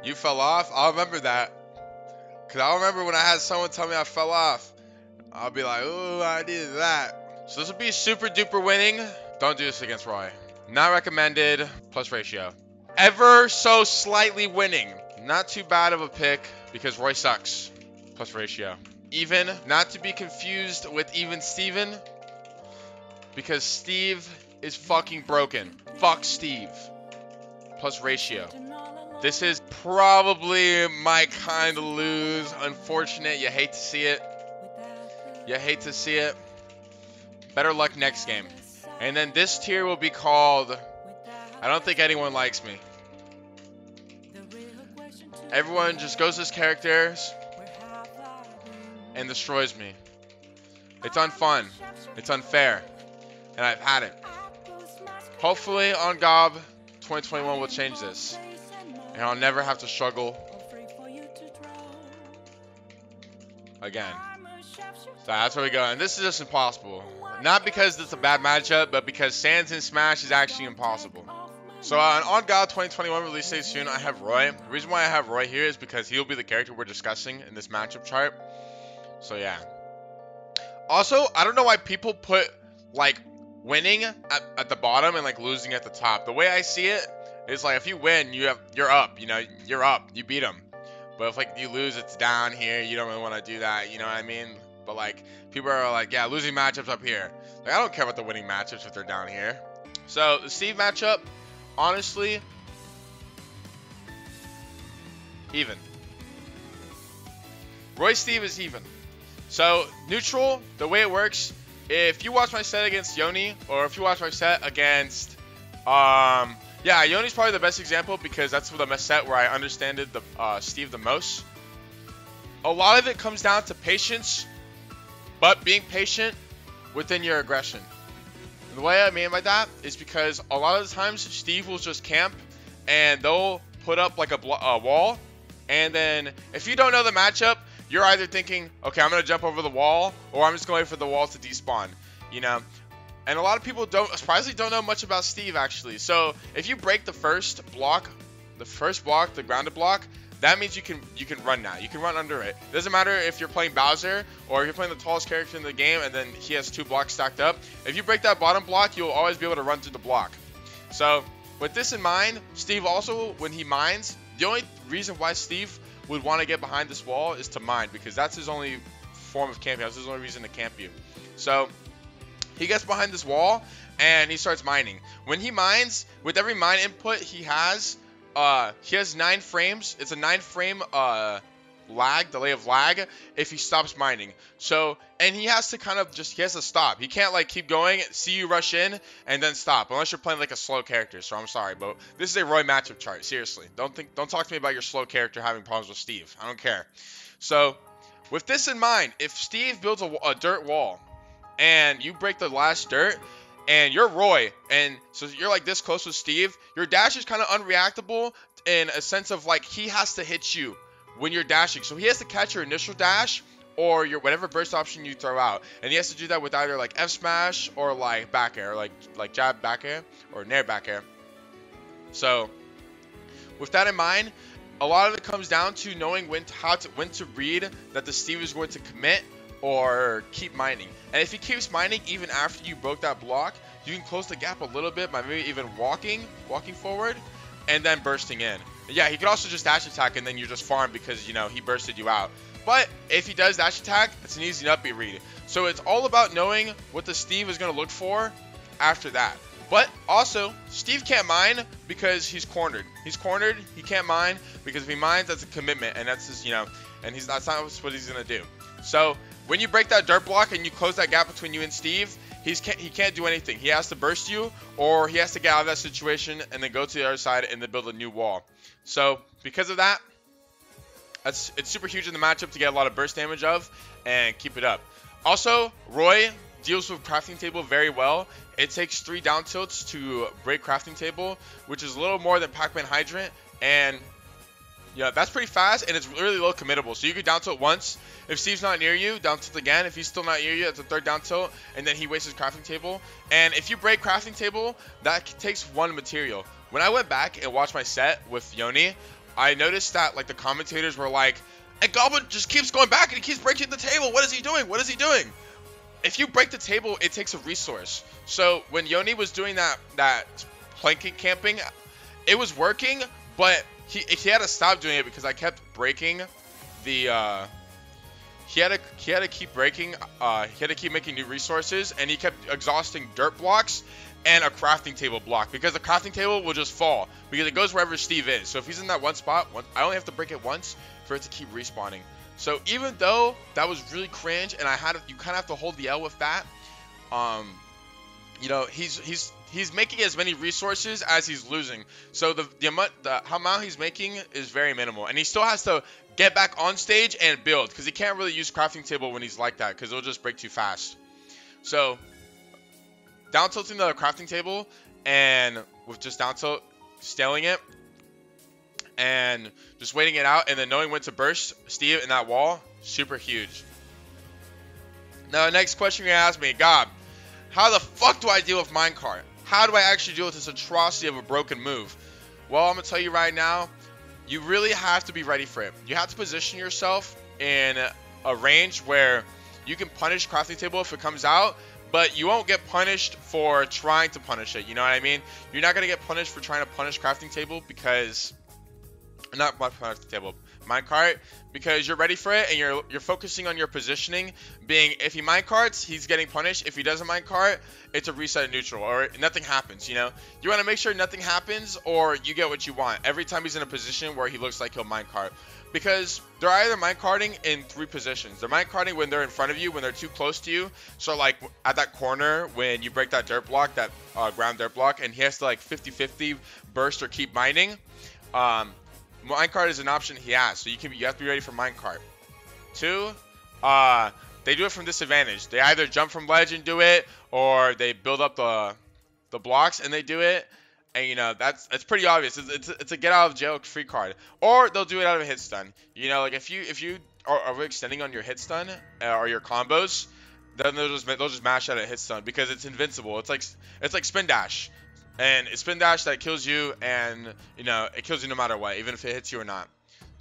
You fell off? I'll remember that. Because I'll remember when I had someone tell me I fell off. I'll be like, ooh, I did that. So this will be super duper winning. Don't do this against Roy. Not recommended, plus ratio. Ever so slightly winning. Not too bad of a pick because Roy sucks. Plus ratio. Even, not to be confused with even Steven. Because Steve is fucking broken. Fuck Steve. Plus ratio. This is probably my kind of lose. Unfortunate. You hate to see it. You hate to see it. Better luck next game. And then this tier will be called I don't think anyone likes me. Everyone just goes as characters and destroys me. It's unfun. It's unfair. And I've had it. Hopefully on GOB 2021 will change this. And I'll never have to struggle again. So that's where we go. And this is just impossible. Not because it's a bad matchup, but because Sans in Smash is actually impossible. So on GOB 2021 release date soon, I have Roy. The reason why I have Roy here is because he'll be the character we're discussing in this matchup chart. So yeah. Also, I don't know why people put like winning at the bottom and like losing at the top. The way I see it is like if you win, you're up. You know, you're up. You beat them. But if like you lose, it's down here. You don't really want to do that. You know what I mean? But like people are like, yeah, losing matchups up here. Like I don't care about the winning matchups if they're down here. So the Steve matchup, honestly, even. Roy Steve is even. So neutral, the way it works, if you watch my set against Yoni, or if you watch my set against, yeah, Yoni's probably the best example because that's the set where I understood the Steve the most. A lot of it comes down to patience, but being patient within your aggression. And the way I mean by that is because a lot of the times Steve will just camp and they'll put up like a wall, and then if you don't know the matchup, you're either thinking, okay, I'm going to jump over the wall, or I'm just going for the wall to despawn, you know? And a lot of people surprisingly don't know much about Steve, actually. So if you break the first block, the grounded block, that means you can run now. You can run under it. It doesn't matter if you're playing Bowser, or if you're playing the tallest character in the game, and then he has 2 blocks stacked up. If you break that bottom block, you'll always be able to run through the block. So with this in mind, Steve also, when he mines, the only reason why Steve would want to get behind this wall is to mine, because that's his only form of camping. That's his only reason to camp you. So he gets behind this wall and he starts mining. When he mines, with every mine input he has 9 frames. It's a 9-frame delay of lag if he stops mining. So, and he has to he has to stop. He can't like keep going, see you rush in, and then stop, unless you're playing like a slow character. So I'm sorry, but this is a Roy matchup chart. Seriously, don't talk to me about your slow character having problems with Steve. I don't care. So with this in mind, if Steve builds a dirt wall and you break the last dirt, and you're Roy, and so you're like this close with Steve, your dash is kind of unreactable in a sense of like he has to hit you when you're dashing. So he has to catch your initial dash or your whatever burst option you throw out, and he has to do that with either like F smash or like back air, or like jab back air or nair back air. So with that in mind, a lot of it comes down to knowing when to read that the Steve is going to commit or keep mining. And if he keeps mining even after you broke that block, you can close the gap a little bit by maybe even walking forward and then bursting in. Yeah, he could also just dash attack and then you just farm because, you know, he bursted you out. But if he does dash attack, it's an easy upbeat read. So it's all about knowing what the Steve is going to look for after that. But also, Steve can't mine because he's cornered. He's cornered, he can't mine because if he mines, that's a commitment, and that's just, you know, and that's not what he's going to do. So when you break that dirt block and you close that gap between you and Steve, he can't do anything. He has to burst you, or he has to get out of that situation and then go to the other side and then build a new wall. So because of that, it's super huge in the matchup to get a lot of burst damage of and keep it up. Also, Roy deals with crafting table very well. It takes 3 down tilts to break crafting table, which is a little more than Pac-Man Hydrant, and yeah, that's pretty fast, and it's really low committable. So you can down tilt once. If Steve's not near you, down tilt again. If he's still not near you, that's a 3rd down tilt, and then he wastes his crafting table. And if you break crafting table, that takes 1 material. When I went back and watched my set with Yoni, I noticed that like the commentators were like, and Goblin just keeps going back and he keeps breaking the table. What is he doing? What is he doing? If you break the table, it takes a resource. So when Yoni was doing that planking camping, it was working, but he had to stop doing it because I kept breaking the he had to keep breaking he had to keep making new resources, and he kept exhausting dirt blocks and a crafting table block, because the crafting table will just fall because it goes wherever Steve is. So if he's in that one spot, I only have to break it once for it to keep respawning. So even though that was really cringe, and you kind of have to hold the L with that, you know, he's making as many resources as he's losing. So the amount he's making is very minimal, and he still has to get back on stage and build, because he can't really use crafting table when he's like that, because it'll just break too fast. So down tilting the crafting table, and with just down tilt, staling it, and just waiting it out, and then knowing when to burst Steve in that wall, super huge. Now the next question you're gonna ask me, Gob, how the fuck do I deal with minecart? How do I actually deal with this atrocity of a broken move? Well, I'm gonna tell you right now, you really have to be ready for it. You have to position yourself in a range where you can punish crafting table if it comes out, but you won't get punished for trying to punish it. You know what I mean? You're not gonna get punished for trying to punish crafting table, because not crafting table, minecart, because you're ready for it and you're focusing on your positioning, being if he minecarts, he's getting punished. If he doesn't minecart, it's a reset of neutral, or nothing happens. You know, you want to make sure nothing happens, or you get what you want every time he's in a position where he looks like he'll minecart, because they're either minecarting in 3 positions. They're minecarting when they're in front of you, when they're too close to you. So like at that corner when you break that dirt block, that ground dirt block, and he has to like 50-50 burst or keep mining. Minecart is an option he has, so you have to be ready for minecart. 2, they do it from disadvantage. They either jump from ledge and do it, or they build up the blocks and they do it. And you know, that's pretty obvious. It's a get out of jail free card. Or they'll do it out of a hit stun. You know, like if you are extending on your hit stun or your combos, then they'll just mash out a hit stun, because it's invincible. It's like spin dash. And it's spin dash that kills you, and you know, it kills you no matter what, even if it hits you or not.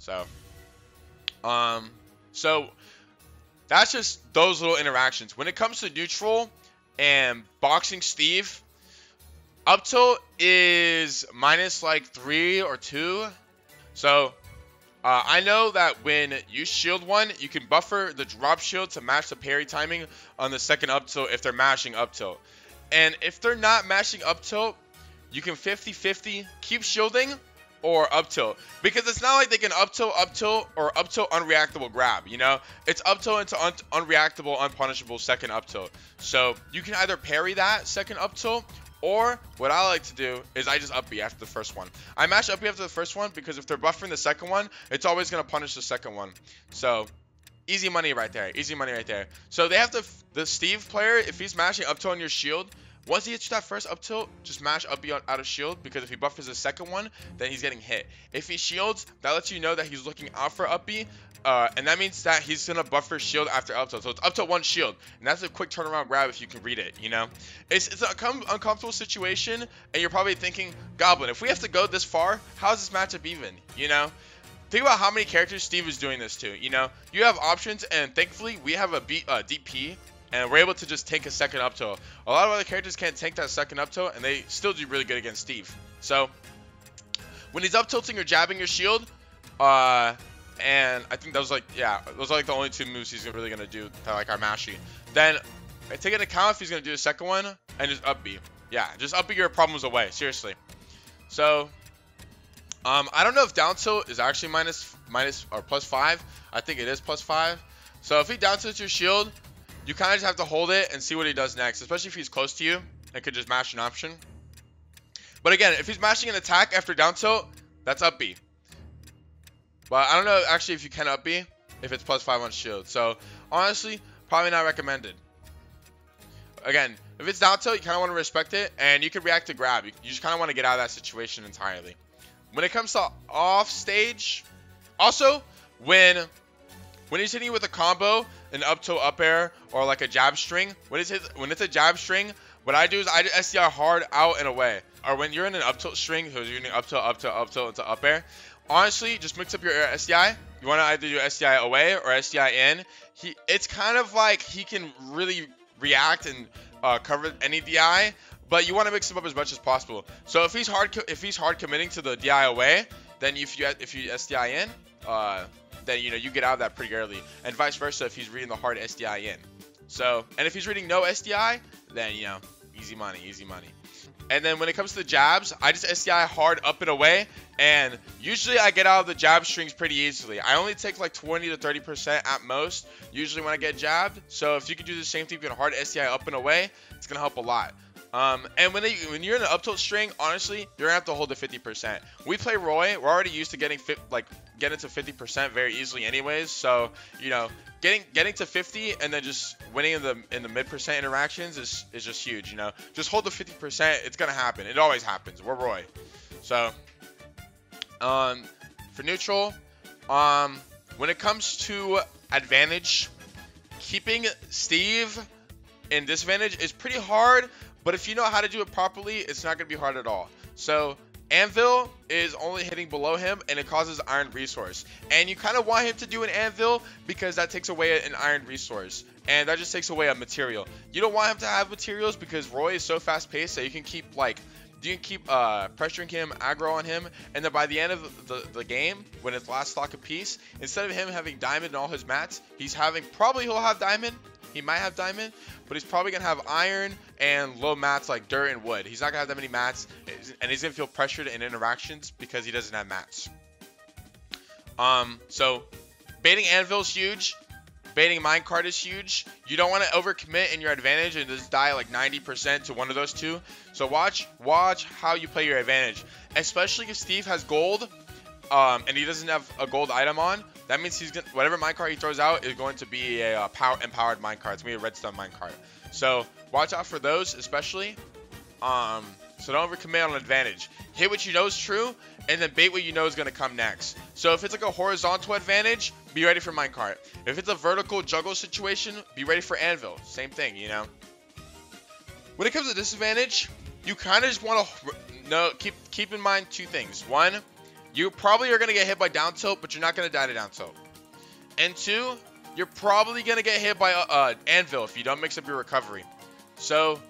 So that's just those little interactions. When it comes to neutral and boxing Steve, up tilt is minus like 3 or 2. So I know that when you shield one, you can buffer the drop shield to match the parry timing on the second up tilt if they're mashing up tilt. And if they're not mashing up tilt, you can 50-50 keep shielding or up tilt, because it's not like they can up tilt, or up tilt unreactable grab. You know, it's up tilt into unreactable, unpunishable second up tilt. So you can either parry that second up tilt, or what I like to do is I just up B after the first one. I mash up B after the first one because if they're buffering the second one, it's always gonna punish the second one. So easy money right there. Easy money right there. So they have to, the Steve player, if he's mashing up tilt on your shield, once he hits that first up tilt, just mash up B out of shield, because if he buffers the second one, then he's getting hit. If he shields, that lets you know that he's looking out for up B, and that means that he's gonna buffer shield after up tilt. So it's up tilt 1 shield, and that's a quick turnaround grab if you can read it. You know, it's an uncomfortable situation, and you're probably thinking, Goblin, if we have to go this far, how is this matchup even? You know, think about how many characters Steve is doing this to. You know, you have options, and thankfully we have a DP. And we're able to just tank a second up tilt. A lot of other characters can't tank that second up tilt, and they still do really good against Steve. So when he's up tilting or jabbing your shield, and I think those like those are like the only 2 moves he's really gonna do that like are mashy. Then take into account if he's gonna do the second one, and just up B. Yeah, just up B your problems away. Seriously. So I don't know if down tilt is actually minus or +5. I think it is +5. So if he down tilts your shield, you kind of just have to hold it and see what he does next, especially if he's close to you and could just mash an option. But again, if he's mashing an attack after down tilt, that's up B. But I don't know actually if you can up B if it's +5 on shield. So honestly, probably not recommended. Again, if it's down tilt, you kind of want to respect it, and you can react to grab. You just kind of want to get out of that situation entirely. When it comes to off stage, also when he's hitting you with a combo, an up tilt up air, or like a jab string, when it's a jab string, what I do is I SDR hard out and away. Or when you're in an up tilt string, so you're doing up tilt into up air, honestly, just mix up your SDI. You want to either do SDI away or SDI in. It's kind of like he can really react and cover any DI, but you want to mix him up as much as possible. So if he's hard committing to the DI away, then if you SDI in, then you get out of that pretty early, and vice versa if he's reading the hard SDI in. So, and if he's reading no SDI, then easy money, easy money. And then when it comes to the jabs, I just SDI hard up and away, and usually I get out of the jab strings pretty easily. I only take like 20 to 30% at most, usually when I get jabbed. So if you can do the same thing, you can hard SDI up and away, it's gonna help a lot. And when you're in an up tilt string, honestly, you're gonna have to hold the 50%. We play Roy, we're already used to getting to 50% very easily anyways. So getting to 50 and then just winning in the mid% interactions is just huge. Just hold the 50%. It's gonna happen. It always happens. We're Roy. So for neutral, when it comes to advantage, keeping Steve in disadvantage is pretty hard. But if you know how to do it properly, it's not going to be hard at all. So Anvil is only hitting below him, and it causes Iron Resource. And you kind of want him to do an Anvil because that takes away an Iron Resource. And that just takes away a material. You don't want him to have materials because Roy is so fast-paced that you can keep pressuring him, aggro on him, and then by the end of the game, when it's last stock of piece, instead of him having diamond in all his mats, he'll have diamond. He might have diamond, but he's probably going to have iron and low mats like dirt and wood. He's not going to have that many mats, and he's going to feel pressured in interactions because he doesn't have mats. So baiting Anvil is huge. Baiting Minecart is huge. You don't want to overcommit in your advantage and just die like 90% to one of those two. So watch how you play your advantage. Especially if Steve has gold, and he doesn't have a gold item on. That means whatever minecart he throws out is going to be a empowered minecart. It's going to be a redstone minecart. So watch out for those, especially. So don't overcommit on advantage. Hit what you know is true, and then bait what you know is going to come next. So if it's like a horizontal advantage, be ready for minecart. If it's a vertical juggle situation, be ready for anvil. Same thing, When it comes to disadvantage, you kind of just want to keep in mind two things. One, you probably are going to get hit by down tilt, but you're not going to die to down tilt. And two, you're probably going to get hit by anvil if you don't mix up your recovery. So,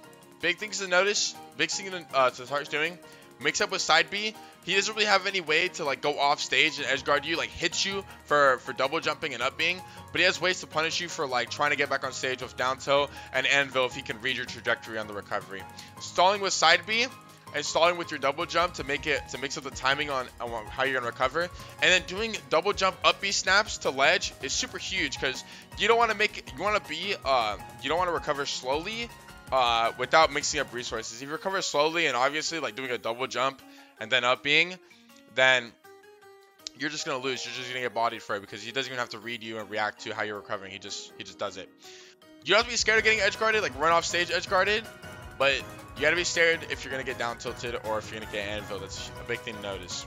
big things to notice, big thing to start doing, mix up with side B. He doesn't really have any way to go off stage and edge guard you, hit you for double jumping and up being, but he has ways to punish you for trying to get back on stage with down tilt and anvil if he can read your trajectory on the recovery. Stalling with side B and stalling with your double jump to mix up the timing on how you're gonna recover, and then doing double jump up B snaps to ledge is super huge because you don't want to recover slowly without mixing up resources. If you recover slowly and obviously doing a double jump and then up being, then you're just gonna lose. You're just gonna get bodied for it because he doesn't even have to read you and react to how you're recovering. He just does it. You don't have to be scared of getting edge guarded, run off stage edge guarded, but you gotta be scared if you're gonna get down tilted or if you're gonna get anvil. That's a big thing to notice.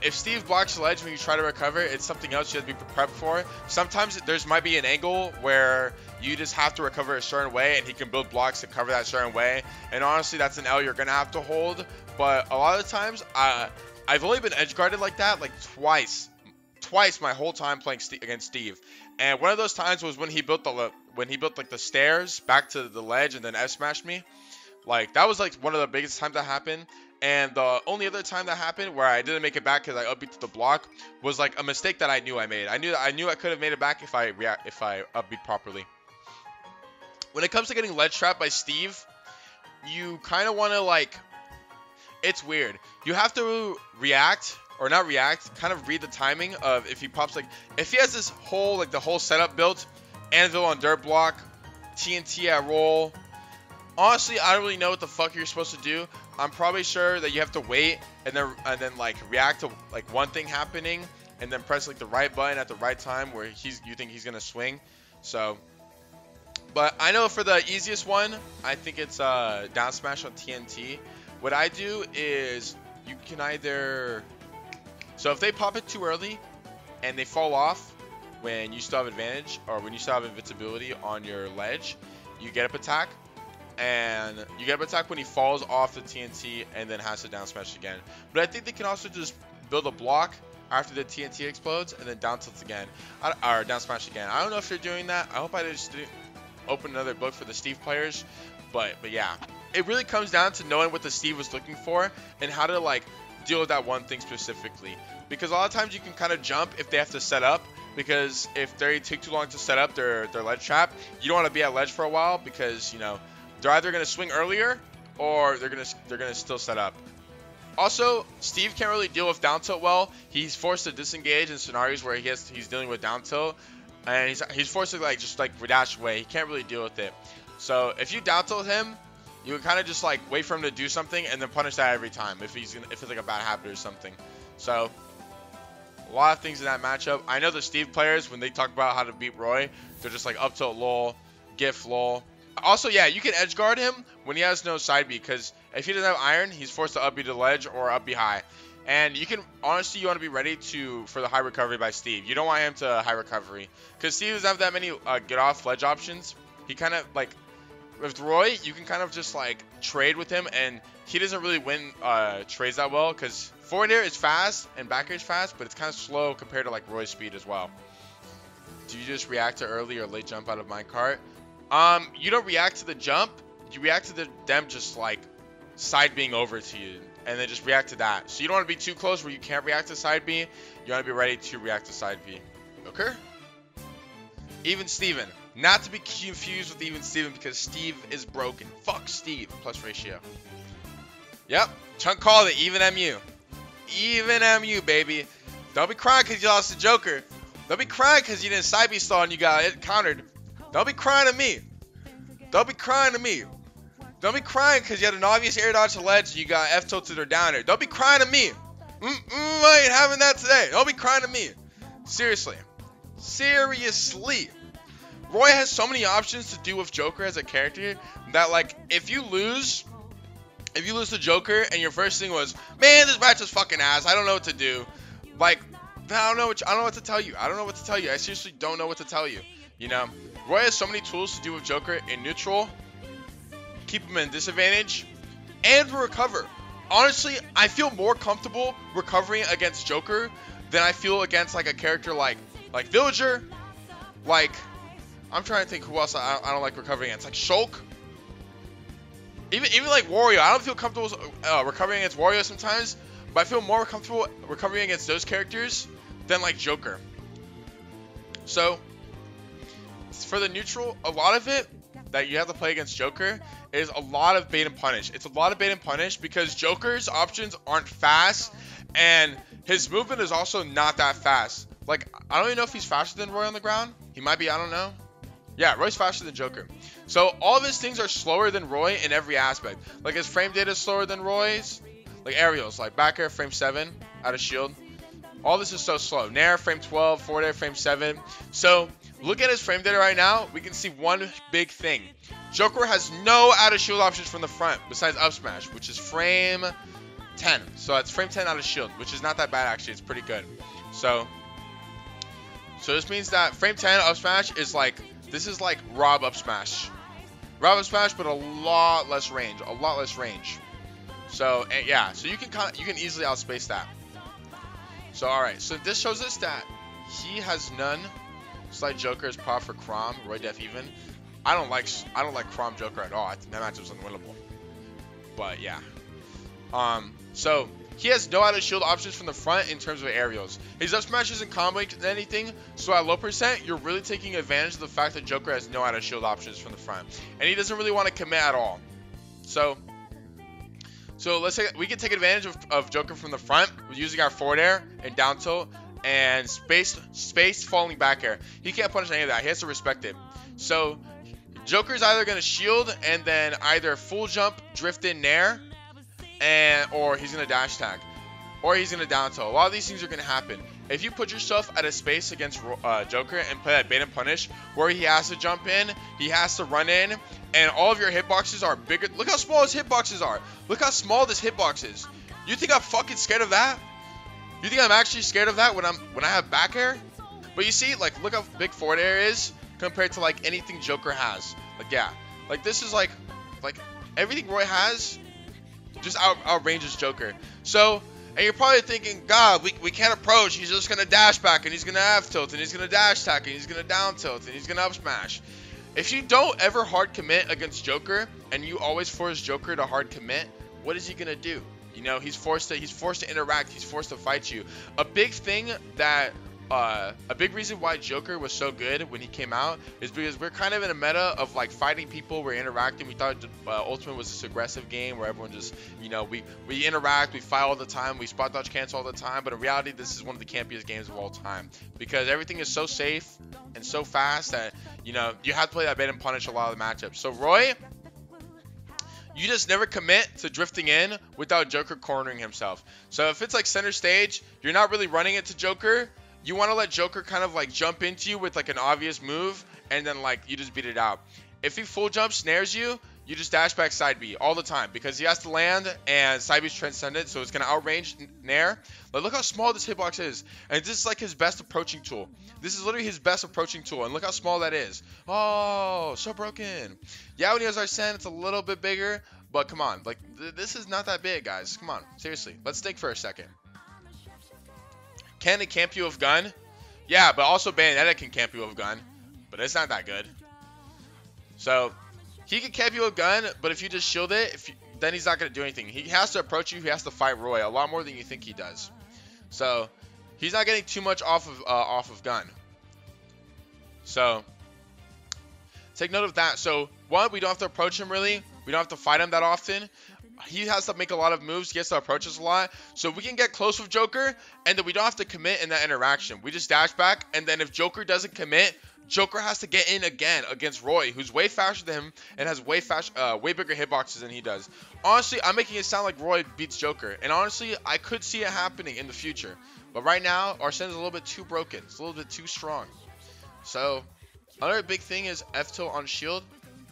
If Steve blocks the ledge when you try to recover, it's something else you have to be prepped for. Sometimes might be an angle where you just have to recover a certain way and he can build blocks to cover that certain way. And honestly, that's an L you're gonna have to hold. But a lot of the times, I've only been edge guarded like that twice my whole time playing against Steve. And one of those times was when he built the stairs back to the ledge and then F smashed me. That was one of the biggest times that happened. And the only other time that happened where I didn't make it back because I upbeat to the block was a mistake that I knew I made. I knew I could have made it back if I upbeat properly. When it comes to getting ledge trapped by Steve, you kind of want to it's weird. You have to react or not react, kind of read the timing of if he pops if he has this whole the whole setup built, anvil on dirt block, TNT at roll. Honestly, I don't really know what the fuck you're supposed to do. I'm probably sure that you have to wait and then react to one thing happening and then press the right button at the right time where you think he's gonna swing. So, but I know for the easiest one, I think it's down smash on TNT. What I do is you can either, so if they pop it too early and they fall off when you still have advantage or when you still have invincibility on your ledge, you get up attack. And you get up attack when he falls off the TNT and then has to down smash again. But I think they can also just build a block after the TNT explodes, and then down tilt again, or down smash again. I don't know if you're doing that. I hope I just didn't open another book for the Steve players, but yeah, it really comes down to knowing what the Steve was looking for and how to like deal with that one thing specifically. Because a lot of times you can kind of jump if they have to set up, because if they take too long to set up their ledge trap, you don't want to be at ledge for a while, because you know they're either gonna swing earlier or they're gonna still set up. Also, Steve can't really deal with down tilt well. He's forced to disengage in scenarios where he's dealing with down tilt, and he's forced to like just like dash away. He can't really deal with it. So if you down tilt him, you would kind of just like wait for him to do something and then punish that every time if it's like a bad habit or something. So a lot of things in that matchup. I know the Steve players, when they talk about how to beat Roy, they're just like up tilt lol, gif lol. Also, yeah, you can edge guard him when he has no side B, because if he doesn't have iron, he's forced to up B to the ledge or up B high. And you can, honestly, you want to be ready for the high recovery by Steve. You don't want him to high recovery, because Steve doesn't have that many get off ledge options. He kind of like, with Roy, you can kind of just like trade with him, and he doesn't really win trades that well, because forward air is fast and back air is fast, but it's kind of slow compared to like Roy's speed as well. Do you just react to early or late jump out of minecart? You don't react to the jump. You react to them just like side being over to you, and then just react to that. So you don't want to be too close where you can't react to side B. You want to be ready to react to side B. Okay? Even Steven. Not to be confused with Even Steven, because Steve is broken. Fuck Steve. Plus ratio. Yep. Chunk called it. Even MU. Even MU, baby. Don't be crying because you lost the Joker. Don't be crying because you didn't side B stall and you got it countered. Don't be crying to me. Don't be crying to me. Don't be crying because you had an obvious air dodge to ledge and you got F tilted or down air. Don't be crying to me. I ain't having that today. Don't be crying to me. Seriously. Seriously. Roy has so many options to do with Joker as a character that, like, if you lose to Joker and your first thing was, man, this match is fucking ass, I don't know what to do. Like, I don't know what to tell you. I don't know what to tell you. I seriously don't know what to tell you. You know, Roy has so many tools to do with Joker in neutral, keep him in disadvantage, and recover. Honestly, I feel more comfortable recovering against Joker than I feel against like a character like Villager. Like, I'm trying to think who else I don't like recovering against. Like Shulk. Even like Wario. I don't feel comfortable recovering against Wario sometimes, but I feel more comfortable recovering against those characters than like Joker. So for the neutral, a lot of it that you have to play against Joker is a lot of bait and punish. It's a lot of bait and punish because Joker's options aren't fast, and his movement is also not that fast. Like, I don't even know if he's faster than Roy on the ground. He might be, I don't know. Yeah, Roy's faster than Joker. So all of his things are slower than Roy in every aspect. Like, his frame data is slower than Roy's. Like aerials, like back air frame 7 out of shield. All this is so slow. Nair frame 12, forward air frame 7. So look at his frame data right now. We can see one big thing. Joker has no out of shield options from the front besides up smash, which is frame 10. So that's frame 10 out of shield, which is not that bad actually. It's pretty good. So this means that frame 10 up smash is like, this is like R.O.B up smash. R.O.B up smash, but a lot less range. A lot less range. So yeah, so you can easily outspace that. So alright, so this shows us that he has none. Slight Joker is par for Chrom, Roy Def even. I don't like Chrom Joker at all. I think that matchup's unwinnable. But yeah. So he has no out of shield options from the front in terms of aerials. His up smash isn't comboing anything, so at low percent, you're really taking advantage of the fact that Joker has no out of shield options from the front. And he doesn't really want to commit at all. So let's say we can take advantage of Joker from the front using our forward air and down tilt and space falling back air. He can't punish any of that. He has to respect it. So Joker's either going to shield and then either full jump, drift in nair, or he's going to dash tag, or he's going to down tilt. A lot of these things are going to happen. If you put yourself at a space against Joker and play that bait and punish where he has to jump in, he has to run in, and all of your hitboxes are bigger. Look how small his hitboxes are. Look how small this hitbox is. You think I'm fucking scared of that? You think I'm actually scared of that when I have back air? But you see, like, look how big forward air is compared to like anything Joker has. Like, yeah, like this is like everything Roy has just outranges Joker. So And you're probably thinking, God, we can't approach. He's just going to dash back, and he's going to F tilt, and he's going to dash attack, and he's going to down tilt, and he's going to up smash. If you don't ever hard commit against Joker, and you always force Joker to hard commit, what is he going to do? You know, he's forced to interact. He's forced to fight you. A big thing that, a big reason why Joker was so good when he came out is because we're kind of in a meta of like fighting people. We're interacting. We thought Ultimate was this aggressive game where everyone just, you know, we interact, we fight all the time, we spot dodge cancel all the time. But in reality, this is one of the campiest games of all time because everything is so safe and so fast that, you know, you have to play that bait and punish a lot of the matchups. So Roy, you just never commit to drifting in without Joker cornering himself. So if it's like center stage, you're not really running it to Joker. You want to let Joker kind of like jump into you with like an obvious move, and then like you just beat it out. If he full jump snares you, you just dash back side B all the time because he has to land and side B's transcendent, so it's going to outrange Nair. Like, look how small this hitbox is. And this is like his best approaching tool. This is literally his best approaching tool, and look how small that is. Oh, so broken. Yeah, when he has Arsene, it's a little bit bigger, but come on. Like, this is not that big, guys. Come on. Seriously. Let's think for a second. Can it camp you with gun? Yeah, but also Bayonetta can camp you with gun, but it's not that good. So, he can camp you with gun, but if you just shield it, then he's not going to do anything. He has to approach you. He has to fight Roy a lot more than you think he does. So, he's not getting too much off of gun. So, take note of that. So, one, we don't have to approach him really. We don't have to fight him that often. He has to make a lot of moves. He has to approach us a lot. So we can get close with Joker, and then we don't have to commit in that interaction. We just dash back, and then if Joker doesn't commit, Joker has to get in again against Roy, who's way faster than him and has way bigger hitboxes than he does. Honestly, I'm making it sound like Roy beats Joker, and honestly, I could see it happening in the future. But right now, Arsene's a little bit too broken. It's a little bit too strong. So, another big thing is F tilt on shield.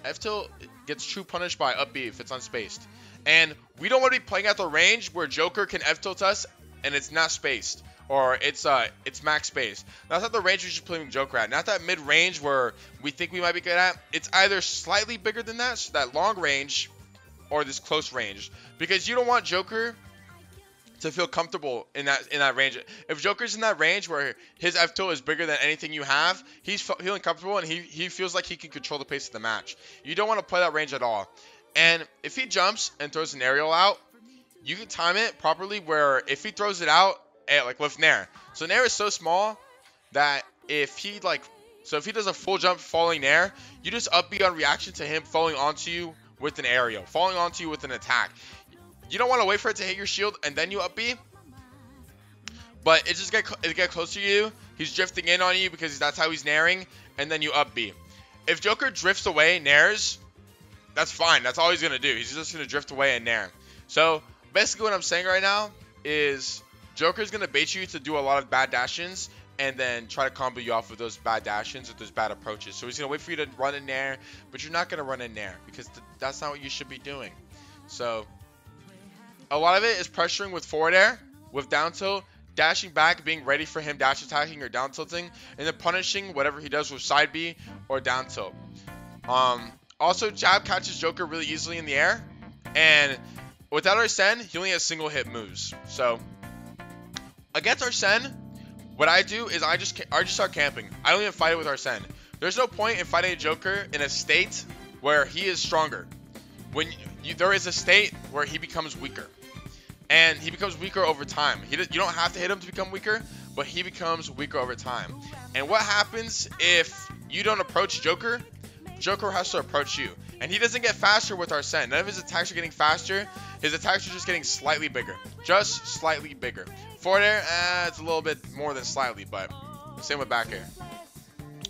F tilt gets true punished by up B if it's unspaced. And we don't want to be playing at the range where Joker can F tilt us and it's not spaced, or it's max spaced. That's not the range we should play Joker at. Not that mid range where we think we might be good at. It's either slightly bigger than that, so that long range, or this close range, because you don't want Joker to feel comfortable in that range. If Joker's in that range where his F tilt is bigger than anything you have, he's feeling comfortable and he feels like he can control the pace of the match. You don't want to play that range at all. And if he jumps and throws an aerial out, you can time it properly where if he throws it out, like with Nair. So Nair is so small that if he does a full jump falling Nair, you just up B on reaction to him falling onto you with an aerial, falling onto you with an attack. You don't want to wait for it to hit your shield and then you up B. But it just get closer to you. He's drifting in on you because that's how he's nairing, and then you up B. If Joker drifts away, nairs, that's fine. That's all he's going to do. He's just going to drift away and nair. So, basically what I'm saying right now is Joker's going to bait you to do a lot of bad dash-ins and then try to combo you off with those bad dash-ins with those bad approaches. So, he's going to wait for you to run in nair, but you're not going to run in nair because that's not what you should be doing. So, a lot of it is pressuring with forward air, with down tilt, dashing back, being ready for him dash attacking or down tilting, and then punishing whatever he does with side B or down tilt. Also, jab catches Joker really easily in the air, and without Arsene, he only has single hit moves. So, against Arsene, what I do is I just start camping. I don't even fight it with Arsene. There's no point in fighting a Joker in a state where he is stronger. When there is a state where he becomes weaker, and he becomes weaker over time. You don't have to hit him to become weaker, but he becomes weaker over time. And what happens if you don't approach Joker? Joker has to approach you, and he doesn't get faster with Arsene. None of his attacks are getting faster. His attacks are just getting slightly bigger, just slightly bigger. Forward air, it's a little bit more than slightly, but same with back air.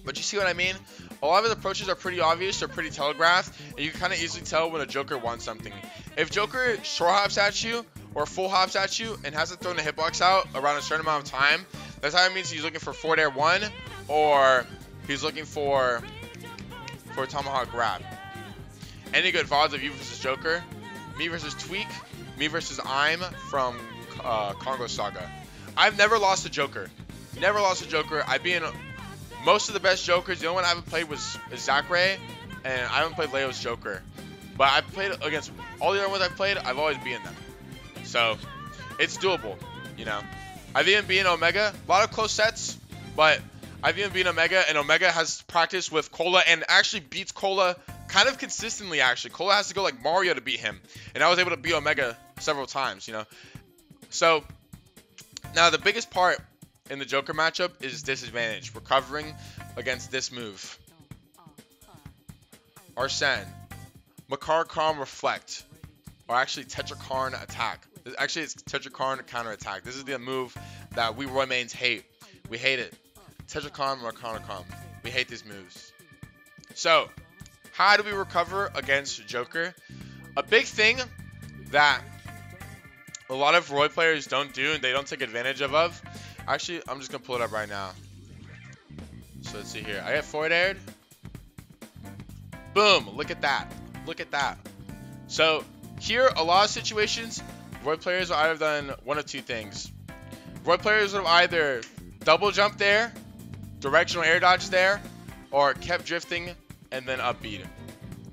But you see what I mean? A lot of his approaches are pretty obvious, they're pretty telegraphed, and you can kind of easily tell when a Joker wants something. If Joker short hops at you, or full hops at you, and hasn't thrown a hitbox out around a certain amount of time, that's how it means he's looking for forward air 1, or he's looking for a tomahawk grab. Any good VODs of you versus Joker? Me versus Tweak, me versus I'm from Congo Saga. I've never lost a Joker. Never lost a Joker. I've been most of the best Jokers. The only one I haven't played was Zachary, and I haven't played Leo's Joker. But I've played against all the other ones I've played, I've always beaten them. So, it's doable, you know. I've even been Omega, a lot of close sets, but I've even been Omega, and Omega has practiced with Cola and actually beats Cola kind of consistently, actually. Cola has to go like Mario to beat him, and I was able to beat Omega several times, you know. So, now the biggest part in the Joker matchup is disadvantage, recovering against this move. Arsene, Makar Calm Reflect, or actually Tetrakarn Attack. Actually, it's Tetrakarn Counter Attack. This is the move that we Roy mains hate. We hate it. Tetrakarn, Marcanakarn. We hate these moves. So, how do we recover against Joker? A big thing that a lot of Roy players don't do and they don't take advantage of. Actually, I'm just going to pull it up right now. So, let's see here. I get forward aired. Boom. Look at that. Look at that. So, here, a lot of situations, Roy players have either done one of two things. Roy players have either double jump there, directional air dodge there, or kept drifting and then up beat,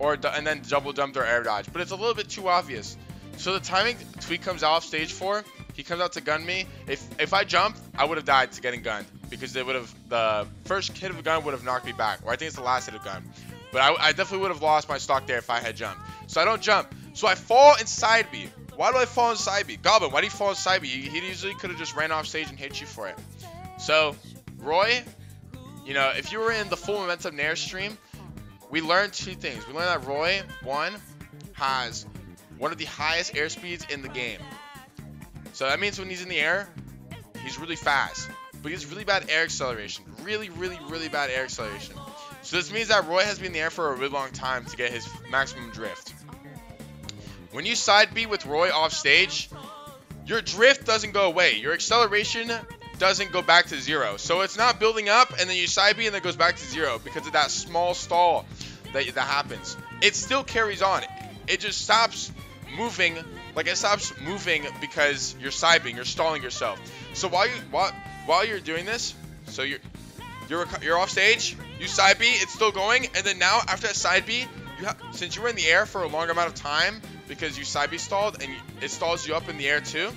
and then double jump or air dodge. But it's a little bit too obvious. So the timing Tweet comes out of stage 4, he comes out to gun me. If I jumped, I would have died to getting gunned because the first hit of a gun would have knocked me back, or I think it's the last hit of gun. But I definitely would have lost my stock there if I had jumped. So I don't jump. So I fall inside B. Why do I fall inside B? Goblin, why do you fall inside B? He easily could have just ran off stage and hit you for it. So, Roy, you know, if you were in the full momentum Nair stream, we learned two things. We learned that Roy, one, has one of the highest air speeds in the game. So that means when he's in the air, he's really fast. But he has really bad air acceleration. Really, really, really bad air acceleration. So this means that Roy has been in the air for a really long time to get his maximum drift. When you side B with Roy off stage, your drift doesn't go away. Your acceleration doesn't go back to 0. So it's not building up and then you side B and then it goes back to 0 because of that small stall that happens. It still carries on. It just stops moving. Like it stops moving because you're side B, you're stalling yourself. So while you're doing this, so you're off stage, you side B, it's still going, and then now after that side B, since you were in the air for a longer amount of time because you side B stalled and it stalls you up in the air too,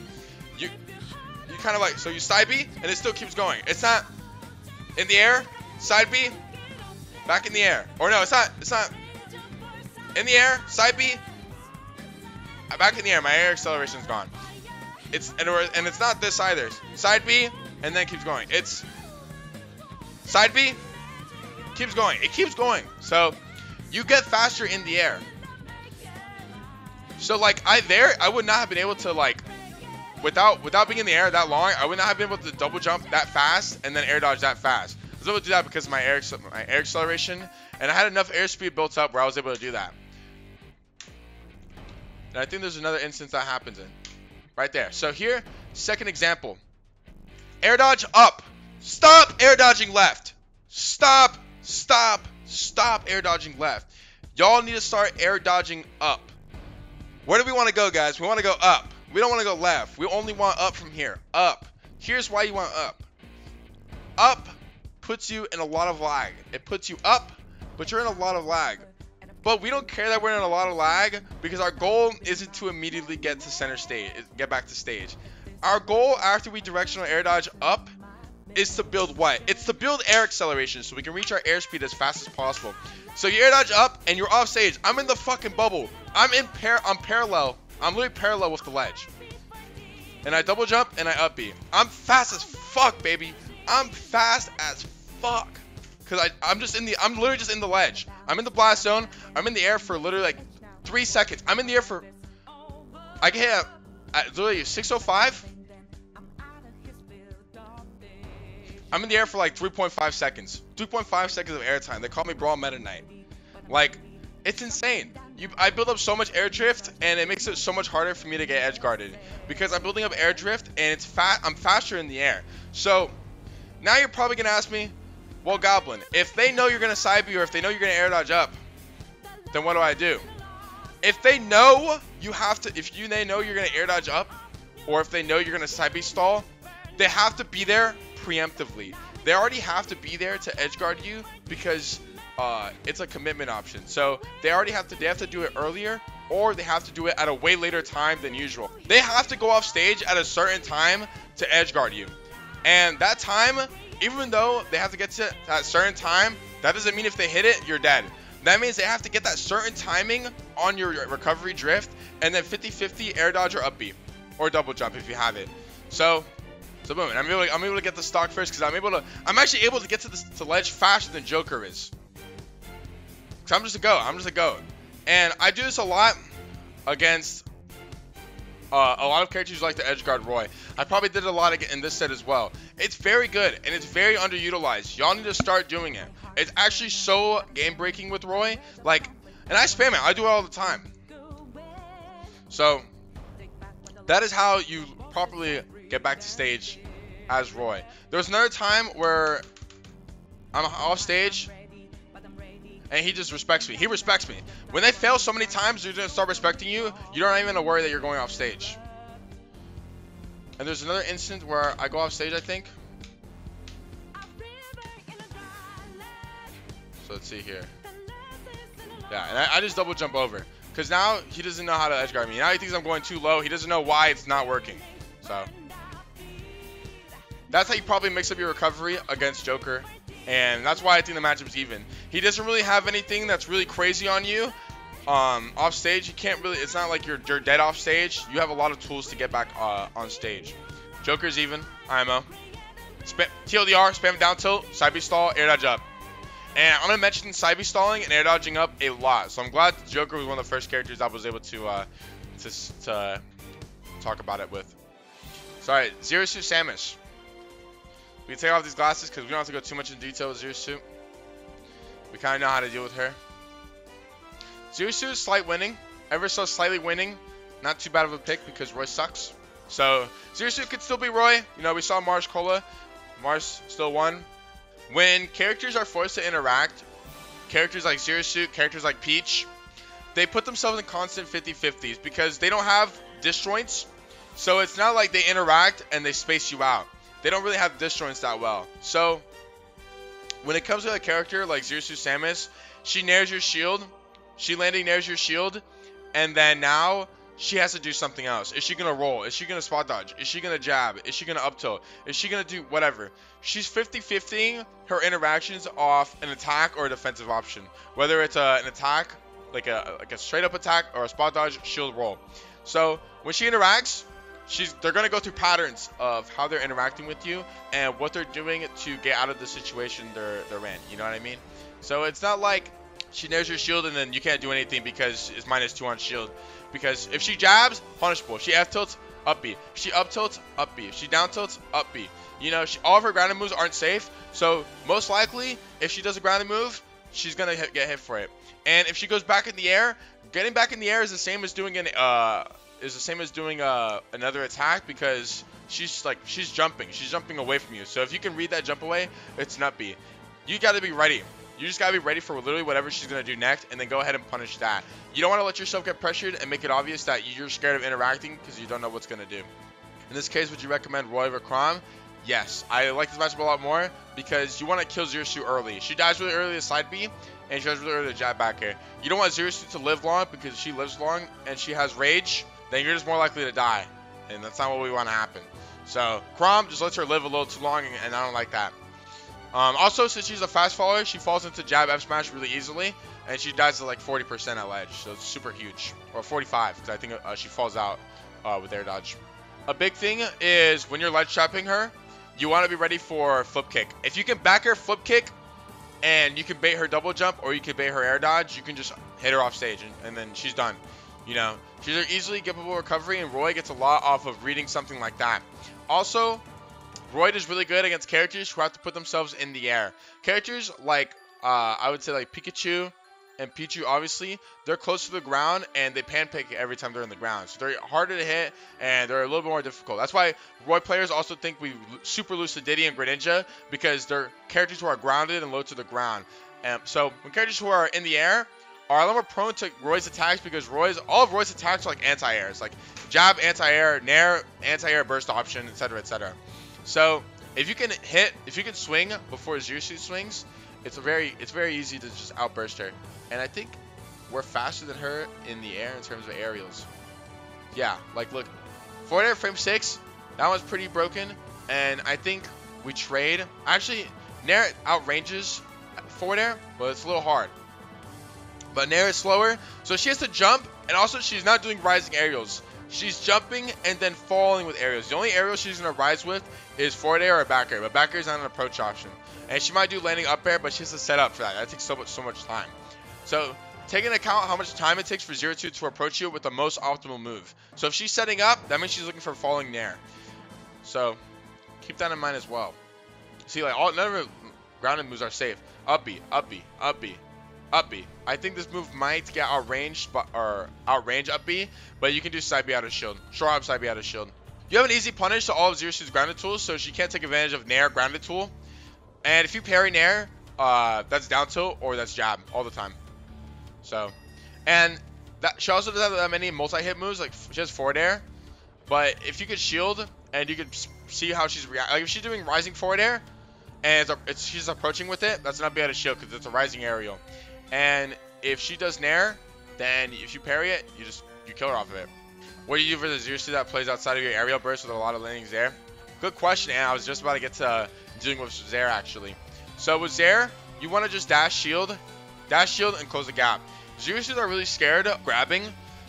you kind of like, so you side B and it still keeps going. It's not in the air, side B, back in the air. Or no, it's not in the air, side B, back in the air. My air acceleration is gone. And it's not this either. Side B and then keeps going. It's side B, keeps going. It keeps going. So you get faster in the air. So like I would not have been able to like without being in the air that long, I would not have been able to double jump that fast and then air dodge that fast. I was able to do that because of my air acceleration, and I had enough airspeed built up where I was able to do that. And I think there's another instance that happens in right there. So here, second example. Air dodge up. Stop air dodging left. Stop air dodging left. Y'all need to start air dodging up. Where do we want to go, guys? We want to go up. We don't want to go left. We only want up from here. Up. Here's why you want up. Up puts you in a lot of lag. It puts you up, but you're in a lot of lag. But we don't care that we're in a lot of lag because our goal isn't to immediately get to center stage, get back to stage. Our goal after we directional air dodge up is to build what? It's to build air acceleration so we can reach our airspeed as fast as possible. So you air dodge up and you're off stage. I'm in the fucking bubble. I'm parallel. I'm literally parallel with the ledge. And I double jump and I up B. I'm fast as fuck, baby. I'm fast as fuck. Cause I'm literally just in the ledge. I'm in the blast zone. I'm in the air for literally like 3 seconds. I'm in the air for, I can hit at literally 605. I'm in the air for like 3.5 seconds. 3.5 seconds of air time. They call me Brawl Meta Knight. Like, it's insane. I build up so much air drift, and it makes it so much harder for me to get edge guarded because I'm building up air drift, and I'm faster in the air. So now you're probably gonna ask me, well, Goblin, if they know you're gonna side B or if they know you're gonna air dodge up, then what do I do? If they know they know you're gonna air dodge up, or if they know you're gonna side B stall, they have to be there preemptively. They already have to be there to edge guard you because it's a commitment option. So they have to do it earlier, or they have to do it at a way later time than usual. They have to go off stage at a certain time to edgeguard you. And that time, even though they have to get to that certain time, that doesn't mean if they hit it, you're dead. That means they have to get that certain timing on your recovery drift, and then 50-50 air dodge or up B, or double jump if you have it. So boom, and I'm able to get the stock first because I'm actually able to get to the ledge faster than Joker is. Cause I'm just a goat, and I do this a lot against a lot of characters who like to edge guard Roy. I probably did it a lot in this set as well. It's very good, and it's very underutilized. Y'all need to start doing it. It's actually so game breaking with Roy. Like, and I spam it. I do it all the time. So that is how you properly get back to stage as Roy. There was another time where I'm off stage and he just respects me. He respects me. When they fail so many times, they're gonna start respecting you. You don't even have to worry that you're going off stage. And there's another instant where I go off stage, I think. So let's see here. Yeah, and I just double jump over. Because now he doesn't know how to edge guard me. Now he thinks I'm going too low. He doesn't know why it's not working. So that's how you probably mix up your recovery against Joker. And that's why I think the matchup's even. He doesn't really have anything that's really crazy on you. Off stage, you can't really, it's not like you're dead off stage. You have a lot of tools to get back on stage. Joker's even, IMO. TLDR, spam down tilt, side B stall, air dodge up. And I'm going to mention side B stalling and air dodging up a lot. So I'm glad Joker was one of the first characters I was able to talk about it with. So alright, Zero Suit Samus. We can take off these glasses because we don't have to go too much in detail with Zero Suit. We kind of know how to deal with her. Zero Suit is slight winning. Ever so slightly winning. Not too bad of a pick because Roy sucks. So Zero Suit could still be Roy. You know, we saw Mars Cola. Mars still won. When characters are forced to interact, characters like Zero Suit, characters like Peach, they put themselves in constant 50-50s because they don't have disjoints. So it's not like they interact and they space you out. They don't really have disjoints that well. So when it comes to a character like Zero Suit Samus, she nairs your shield. She landing nairs your shield. And then now she has to do something else. Is she going to roll? Is she going to spot dodge? Is she going to jab? Is she going to up tilt? Is she going to do whatever? She's 50-50ing her interactions off an attack or a defensive option. Whether it's an attack, like a straight up attack, or a spot dodge, shield, roll. So when she interacts, they're going to go through patterns of how they're interacting with you and what they're doing to get out of the situation they're in. You know what I mean? So it's not like she nairs your shield and then you can't do anything because it's -2 on shield. Because if she jabs, punishable. If she F tilts, up B. If she up tilts, up B. If she down tilts, up B. You know, all of her grounded moves aren't safe. So most likely, if she does a grounded move, she's going to get hit for it. And if she goes back in the air, getting back in the air is the same as doing another attack because she's jumping away from you. So if you can read that jump away, it's nut B. You got to be ready. You just got to be ready for literally whatever she's going to do next, and then go ahead and punish that. You don't want to let yourself get pressured and make it obvious that you're scared of interacting because you don't know what's going to do. In this case, would you recommend Roy over Chrom? Yes. I like this matchup a lot more because you want to kill Zero Suit early. She dies really early to side B, and she dies really early to jab back here. You don't want Zero Suit to live long because if she lives long and she has rage, then you're just more likely to die, and that's not what we want to happen. So Chrom just lets her live a little too long, and I don't like that. Also, since she's a fast follower, she falls into jab F smash really easily, and she dies at like 40% at ledge, so it's super huge, or 45 because I think she falls out with air dodge. A big thing is when you're ledge trapping her, you want to be ready for flip kick. If you can back her flip kick, and you can bait her double jump, or you can bait her air dodge, you can just hit her off stage, and then she's done. You know, she's an easily gettable recovery, and Roy gets a lot off of reading something like that. Also, Roy is really good against characters who have to put themselves in the air. Characters like, I would say like Pikachu and Pichu, obviously, they're close to the ground and they pancake every time they're in the ground. So they're harder to hit and they're a little bit more difficult. That's why Roy players also think we super lose to Diddy and Greninja because they're characters who are grounded and low to the ground. So when characters who are in the air are a little more prone to Roy's attacks because all of Roy's attacks are like anti-airs, like jab, anti-air, nair, anti-air burst option, etc., etc. So if you can swing before Zero Suit swings, it's very easy to just outburst her. And I think we're faster than her in the air in terms of aerials. Yeah, like look, forward air frame 6, that one's pretty broken, and I think we trade. Actually, Nair outranges forward air, but it's a little hard. But Nair is slower, so she has to jump, and also she's not doing rising aerials. She's jumping and then falling with aerials. The only aerial she's going to rise with is forward air or back air, but back air is not an approach option. And she might do landing up air, but she has to set up for that. That takes so much time. So take into account how much time it takes for 0-2 to approach you with the most optimal move. So if she's setting up, that means she's looking for falling Nair. So keep that in mind as well. See, like none of her grounded moves are safe. Up B, up B, up B, up B. I think this move might get outranged, outrange up B, but you can do side B out of shield. Short hop side B out of shield. You have an easy punish to all of 0-2's grounded tools, so she can't take advantage of Nair grounded tool. And if you parry Nair, that's down tilt or that's jab all the time. So, and that she also doesn't have that many multi-hit moves. Like she has forward air, but if you could shield and you could see how she's reacting, like if she's doing rising forward air and she's approaching with it, that's not be out of shield because it's a rising aerial. And if she does Nair, then if you parry it, you kill her off of it. What do you do for the 0-2 that plays outside of your aerial burst with a lot of landings there? Good question, and I was just about to get to dealing with Zaire actually. So with Zaire, you want to just dash shield, and close the gap. 0-2s are really scared of grabbing,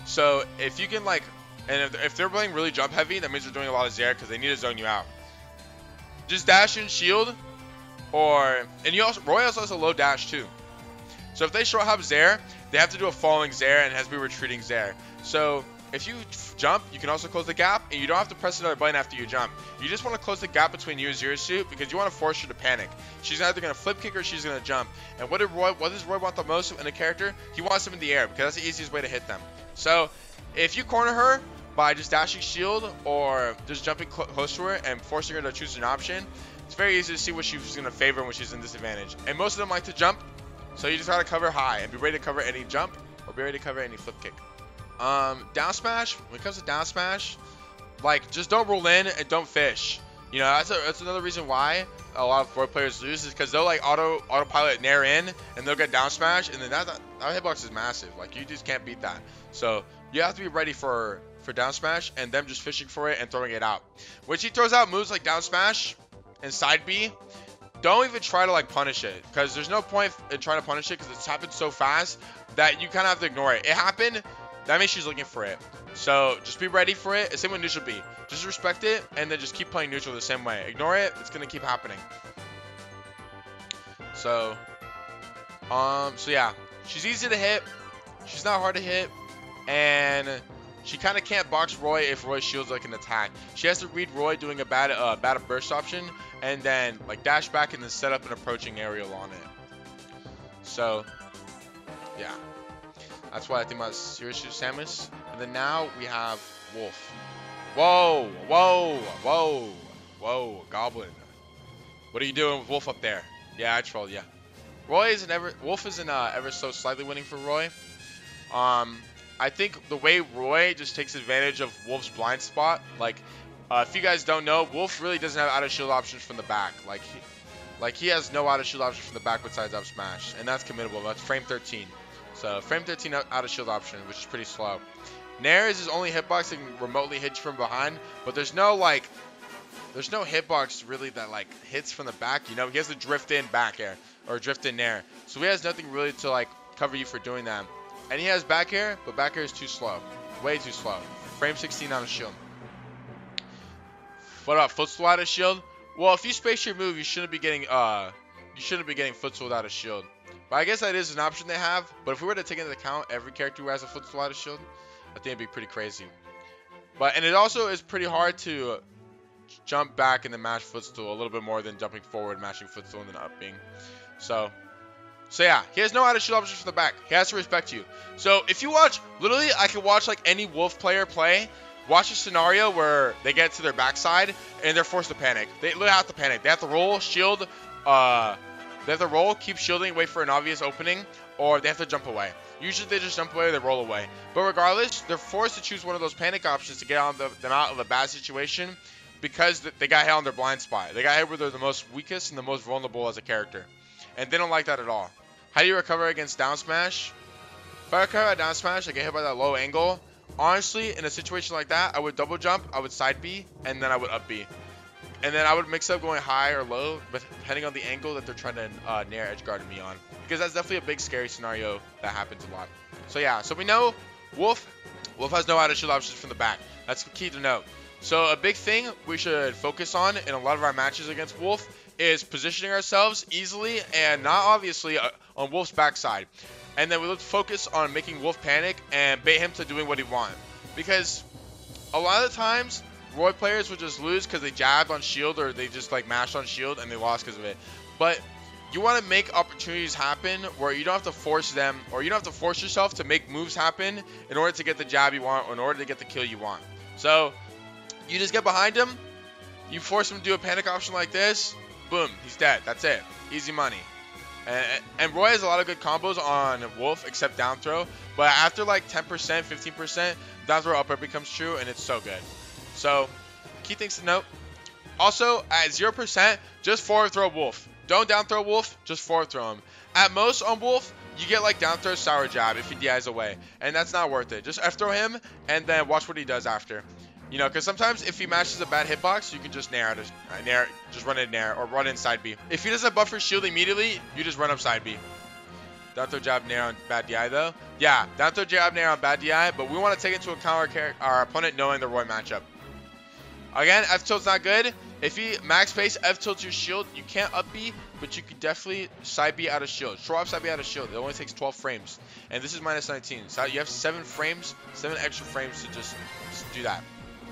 so if you can like, and if they're playing really jump heavy, that means they're doing a lot of Zaire because they need to zone you out. Just dash and shield, and Roy also has a low dash too. So if they short hop Zaire, they have to do a falling Zaire and it has to be retreating Zaire. So if you jump, you can also close the gap, and you don't have to press another button after you jump. You just want to close the gap between you and 0-2 because you want to force her to panic. She's either going to flip kick or she's going to jump. And what does Roy want the most in a character? He wants them in the air because that's the easiest way to hit them. So if you corner her by just dashing shield or just jumping close to her and forcing her to choose an option, it's very easy to see what she's going to favor when she's in disadvantage. And most of them like to jump, so you just got to cover high and be ready to cover any jump or be ready to cover any flip kick. Down smash, when it comes to down smash, like just don't roll in and don't fish. You know, that's another reason why a lot of pro players lose, is because they'll like autopilot Nair in and they'll get down smash, and then that hitbox is massive. Like you just can't beat that. So you have to be ready for down smash and them just fishing for it and throwing it out. When she throws out moves like down smash and side B, don't even try to like punish it, because there's no point in trying to punish it because it's happened so fast that you kind of have to ignore it. It happened. That means she's looking for it. So just be ready for it. Same with neutral B. Just respect it and then just keep playing neutral the same way. Ignore it. It's going to keep happening. So yeah. She's easy to hit. She's not hard to hit. And she kind of can't box Roy if Roy shields like an attack. She has to read Roy doing a bad burst option and then like dash back and then set up an approaching aerial on it. So yeah. That's why I think about seriously Samus. And then now we have Wolf. Whoa, whoa, whoa, whoa, Goblin. What are you doing with Wolf up there? Yeah, I trolled, yeah. Wolf isn't ever so slightly winning for Roy. I think the way Roy just takes advantage of Wolf's blind spot, like, if you guys don't know, Wolf really doesn't have out of shield options from the back. Like he has no out of shield options from the back besides up smash, and that's committable. That's frame 13. So frame 13 out of shield option, which is pretty slow. Nair is his only hitbox that can remotely hit you from behind, but there's no hitbox really that like hits from the back. You know, he has to drift in back air or drift in Nair, so he has nothing really to like cover you for doing that. And he has back air, but back air is too slow, way too slow. Frame 16 out of shield. What about footstool out of shield? Well, if you space your move, you shouldn't be getting footstool without a shield. But I guess that is an option they have. But if we were to take into account every character who has a footstool out of shield, I think it'd be pretty crazy. And it also is pretty hard to jump back and then mash footstool a little bit more than jumping forward, mashing footstool, and then upping. So yeah, he has no out of shield options from the back. He has to respect you. So if you watch, literally, I can watch like any Wolf player play. Watch a scenario where they get to their backside and they're forced to panic. They literally have to panic. They have to roll, shield, they have to roll, keep shielding, wait for an obvious opening, or they have to jump away. Usually they just jump away or they roll away. But regardless, they're forced to choose one of those panic options to get them out of a bad situation because they got hit on their blind spot. They got hit where they're the most weakest and the most vulnerable as a character. And they don't like that at all. How do you recover against down smash? If I cut down smash, I get hit by that low angle. Honestly, in a situation like that, I would double jump, I would side B, and then I would up B. And then I would mix up going high or low, but depending on the angle that they're trying to nair edge guard me on. Because that's definitely a big scary scenario that happens a lot. So yeah, so we know Wolf has no out of shield options from the back. That's key to note. So a big thing we should focus on in a lot of our matches against Wolf is positioning ourselves easily and not obviously on Wolf's backside. And then we look to focus on making Wolf panic and bait him to doing what he wants. Because a lot of the times, Roy players will just lose because they jabbed on shield or they just like mashed on shield and they lost because of it. But you want to make opportunities happen where you don't have to force them, or you don't have to force yourself to make moves happen in order to get the jab you want or in order to get the kill you want. So you just get behind him, you force him to do a panic option like this, boom, he's dead. That's it. Easy money. And Roy has a lot of good combos on Wolf except down throw, but after like 10%, 15%, down throw upper becomes true and it's so good. So key things to note. Also at 0%, just forward throw Wolf. Don't down throw Wolf, just forward throw him. At most on Wolf, you get like down throw sour jab if he DIs away, and that's not worth it. Just F throw him and then watch what he does after. You know, because sometimes if he matches a bad hitbox, you can just just run in nair or run inside B. If he doesn't buff your shield immediately, you just run up side B. Down throw jab nair on bad DI though. Yeah, down throw jab nair on bad DI, but we want to take into account our opponent knowing the Roy matchup. Again, F tilt's not good. If he max pace F tilts your shield, you can't up B, but you can definitely side B out of shield. Short up side B out of shield. It only takes 12 frames, and this is minus 19. So you have 7 extra frames to just do that.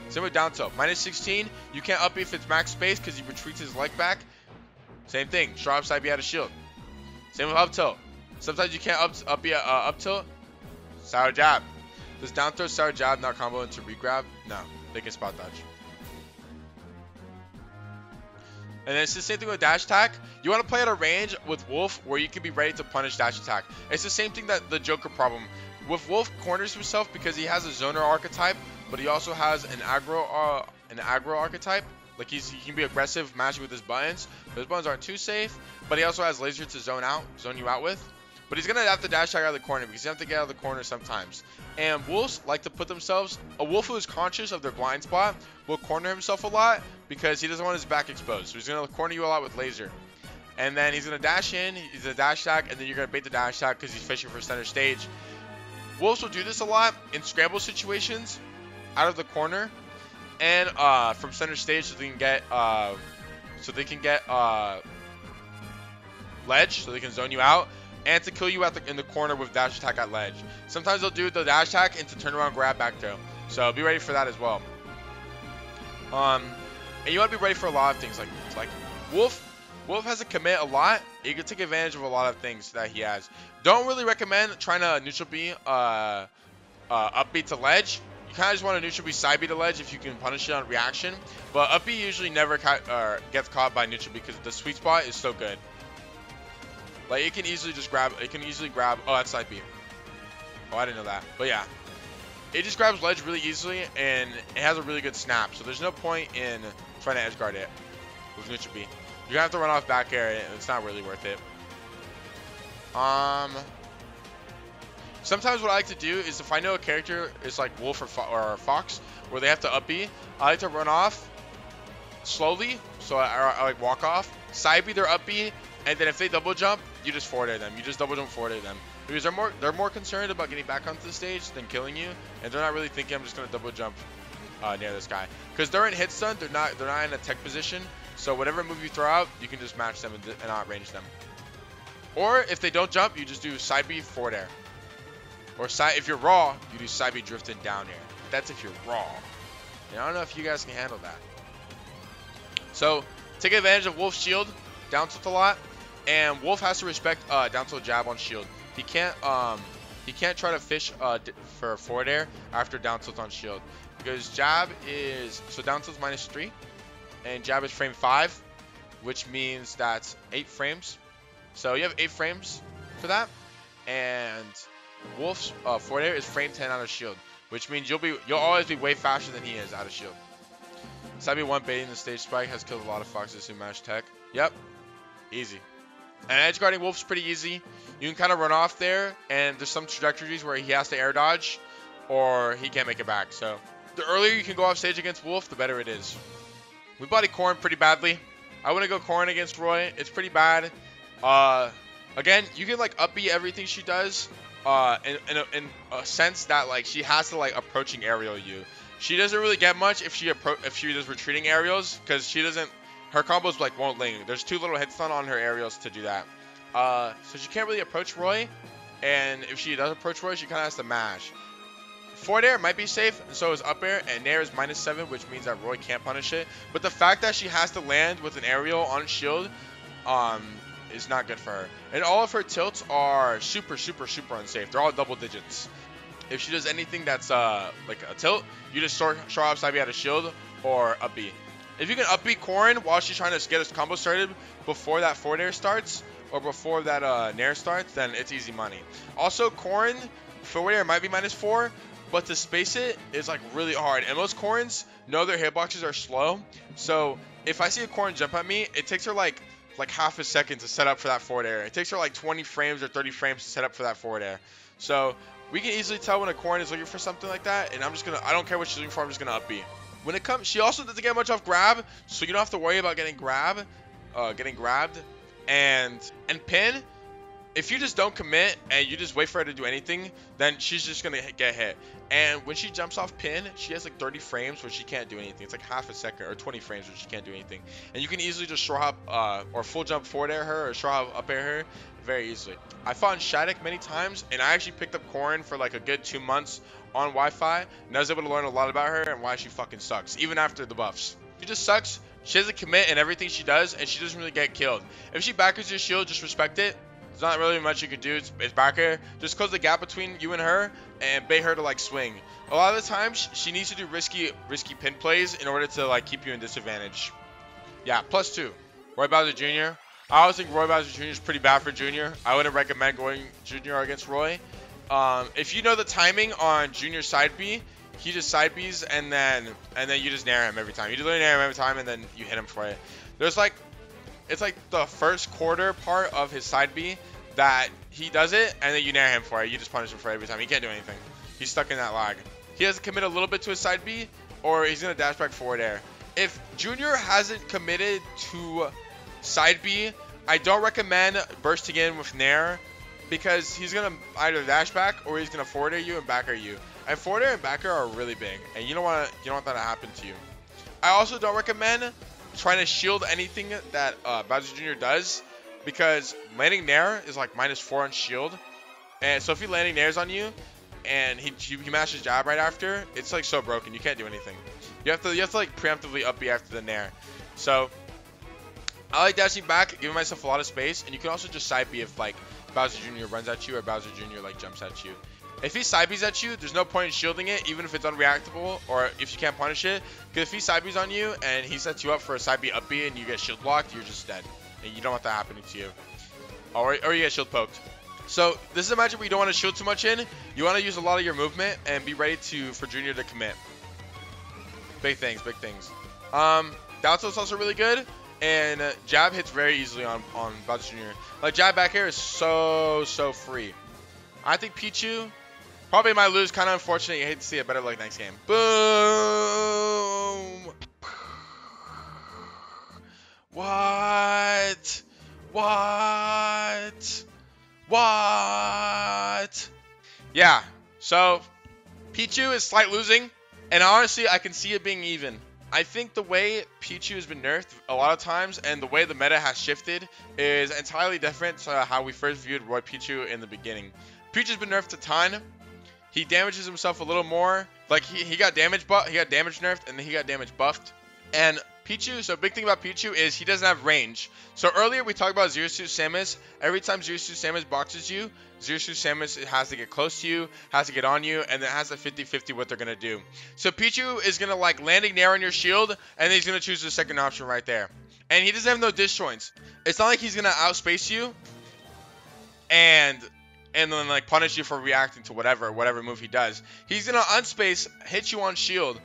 Same with down tilt. Minus 16, you can't up B if it's max space because he retreats his leg back. Same thing. Short up side B out of shield. Same with up tilt. Sometimes you can't up B up tilt. Sour jab. Does down throw sour jab not combo into regrab? No. They can spot dodge. And then it's the same thing with dash attack. You want to play at a range with Wolf where you can be ready to punish dash attack. It's the same thing that the Joker problem. With Wolf corners himself because he has a zoner archetype, but he also has an aggro archetype. Like he can be aggressive mashing with his buttons. Those buttons aren't too safe, but he also has laser to zone you out with. But he's gonna have to dash attack out of the corner because you have to get out of the corner sometimes. And wolves like to put themselves. A wolf who is conscious of their blind spot will corner himself a lot because he doesn't want his back exposed. So he's gonna corner you a lot with laser. And then he's gonna dash in, he's gonna dash attack, and then you're gonna bait the dash attack because he's fishing for center stage. Wolves will do this a lot in scramble situations, out of the corner, and from center stage, so they can get ledge, so they can zone you out, and to kill you in the corner with dash attack at ledge. Sometimes they'll do the dash attack into turnaround grab back throw, so be ready for that as well. And you want to be ready for a lot of things like Wolf has to commit a lot. You can take advantage of a lot of things that he has. Don't really recommend trying to neutral B up B to ledge. You kind of just want to neutral B side B to ledge if you can punish it on reaction. But up B usually never gets caught by neutral B because the sweet spot is so good. Like it can easily grab. Oh, that's side B. Oh, I didn't know that. But yeah, it just grabs ledge really easily and it has a really good snap. So there's no point in trying to edge guard it with neutral B. You're gonna have to run off back air, and it's not really worth it. Sometimes what I like to do is if I know a character is like Wolf or Fox, where they have to up B, I like to run off slowly, so I like walk off, side B their up B, and then if they double jump, you just forward air them. You just double jump forward air them because they're more concerned about getting back onto the stage than killing you, and they're not really thinking I'm just gonna double jump near this guy because they're in hit stun. They're not in a tech position. So whatever move you throw out, you can just match them and outrange them. Or if they don't jump, you just do side B forward air. Or if you're raw, you do side B drifting down air. That's if you're raw. And I don't know if you guys can handle that. So take advantage of Wolf's shield, down tilt a lot, and Wolf has to respect down tilt jab on shield. He can't try to fish for forward air after down tilt on shield because jab is down tilt's -3. And jab is frame 5, which means that's 8 frames. So you have 8 frames for that. And Wolf's forward air is frame 10 out of shield, which means you'll always be way faster than he is out of shield. Side B1 baiting the stage spike has killed a lot of foxes who mash tech. Yep, easy. And edge guarding Wolf's pretty easy. you can kind of run off there, and there's some trajectories where he has to air dodge, or he can't make it back. So the earlier you can go off stage against Wolf, the better it is. We bodied Corrin pretty badly. I wouldn't go Corrin against Roy. It's pretty bad. Again, you can like up B everything she does, in a sense that like she has to like approaching aerial you. She doesn't really get much if she does retreating aerials, because she doesn't. Her combos like won't link. There's too little hit stun on her aerials to do that. So she can't really approach Roy, and if she does approach Roy, she kind of has to mash. Forward air might be safe, and so is up air, and nair is -7, which means that Roy can't punish it. But the fact that she has to land with an aerial on shield, is not good for her. And all of her tilts are super unsafe. They're all double digits. If she does anything that's like a tilt, you just short hop side B out of shield or up B. If you can up B Corrin while she's trying to get his combo started before that forward air starts, or before that nair starts, then it's easy money. Also, Corrin forward air might be -4, but to space it is like really hard. And most Corrins know their hitboxes are slow. So if I see a Corrin jump at me, it takes her like half a second to set up for that forward air. It takes her like 20 frames or 30 frames to set up for that forward air. So we can easily tell when a Corrin is looking for something like that. And I don't care what she's looking for, I'm just gonna up B. When it comes, she also doesn't get much off grab, so you don't have to worry about getting grabbed. And pin, if you just don't commit and you just wait for her to do anything, then she's just gonna get hit. And when she jumps off pin, she has like 30 frames where she can't do anything. It's like half a second, or 20 frames where she can't do anything. And you can easily just short hop or full jump forward air her, or short hop up air her very easily. I fought in Shattuck many times, and I actually picked up Corrin for like a good 2 months on Wi-Fi, and I was able to learn a lot about her and why she fucking sucks, even after the buffs. She just sucks. She doesn't commit in everything she does, and she doesn't really get killed. If she backers your shield, just respect it. There's not really much you can do. It's back air. Just close the gap between you and her and bait her to like swing. A lot of the times she needs to do risky pin plays in order to like keep you in disadvantage. Yeah, +2. Roy Bowser Jr. I always think Roy Bowser Jr. is pretty bad for Junior. I wouldn't recommend going Junior against Roy. If you know the timing on Junior side B, he just side Bs and then you just nair him every time. You just literally nair him every time and then you hit him for it. There's like, it's like the first quarter part of his side B that he does it and then you nair him for it. You just punish him for it every time. He can't do anything. He's stuck in that lag. He has to commit a little bit to his side B, or he's gonna dash back forward air. If Junior hasn't committed to side B, I don't recommend bursting in with nair, because he's gonna either dash back or he's gonna forward air you and back air you. And forward air and back air are really big, and you don't want that to happen to you. I also don't recommend trying to shield anything that Bowser Jr. does, because landing nair is like -4 on shield, and so if he landing nairs on you and he mashes jab right after, it's like so broken. You can't do anything. You have to like preemptively up B after the nair. So I like dashing back, giving myself a lot of space, and you can also just side B if like Bowser Jr. runs at you or Bowser Jr. like jumps at you. If he side Bs at you, there's no point in shielding it, even if it's unreactable or if you can't punish it. Because if he side Bs on you and he sets you up for a side B up B and you get shield blocked, you're just dead. And you don't want that happening to you. Or you get shield poked. So this is a matchup where you don't want to shield too much in. You want to use a lot of your movement and be ready for Junior to commit. Big things, big things. Down tilt's also really good. And jab hits very easily on Bowser Jr. Like jab back air is so free. I think Pichu probably might lose. Kind of unfortunate. You hate to see it. Better luck next game. Boom. What? Yeah. So Pichu is slight losing, and honestly, I can see it being even. I think the way Pichu has been nerfed a lot of times and the way the meta has shifted is entirely different to how we first viewed Roy Pichu in the beginning. Pichu's been nerfed a ton. He damages himself a little more. Like he got damage nerfed and then he got damage buffed. And Pichu, so big thing about Pichu is he doesn't have range. So earlier we talked about Zero Suit Samus. Every time Zero Suit Samus boxes you, Zero Suit Samus has to get close to you, has to get on you, and then has a 50-50 what they're going to do. So Pichu is going to like landing nair on your shield, and then he's going to choose the second option right there. And he doesn't have no disjoints. It's not like he's going to outspace you and then like punish you for reacting to whatever move he does. He's going to unspace, hit you on shield,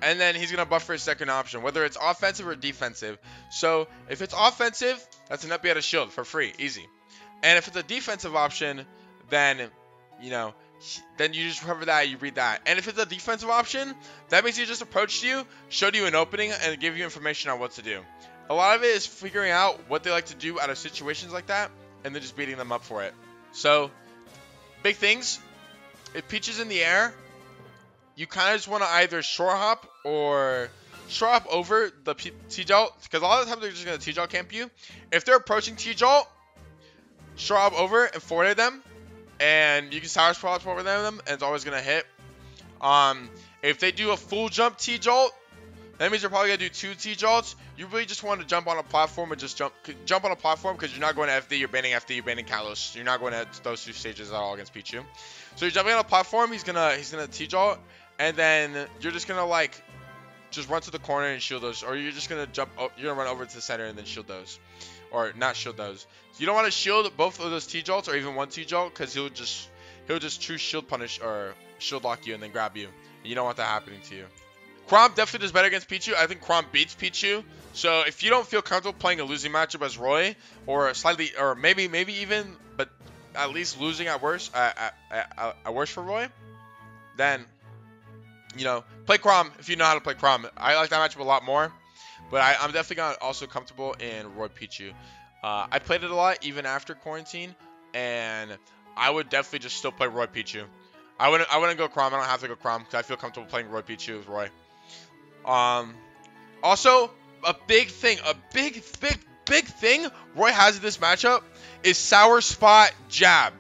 and then he's going to buff for his second option, whether it's offensive or defensive. So if it's offensive, that's an up B out of shield for free, easy. And if it's a defensive option, then, you know, then you just remember that, you read that. And if it's a defensive option, that means he just approached you, showed you an opening, and gave you information on what to do. A lot of it is figuring out what they like to do out of situations like that, and then just beating them up for it. So, big things. If Peach is in the air, you kind of just want to either short hop or short hop over the T-Jolt, because a lot of the time they're just going to T-Jolt camp you. If they're approaching T-Jolt, short hop over and forward at them, and you can sour spot over them, and it's always going to hit. If they do a full jump T-Jolt, that means you're probably going to do 2 T-Jolts. You really just want to jump on a platform and just jump on a platform, because you're not going to FD, you're banning FD, you're banning Kalos. You're not going to those 2 stages at all against Pichu. So you're jumping on a platform, he's gonna T-Jolt, and then you're just gonna like just run to the corner and shield those, or you're just gonna you're gonna run over to the center and then shield those, or not shield those. So you don't want to shield both of those T-Jolts or even one T-Jolt, because he'll just true shield punish or shield lock you and then grab you. And you don't want that happening to you. Chrom definitely does better against Pichu. I think Chrom beats Pichu. So if you don't feel comfortable playing a losing matchup as Roy, or slightly, or maybe even, but at least losing at worst, at worst for Roy, then, you know, play Chrom if you know how to play Chrom. I like that matchup a lot more, but I'm definitely also comfortable in Roy Pichu. I played it a lot even after quarantine, and I would definitely just still play Roy Pichu. I wouldn't go Chrom. I don't have to go Chrom because I feel comfortable playing Roy Pichu with Roy. Also, a big thing Roy has in this matchup is Sour Spot Jab.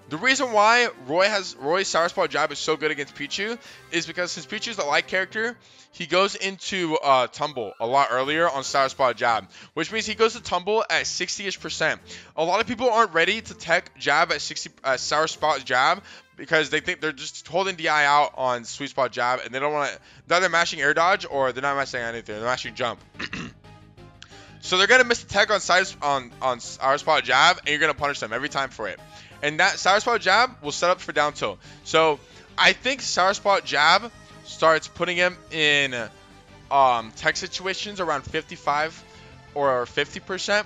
The reason why Roy's Sour Spot Jab is so good against Pichu is because since Pichu's a light character, he goes into Tumble a lot earlier on Sour Spot Jab, which means he goes to Tumble at 60-ish%. A lot of people aren't ready to tech Jab at Sour Spot Jab, because they think they're just holding DI out on Sweet Spot Jab, and they don't want to. They're either mashing air dodge or they're not mashing anything. They're mashing jump. So they're gonna miss the tech on Sour Spot Jab, and you're gonna punish them every time for it. And that Sour Spot Jab will set up for down tilt. So I think Sour Spot Jab starts putting him in tech situations around 55 or 50%.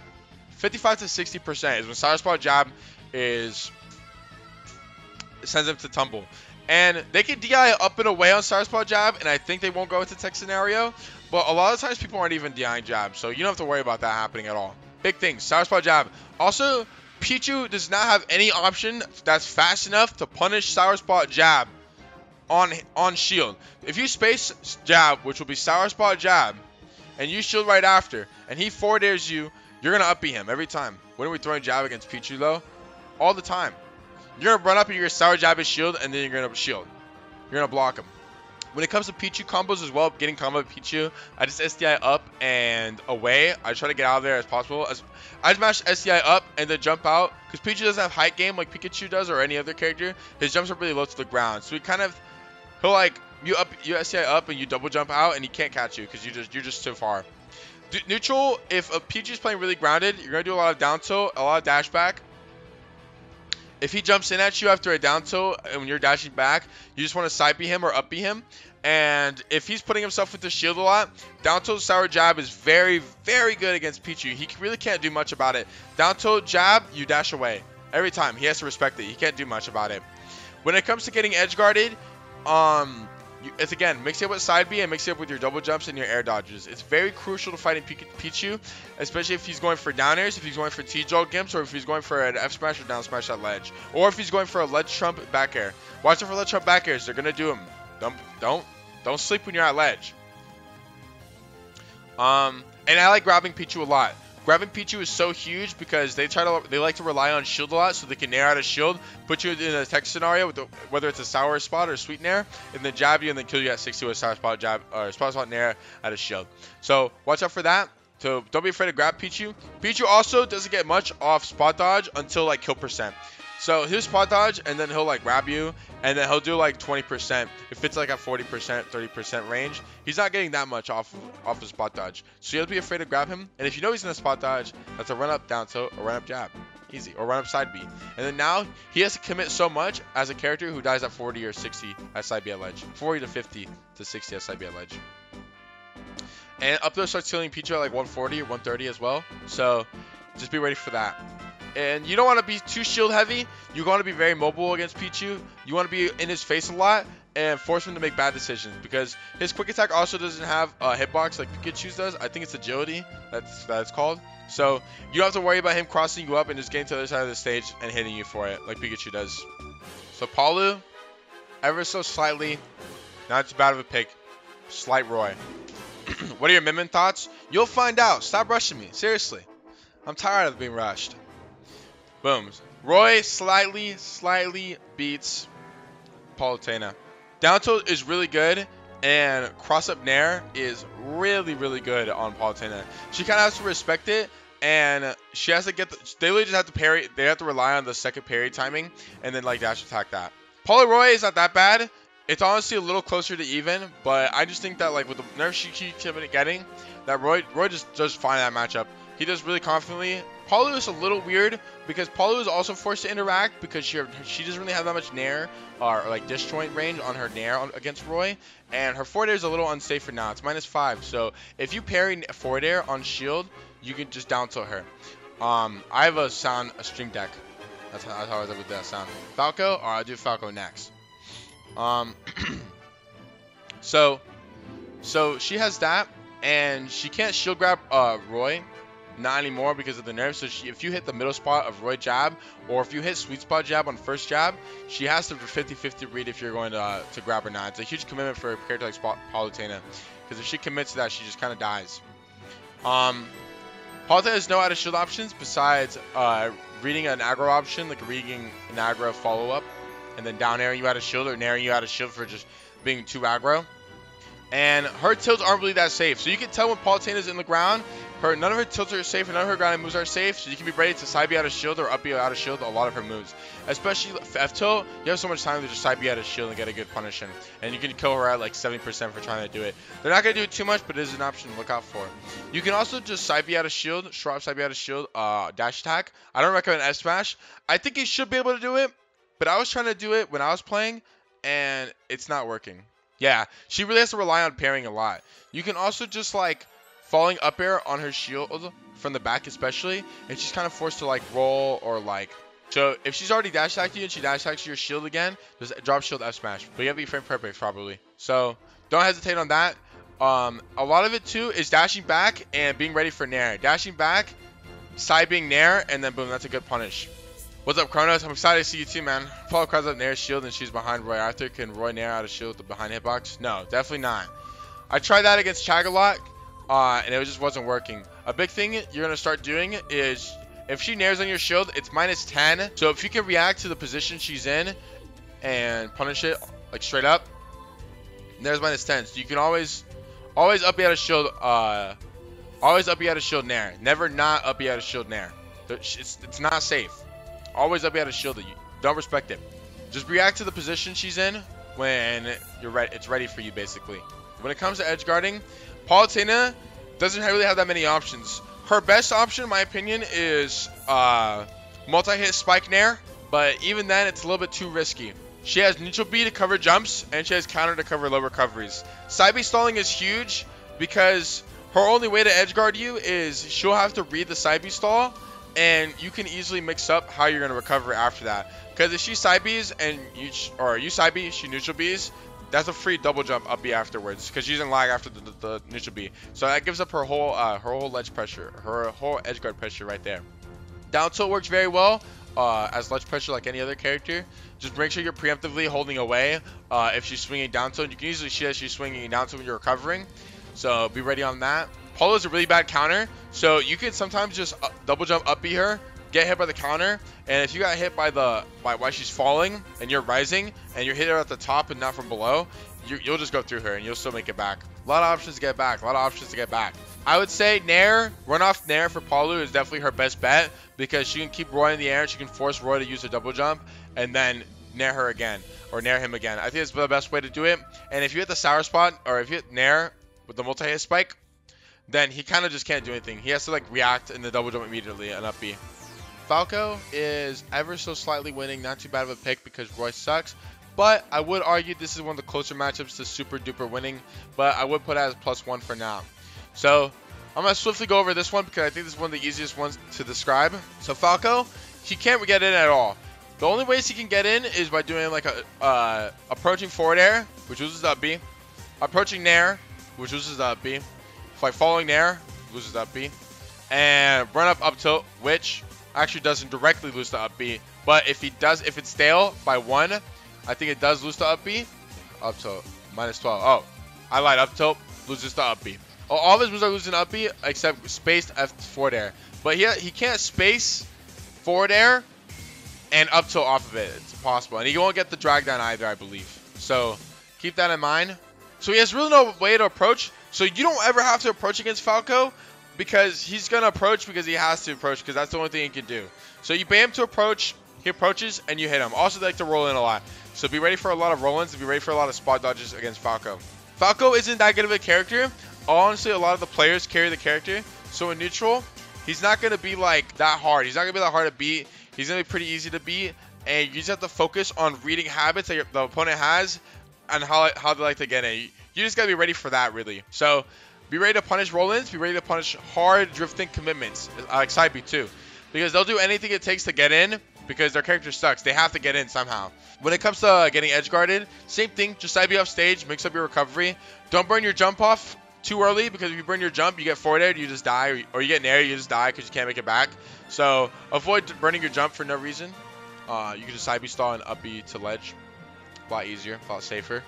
55 to 60% is when Sour Spot Jab sends him to Tumble. And they can DI up and away on Sour Spot Jab, and I think they won't go into tech scenario. But a lot of times people aren't even DIing Jab, so you don't have to worry about that happening at all. Big thing, Sour Spot Jab. Also, Pichu does not have any option that's fast enough to punish Sour Spot Jab on shield. If you space Jab, which will be Sour Spot Jab, and you shield right after, and he forward airs you, you're going to up-B him every time. When are we throwing Jab against Pichu, though? All the time. You're going to run up and you're going to Sour Jab his shield, and then you're going to shield. You're going to block him. When it comes to Pichu combos as well, getting combo with Pichu, I just SDI up and away. I try to get out of there as possible. I just mash SDI up and then jump out, because Pichu doesn't have height game like Pikachu does or any other character. His jumps are really low to the ground, so he'll like you SDI up and you double jump out, and he can't catch you because you're just too far. Neutral, if a Pichu's playing really grounded, you're gonna do a lot of down tilt, a lot of dash back. If he jumps in at you after a down tilt and when you're dashing back, you just want to side B him or up B him. And if he's putting himself into shield a lot, down tilt Sour Jab is very, very good against Pichu. He really can't do much about it. Down tilt Jab, you dash away. Every time. He has to respect it. He can't do much about it. When it comes to getting edge guarded, it's again, mix it with side B and mix it up with your double jumps and your air dodges. It's very crucial to fighting Pichu, especially if he's going for down airs, if he's going for T-Jolt gimps, or if he's going for an F smash or down smash at ledge, or if he's going for a ledge trump back air. Watch out for ledge trump back airs. They're gonna do them. Don't sleep when you're at ledge. And I like grabbing Pichu a lot. Grabbing Pichu is so huge because they like to rely on shield a lot, so they can nair out a shield, put you in a tech scenario with whether it's a sour spot or sweet nair, and then jab you and then kill you at 60 with sour spot jab or spot nair at a shield. So watch out for that. So don't be afraid to grab Pichu. Pichu also doesn't get much off spot dodge until like kill percent. So he'll spot dodge and then he'll like grab you, and then he'll do like 20%. If it's like a 40%, 30% range, he's not getting that much off of spot dodge. So you have to be afraid to grab him. And if you know he's gonna spot dodge, that's a run up down tilt or run up jab, easy, or run up side B. And then now he has to commit so much as a character who dies at 40 or 60 at side B at ledge, 40 to 50 to 60 at side B at ledge. And up there starts healing Pichu at like 140 or 130 as well. So just be ready for that. And you don't want to be too shield heavy. You want to be very mobile against Pichu. You want to be in his face a lot and force him to make bad decisions, because his quick attack also doesn't have a hitbox like Pikachu's does. I think it's agility that's called. So you don't have to worry about him crossing you up and just getting to the other side of the stage and hitting you for it like Pikachu does. So Palu, ever so slightly, not too bad of a pick. Slight Roy. What are your Min thoughts? You'll find out. Stop rushing me. Seriously. I'm tired of being rushed. Boom. Roy slightly beats Palutena. Down tilt is really good, and cross up nair is really good on Palutena. She kind of has to respect it, and she has to get they really just have to parry. They have to rely on the second parry timing and then like dash attack that. Roy is not that bad. It's honestly a little closer to even, but I just think that like with the nerfs she keeps getting, that Roy just does fine in that matchup. He does really confidently. Palu is a little weird because Palu is also forced to interact because she doesn't really have that much nair or like disjoint range on her nair against Roy, and her forward air is a little unsafe for now. It's -5, so if you parry forward air on shield, you can just down tilt her. I have a stream deck. That's how I was able to do that sound. Falco, or I'll do Falco next. So she has that, and she can't shield grab Roy. Not anymore because of the nerfs. So if you hit the middle spot of Roy jab, or if you hit sweet spot jab on first jab, she has to 50-50 read if you're going to grab or not. It's a huge commitment for a character like Palutena, because if she commits to that, she just kind of dies. Palutena has no out of shield options besides reading an aggro option, like reading an aggro follow up, and then down airing you out of shield or nairing you out of shield for just being too aggro. And her tilts aren't really that safe. So you can tell when Palutena is in the ground, none of her tilts are safe, and none of her ground moves are safe. So you can be ready to side B out of shield or up B out of shield a lot of her moves. Especially F tilt, you have so much time to just side B out of shield and get a good punish in. And you can kill her at like 70% for trying to do it. They're not going to do it too much, but it is an option to look out for. You can also just side B out of shield, short side B out of shield, dash attack. I don't recommend F smash. I think you should be able to do it, but I was trying to do it when I was playing, and it's not working. Yeah, she really has to rely on parrying a lot. You can also just like falling up air on her shield from the back especially, and she's kind of forced to like roll or like. So if she's already dash attacked you and she dash attacks your shield again, just drop shield F smash. But you have to be frame perfect probably. So don't hesitate on that. A lot of it too is dashing back and being ready for nair. Dashing back, side being nair, and then boom, that's a good punish. What's up, Kronos? I'm excited to see you too, man. Follow crowds up nair shield and she's behind Roy Arthur. Can Roy nair out of shield with the behind hitbox? No, definitely not. I tried that against Chag a lot, and it just wasn't working. A big thing you're going to start doing is if she nairs on your shield, it's -10. So if you can react to the position she's in and punish it like straight up, there's -10. So you can always up B out of shield, always up B out of shield nair. Never not up B out of shield nair. It's not safe. Always up out of shield. You don't respect it. Just react to the position she's in when you're ready. It's ready for you basically. When it comes to edge guarding, Palutena doesn't really have that many options. Her best option, in my opinion, is multi-hit spike nair, but even then, it's a little bit too risky. She has neutral B to cover jumps, and she has counter to cover low recoveries. Side B stalling is huge because her only way to edge guard you is she'll have to read the side B stall, and you can easily mix up how you're going to recover after that. Because if she side B's and you side B, she neutral B's, that's a free double jump up B afterwards because she's in lag after the neutral B. So that gives up her whole ledge pressure, her whole edge guard pressure right there. Down tilt works very well as ledge pressure like any other character. Just make sure you're preemptively holding away if she's swinging down tilt. You can easily see that she's swinging down tilt when you're recovering. So be ready on that. Polo is a really bad counter, so you can sometimes just double jump up B her, get hit by the counter, and if you got hit by while she's falling and you're rising and you're hit her at the top and not from below, you'll just go through her and you'll still make it back. A lot of options to get back. I would say nair, run off nair for Palu is definitely her best bet because she can keep Roy in the air. She can force Roy to use a double jump and then nair her again or nair him again. I think it's the best way to do it. And if you hit the sour spot or if you hit nair with the multi-hit spike, then he kind of just can't do anything. He has to like react and the double jump immediately and up B. Falco is ever so slightly winning. Not too bad of a pick because Roy sucks. But I would argue this is one of the closer matchups to super duper winning. But I would put it as +1 for now. So I'm going to swiftly go over this one because I think this is one of the easiest ones to describe. So Falco he can't get in at all. The only ways he can get in is by doing like a approaching forward air, which loses up B, approaching nair, which loses up B, like following nair, loses up B, and run up tilt, which actually doesn't directly lose the up B, but if it's stale by 1, I think it does lose the up B. Up tilt -12. Oh, I lied. Up tilt loses the up B. All of his moves are losing up B except spaced F forward air, but he can't space forward air and up tilt off of it. It's impossible, and he won't get the drag down either, I believe. So keep that in mind. So he has really no way to approach. So you don't ever have to approach against Falco, because he's gonna approach because he has to approach, because that's the only thing he can do. So you bait him to approach, he approaches, and you hit him. Also, they like to roll in a lot. So be ready for a lot of roll-ins and be ready for a lot of spot dodges against Falco. Falco isn't that good of a character. Honestly, a lot of the players carry the character. So in neutral, he's not gonna be like that hard. He's not gonna be that hard to beat. He's gonna be pretty easy to beat, and you just have to focus on reading habits that the opponent has and how they like to get in. You just gotta be ready for that, really. So be ready to punish roll-ins. Be ready to punish hard drifting commitments, like side B too, because they'll do anything it takes to get in because their character sucks. They have to get in somehow. When it comes to getting edge guarded, same thing. Just side B off stage, mix up your recovery. Don't burn your jump off too early, because if you burn your jump, you get forward air, you just die, or you get nair, you just die because you can't make it back. So avoid burning your jump for no reason. You can just side B stall and up B to ledge. A lot easier, a lot safer.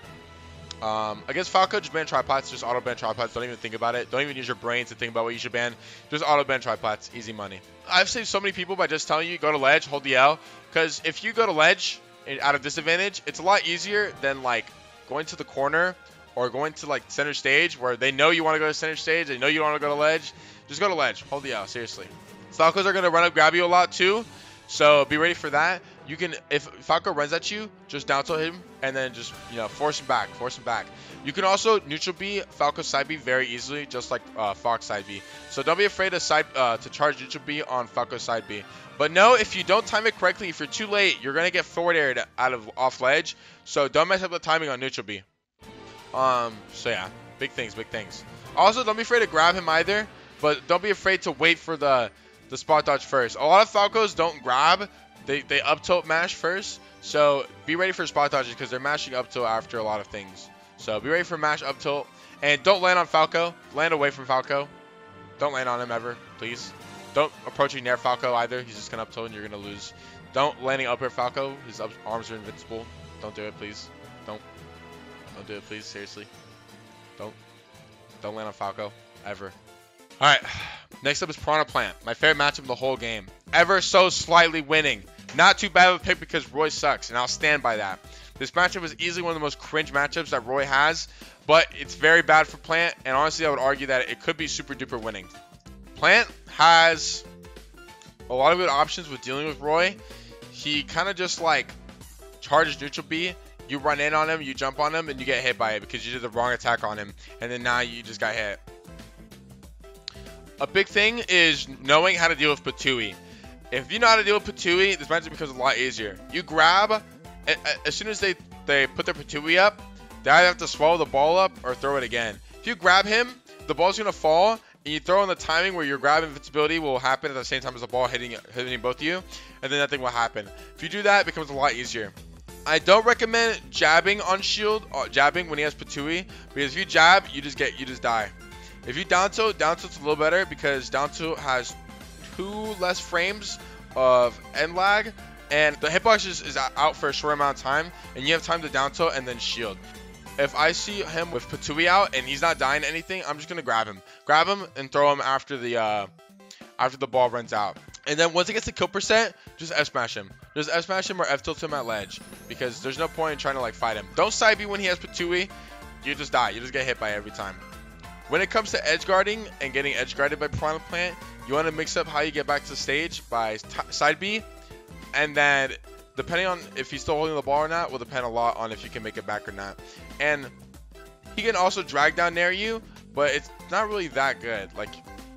Against Falco, just ban tripods. Just auto ban tripods. Don't even think about it. Don't even use your brain to think about what you should ban. Just auto ban tripods. Easy money. I've saved so many people by just telling you go to ledge, hold the L. Because if you go to ledge out of disadvantage, it's a lot easier than like going to the corner or going to like center stage, where they know you want to go to center stage. They know you want to go to ledge. Just go to ledge. Hold the L. Seriously. Falcos are gonna run up, grab you a lot too. So be ready for that. You can, if Falco runs at you, just down tilt him and then just, force him back, You can also neutral B Falco side B very easily, just like Fox side B. So don't be afraid to charge neutral B on Falco side B. But no, if you don't time it correctly, if you're too late, you're gonna get forward aired off ledge. So don't mess up the timing on neutral B. So yeah, big things. Also, don't be afraid to grab him either, but don't be afraid to wait for the spot dodge first. A lot of Falcos don't grab. They up tilt mash first, so be ready for spot dodges because they're mashing up tilt after a lot of things. So be ready for mash up tilt, and don't land on Falco. Land away from Falco. Don't land on him ever, please. Don't approaching near Falco either. He's just gonna up tilt and you're gonna lose. Don't landing up here Falco. His arms are invincible. Don't do it, please. Don't do it, please. Seriously. Don't land on Falco ever. All right. Next up is Piranha Plant. My favorite matchup of the whole game. Ever so slightly winning. Not too bad of a pick because Roy sucks, and I'll stand by that. This matchup is easily one of the most cringe matchups that Roy has, but it's very bad for Plant, and honestly, I would argue that it could be super duper winning. Plant has a lot of good options with dealing with Roy. He kind of just like charges neutral B. You run in on him, you jump on him, and you get hit by it because you did the wrong attack on him, and then now you just got hit. A big thing is knowing how to deal with Patui. If you know how to deal with Patui, this matchup becomes a lot easier. You grab, as soon as they put their Patui up, they either have to swallow the ball up or throw it again. If you grab him, the ball's going to fall, and you throw in the timing where your grab invincibility will happen at the same time as the ball hitting both of you, and then nothing will happen. If you do that, it becomes a lot easier. I don't recommend jabbing on shield, jabbing when he has Patui, because if you jab, you just die. If you down tilt's a little better because down tilt has 2 less frames of end lag, and the hitbox is out for a short amount of time, and you have time to down tilt and then shield. If I see him with Patui out and he's not dying to anything, I'm just gonna grab him and throw him after the ball runs out. And then once it gets to kill percent, just F smash him. Just F smash him or F tilt him at ledge, because there's no point in trying to like fight him. Don't side B when he has Patui. You just die. You just get hit by it every time. When it comes to edge guarding and getting edge guarded by Piranha Plant, you want to mix up how you get back to the stage by side B, and then depending on if he's still holding the ball or not will depend a lot on if you can make it back or not. And he can also drag down near you, but it's not really that good. Like,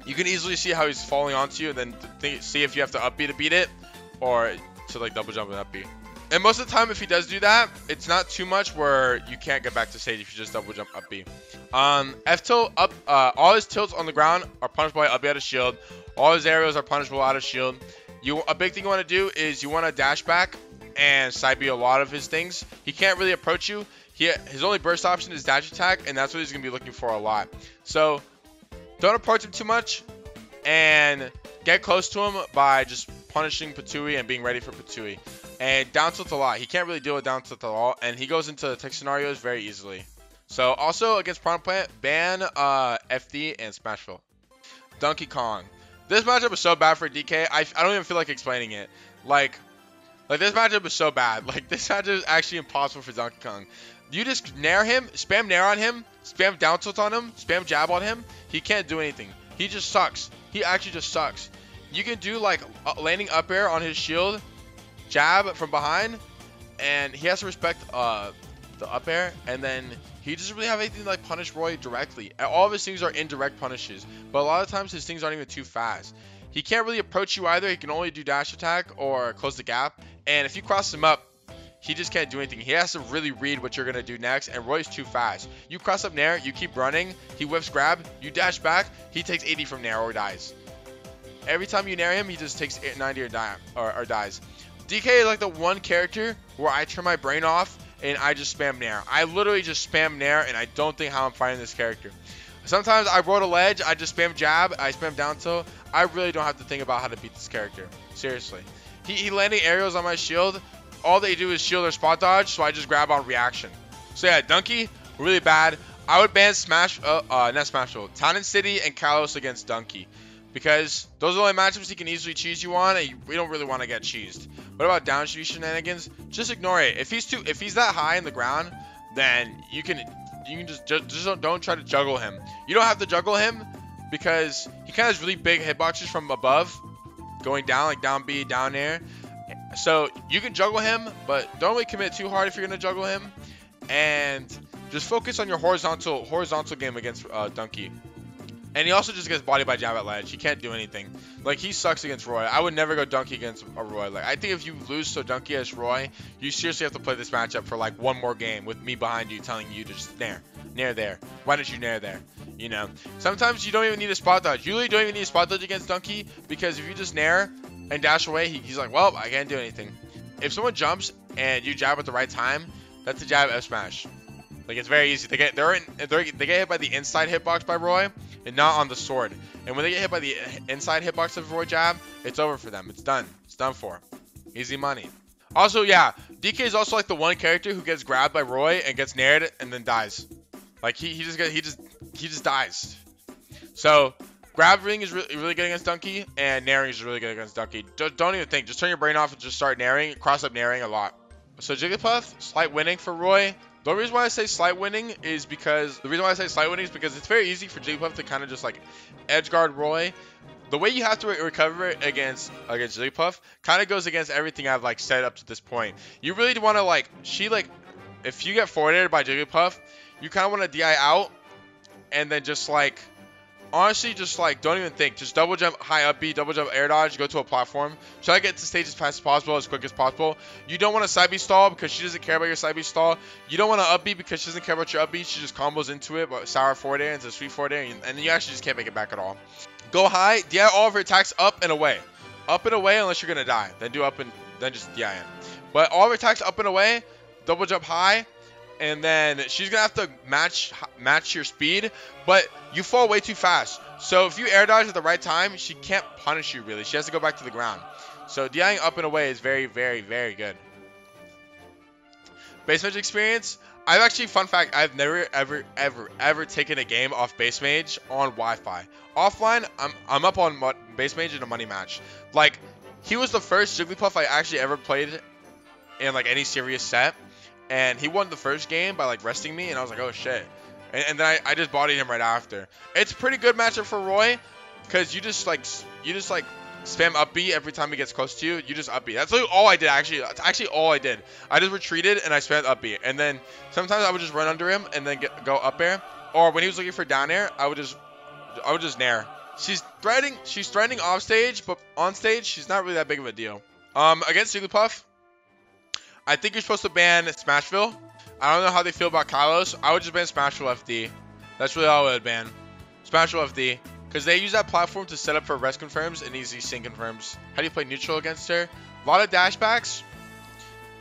you can easily see how he's falling onto you, and then see if you have to up B to beat it, or to like double jump and up B. And most of the time, if he does do that, it's not too much where you can't get back to stage if you just double jump up B. F tilt up, all his tilts on the ground are punishable by up B out of shield. All his aerials are punishable out of shield. A big thing you want to do is you want to dash back and side B a lot of his things. He can't really approach you. His only burst option is dash attack, and that's what he's going to be looking for a lot. So don't approach him too much, and get close to him by just punishing Pachuli and being ready for Pachuli. And down tilt a lot. He can't really deal with down tilt at all, and he goes into tech scenarios very easily. So also against Piranha Plant, ban FD and Smashville. Donkey Kong. This matchup is so bad for DK. I don't even feel like explaining it. Like this matchup is so bad. Like this matchup is actually impossible for Donkey Kong. You just nair him, spam nair on him, spam down tilt on him, spam jab on him. He can't do anything. He just sucks. He actually just sucks. You can do like landing up air on his shield, jab from behind, and he has to respect the up air, and then he doesn't really have anything to like punish Roy directly. All of his things are indirect punishes, but a lot of times his things aren't even too fast. He can't really approach you either. He can only do dash attack or close the gap, and if you cross him up, he just can't do anything. He has to really read what you're going to do next, and Roy's too fast. You cross up nair, you keep running, he whiffs grab, you dash back, he takes 80 from nair or dies. Every time you nair him, he just takes 90 or dies. DK is like the one character where I turn my brain off and I just spam nair. I literally just spam nair, and I don't think how I'm fighting this character. Sometimes I roll a ledge, I just spam jab, I spam down tilt. I really don't have to think about how to beat this character. Seriously. He landing aerials on my shield. All they do is shield or spot dodge, so I just grab on reaction. So yeah, Donkey, really bad. I would ban not Smashville, Town and City and Kalos against Donkey, because those are the only matchups he can easily cheese you on, and we don't really want to get cheesed. What about down street shenanigans? Just ignore it. If he's that high in the ground, then you can just don't try to juggle him. You don't have to juggle him because he kind of has really big hitboxes from above, going down, like down B, down air. So you can juggle him, but don't really commit too hard if you're gonna juggle him, and just focus on your horizontal game against Donkey. And he also just gets bodied by jab at ledge. He can't do anything. Like, he sucks against Roy. I would never go Donkey against a Roy. Like, I think if you lose to Donkey as Roy, you seriously have to play this matchup for like one more game with me behind you telling you to just nair there. Why don't you nair there? You know, sometimes you don't even need a spot dodge. You really don't even need a spot dodge against Donkey, because if you just nair and dash away, he's like, well, I can't do anything. If someone jumps and you jab at the right time, that's a jab F smash. Like, it's very easy. They get hit by the inside hitbox by Roy and not on the sword. And when they get hit by the inside hitbox of Roy jab, it's over for them. It's done. It's done for. Easy money. Also, yeah, DK is also like the one character who gets grabbed by Roy and gets nared and then dies. Like, he just dies. So grabbing is really good against Donkey, and nairing is really good against Donkey. Don't even think. Just turn your brain off and just start nairing. Cross up nairing a lot. So Jigglypuff, slight winning for Roy. The reason why I say slight winning is because it's very easy for Jigglypuff to kind of just like edge guard Roy. The way you have to recover it against Jigglypuff kind of goes against everything I've like said up to this point. You really want to if you get forwarded by Jigglypuff, you kind of want to DI out, and then just like, honestly, just like, don't even think. Just double jump high up B, double jump air dodge, go to a platform. Try to get to stage as fast as possible, as quick as possible. You don't want to side B stall because she doesn't care about your side B stall. You don't want to up B because she doesn't care about your up B. She just combos into it, but sour forward air into sweet forward air, and then you actually just can't make it back at all. Go high, DI all of her attacks up and away. Up and away unless you're going to die. Then do up and then just DI in. But all of her attacks up and away, double jump high, and then she's going to have to match your speed, but you fall way too fast. So if you air dodge at the right time, she can't punish you really. She has to go back to the ground. So DIing up and away is very, very, very good. Base mage experience. I've actually, fun fact, I've never, ever taken a game off base mage on Wi-Fi. Offline, I'm up on base mage in a money match. Like, he was the first Jigglypuff I actually ever played in like any serious set. And he won the first game by like resting me, and I was like, oh shit. And then I just bodied him right after. It's a pretty good matchup for Roy, because you just like spam up B every time he gets close to you. You just up B. That's literally all I did, actually. That's actually all I did. I just retreated and I spammed up B. And then sometimes I would just run under him and then go up air. Or when he was looking for down air, I would just nair. She's threatening off stage, but on stage she's not really that big of a deal. Against Jigglypuff, I think you're supposed to ban Smashville. I don't know how they feel about Kalos. I would just ban Smashville FD. That's really all I would ban. Smashville FD. because they use that platform to set up for rest confirms and easy sync confirms. How do you play neutral against her? A lot of dashbacks,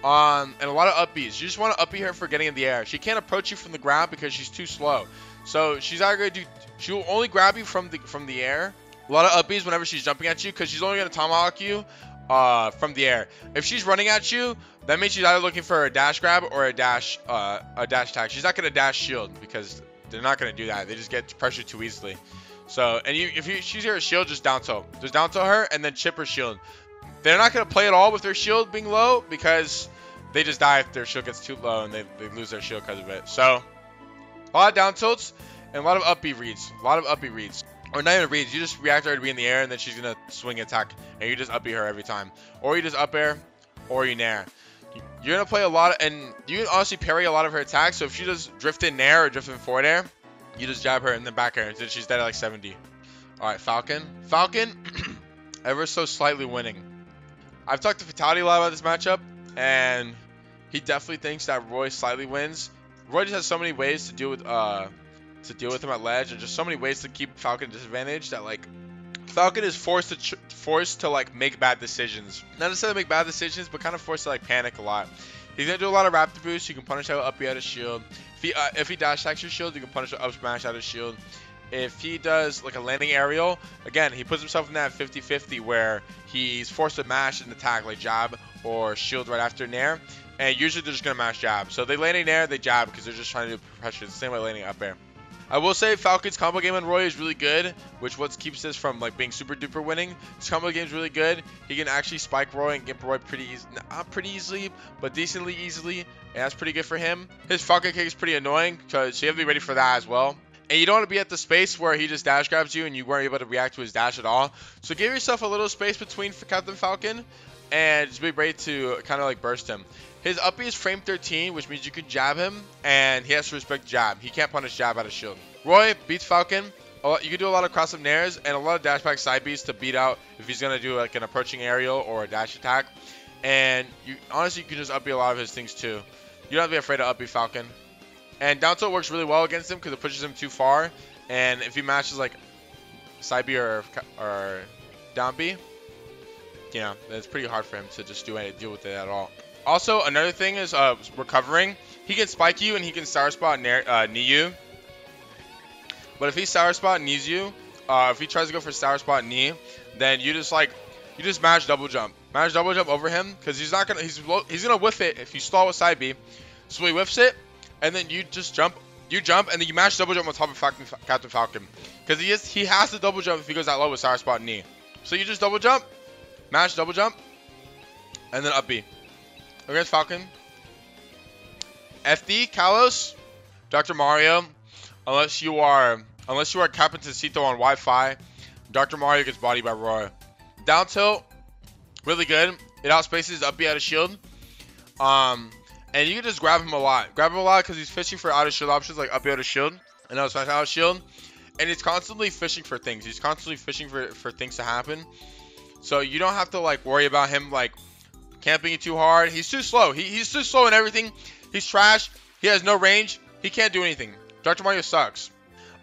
and a lot of up Bs. You just want to up B her for getting in the air. She can't approach you from the ground because she's too slow. So she's either gonna do, she will only grab you from the air. A lot of up Bs whenever she's jumping at you, because she's only gonna tomahawk you from the air. If she's running at you, that means she's either looking for a dash grab or a dash tag. She's not gonna dash shield because they're not gonna do that. They just get pressured too easily. So, and she's here a shield, just down tilt her and then chip her shield. They're not gonna play at all with their shield being low because they just die if their shield gets too low and they lose their shield because of it. So, a lot of down tilts and a lot of up B reads. Or not even reads, you just react her to be in the air and then she's gonna swing attack and you just up B her every time. Or you just up air or you nair. You're gonna play a lot and you can honestly parry a lot of her attacks. So if she does drift in nair or drift in forward air, you just jab her and then back air until she's dead at like 70. Alright, Falcon, ever so slightly winning. I've talked to Fatality a lot about this matchup and he definitely thinks that Roy slightly wins. Roy just has so many ways to deal with him at ledge, and just so many ways to keep Falcon at disadvantage that like Falcon is forced to like make bad decisions. Not necessarily make bad decisions, but kind of forced to like panic a lot. He's gonna do a lot of raptor boosts. You can punish out up B out of shield. If he dash attacks your shield, you can punish up smash out of shield. If he does like a landing aerial, again he puts himself in that 50-50 where he's forced to mash and attack like jab or shield right after nair. And usually they're just gonna mash jab. So they landing nair, they jab because they're just trying to do pressure. It's the same way landing up air. I will say Falcon's combo game on Roy is really good, which what keeps this from like being super duper winning. His combo game is really good. He can actually spike Roy and gimp Roy not pretty easily, but decently easily, and that's pretty good for him. His Falcon kick is pretty annoying because you have to be ready for that as well. And you don't want to be at the space where he just dash grabs you and you weren't able to react to his dash at all. So give yourself a little space between Captain Falcon and just be ready to kind of like burst him. His up B is frame 13, which means you can jab him, and he has to respect jab. He can't punish jab out of shield. Roy beats Falcon. You can do a lot of cross-up nairs and a lot of dash back side Bs to beat out if he's going to do like an approaching aerial or a dash attack. And honestly, you can just up B a lot of his things too. You don't have to be afraid to up B Falcon. And down tilt works really well against him because it pushes him too far. And if he matches like side B or down B, you know, it's pretty hard for him to just deal with it at all. Also, another thing is recovering. He can spike you and he can sour spot knee you. But if he sour spot knees you, if he tries to go for sour spot knee, then you just mash double jump. Mash double jump over him because he's gonna whiff it if you stall with side B. So he whiffs it, and then you just jump. You jump and then you mash double jump on top of Captain Falcon because he has to double jump if he goes that low with sour spot knee. So you just double jump, mash double jump, and then up B. Against Falcon. FD, Kalos, Dr. Mario, unless you are Capitacito on Wi-Fi, Dr. Mario gets bodied by Roy. Down tilt, really good. It outspaces up B out of shield. And you can just grab him a lot. Grab him a lot because he's fishing for out of shield options like up B out of shield and out smash out of shield. And he's constantly fishing for things. He's constantly fishing for things to happen. So you don't have to like worry about him like camping you too hard. He's too slow. He's too slow in everything. He's trash. He has no range. He can't do anything. Dr. Mario sucks.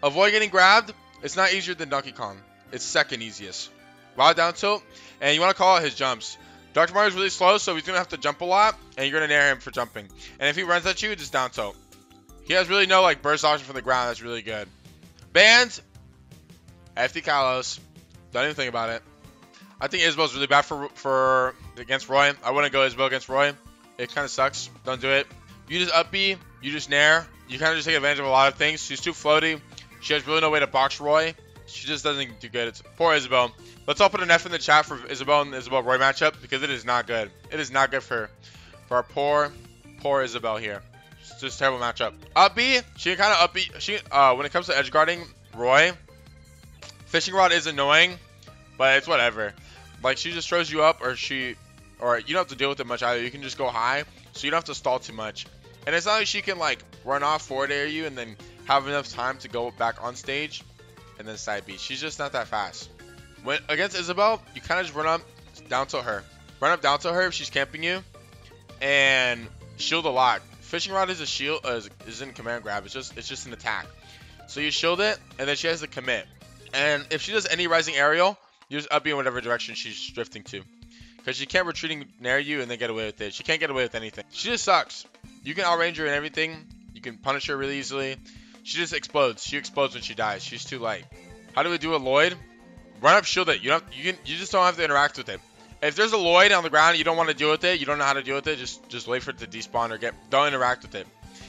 Avoid getting grabbed. It's not easier than Donkey Kong. It's second easiest. While down tilt, and you want to call out his jumps. Dr. Mario's really slow, so he's going to have to jump a lot, and you're going to nair him for jumping. And if he runs at you, just down tilt. He has really no like burst option from the ground. That's really good. Bans. FD Kalos. Don't even think about it. I think Isabelle's really bad for against Roy. I wouldn't go Isabelle against Roy. It kind of sucks. Don't do it. You just up B. You just nair. You kind of just take advantage of a lot of things. She's too floaty. She has really no way to box Roy. She just doesn't do good. It's poor Isabelle. Let's all put an F in the chat for Isabelle and Isabelle Roy matchup because it is not good. It is not good for our poor Isabelle here. It's just a terrible matchup. Up B. She can kind of up B. When it comes to edge guarding Roy, fishing rod is annoying, but it's whatever. Like she just throws you up, or you don't have to deal with it much either. You can just go high, so you don't have to stall too much. And it's not like she can like run off forward air you and then have enough time to go back on stage and then side B. She's just not that fast. When against Isabelle, you kind of just run up down to her. Run up down to her if she's camping you, and shield a lot. Fishing rod is a shield, is in command grab. It's just an attack. So you shield it, and then she has to commit. And if she does any rising aerial, you just up B in whatever direction she's drifting to. Because she can't retreating near you and then get away with it. She can't get away with anything. She just sucks. You can outrange her and everything. You can punish her really easily. She just explodes. She explodes when she dies. She's too light. How do we do a Lloyd? Run up, shield it. You just don't have to interact with it. If there's a Lloyd on the ground and you don't want to deal with it, you don't know how to deal with it, just wait for it to despawn or don't interact with it.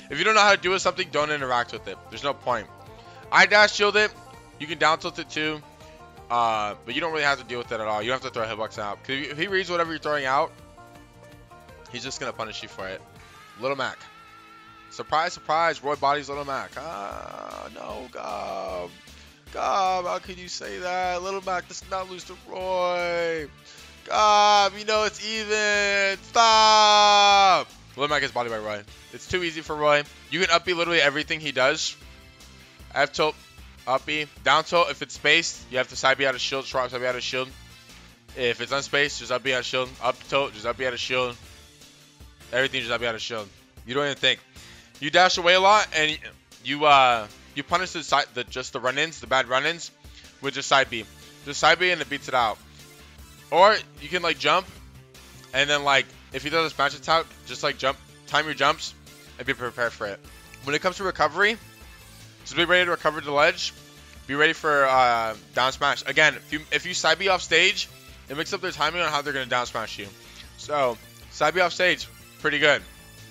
If you don't know how to do with something, don't interact with it. There's no point. I dash shield it. You can down tilt it too. But you don't really have to deal with it at all. You don't have to throw hitbox out. Because if he reads whatever you're throwing out, he's just going to punish you for it. Little Mac. Surprise, surprise. Roy bodies Little Mac. Ah, no, Gob. Gob, how could you say that? Little Mac does not lose to Roy. Gob, you know it's even. Stop. Little Mac gets bodied by Roy. It's too easy for Roy. You can up B literally everything he does. F tilt. Up B. Down tilt, if it's spaced, you have to side B out of shield, sharp side B out of shield. If it's unspaced, just up B out of shield. Up tilt, just up B out of shield. Everything just up B out of shield. You don't even think. You dash away a lot, and you punish just the run-ins, the bad run-ins, with just side B. Just side B and it beats it out. Or you can like jump, and then like if he does a smash attack, just like jump, time your jumps, and be prepared for it. When it comes to recovery, just be ready to recover the ledge. Be ready for down smash. Again, if you side B off stage, it makes up their timing on how they're gonna down smash you. So side B off stage, pretty good.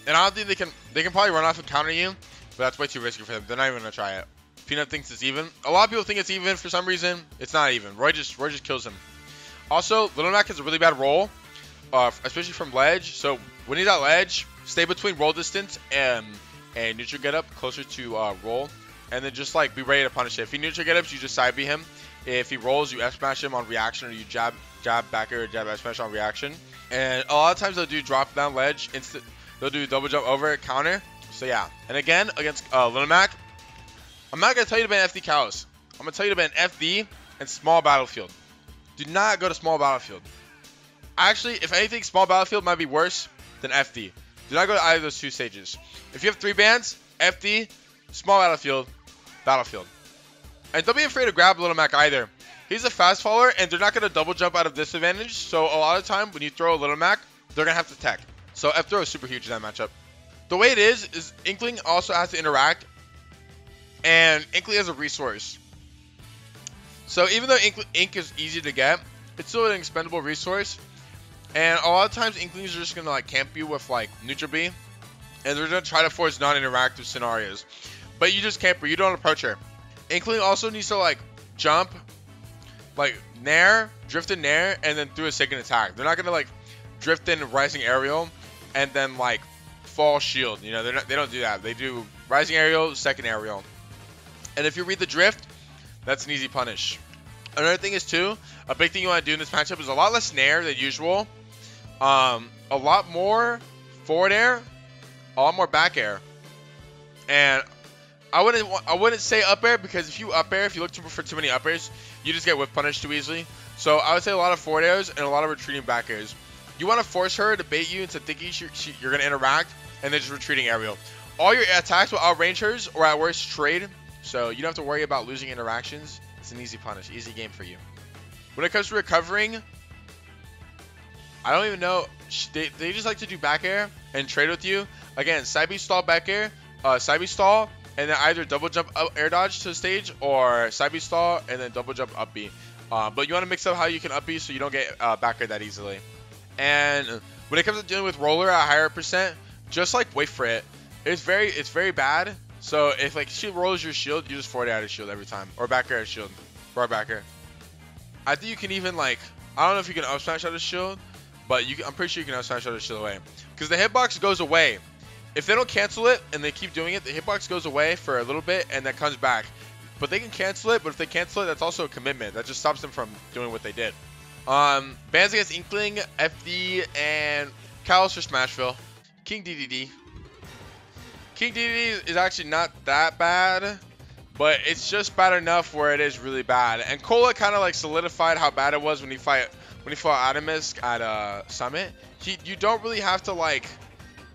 And I don't think they can probably run off and counter you, but that's way too risky for them. They're not even gonna try it. Peanut thinks it's even. A lot of people think it's even for some reason. It's not even. Roy just kills him. Also, Little Mac has a really bad roll, especially from ledge. So when he's at ledge, stay between roll distance and neutral get up closer to roll. And then just like be ready to punish it. If he neutral get ups, you just side B him. If he rolls, you F smash him on reaction, or you jab back air or jab F smash on reaction. And a lot of times they'll do drop down ledge, they'll do double jump over counter. So yeah. And again against Little Mac, I'm not gonna tell you to ban FD cows. I'm gonna tell you to ban FD and small battlefield. Do not go to small battlefield. Actually, if anything, small battlefield might be worse than FD. Do not go to either of those two stages. If you have 3 bans, FD, small battlefield. And don't be afraid to grab Little Mac either. He's a fast follower, and they're not going to double jump out of disadvantage. So a lot of time when you throw a Little Mac, they're going to have to tech. So F throw is super huge in that matchup. The way it is Inkling also has to interact. And Inkling has a resource. So even though Ink is easy to get, it's still an expendable resource. And a lot of times Inklings are just going to like camp you with like neutral B. And they're going to try to force non-interactive scenarios. But you just camp her. You don't approach her. Inkling also needs to like jump, like nair, drift in nair, and then do a second attack. They're not going to like drift in rising aerial and then like fall shield. You know, they don't do that. They do rising aerial, second aerial. And if you read the drift, that's an easy punish. Another thing is too, a big thing you want to do in this matchup is a lot less nair than usual. A lot more forward air, a lot more back air. And I wouldn't say up air, because if you up air, if you look for too many up airs, you just get whiff punished too easily. So I would say a lot of forward airs and a lot of retreating back airs. You want to force her to bait you into thinking you're going to interact, and then just retreating aerial. All your attacks will outrange hers, or at worst trade. So you don't have to worry about losing interactions. It's an easy punish, easy game for you. When it comes to recovering, I don't even know. They just like to do back air and trade with you. Again, side B stall back air, side B stall, and then either double jump up air dodge to the stage, or side B stall and then double jump up B. But you want to mix up how you can up B so you don't get back air that easily. And when it comes to dealing with roller at a higher percent, just like wait for it. It's very bad. So if like she rolls your shield, you just forward out of shield every time, or back air out of shield, or back air. I think you can even like, I don't know if you can up smash out of shield, but I'm pretty sure you can up smash out of shield away, because the hitbox goes away. If they don't cancel it and they keep doing it, the hitbox goes away for a little bit and then comes back. But they can cancel it, but if they cancel it, that's also a commitment. That just stops them from doing what they did. Bans against Inkling, FD, and Cows for Smashville. King Dedede. King Dedede is actually not that bad, but it's just bad enough where it is really bad. And Cola kind of like solidified how bad it was when he fought Adamus at Summit. You don't really have to like,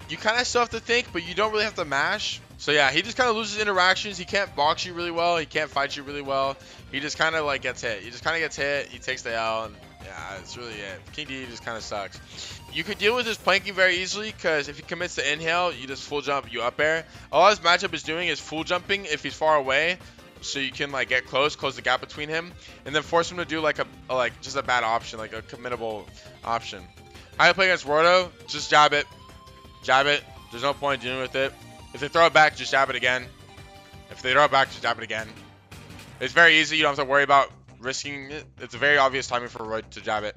you kind of still have to think, but you don't really have to mash. So yeah, he just kind of loses interactions. He can't box you really well. He can't fight you really well. He just kind of like gets hit. He just kind of gets hit. He takes the L, and yeah, that's really it. King Dedede just kind of sucks. You could deal with his planking very easily because if he commits to inhale, you just full jump, you up air. All his matchup is doing is full jumping if he's far away, so you can like get close the gap between him, and then force him to do like just a bad option, like a committable option. How you play against Wardo? Just jab it. Jab it. There's no point dealing with it. If they throw it back, just jab it again. If they throw it back, just jab it again. It's very easy. You don't have to worry about risking it. It's a very obvious timing for Roy to jab it.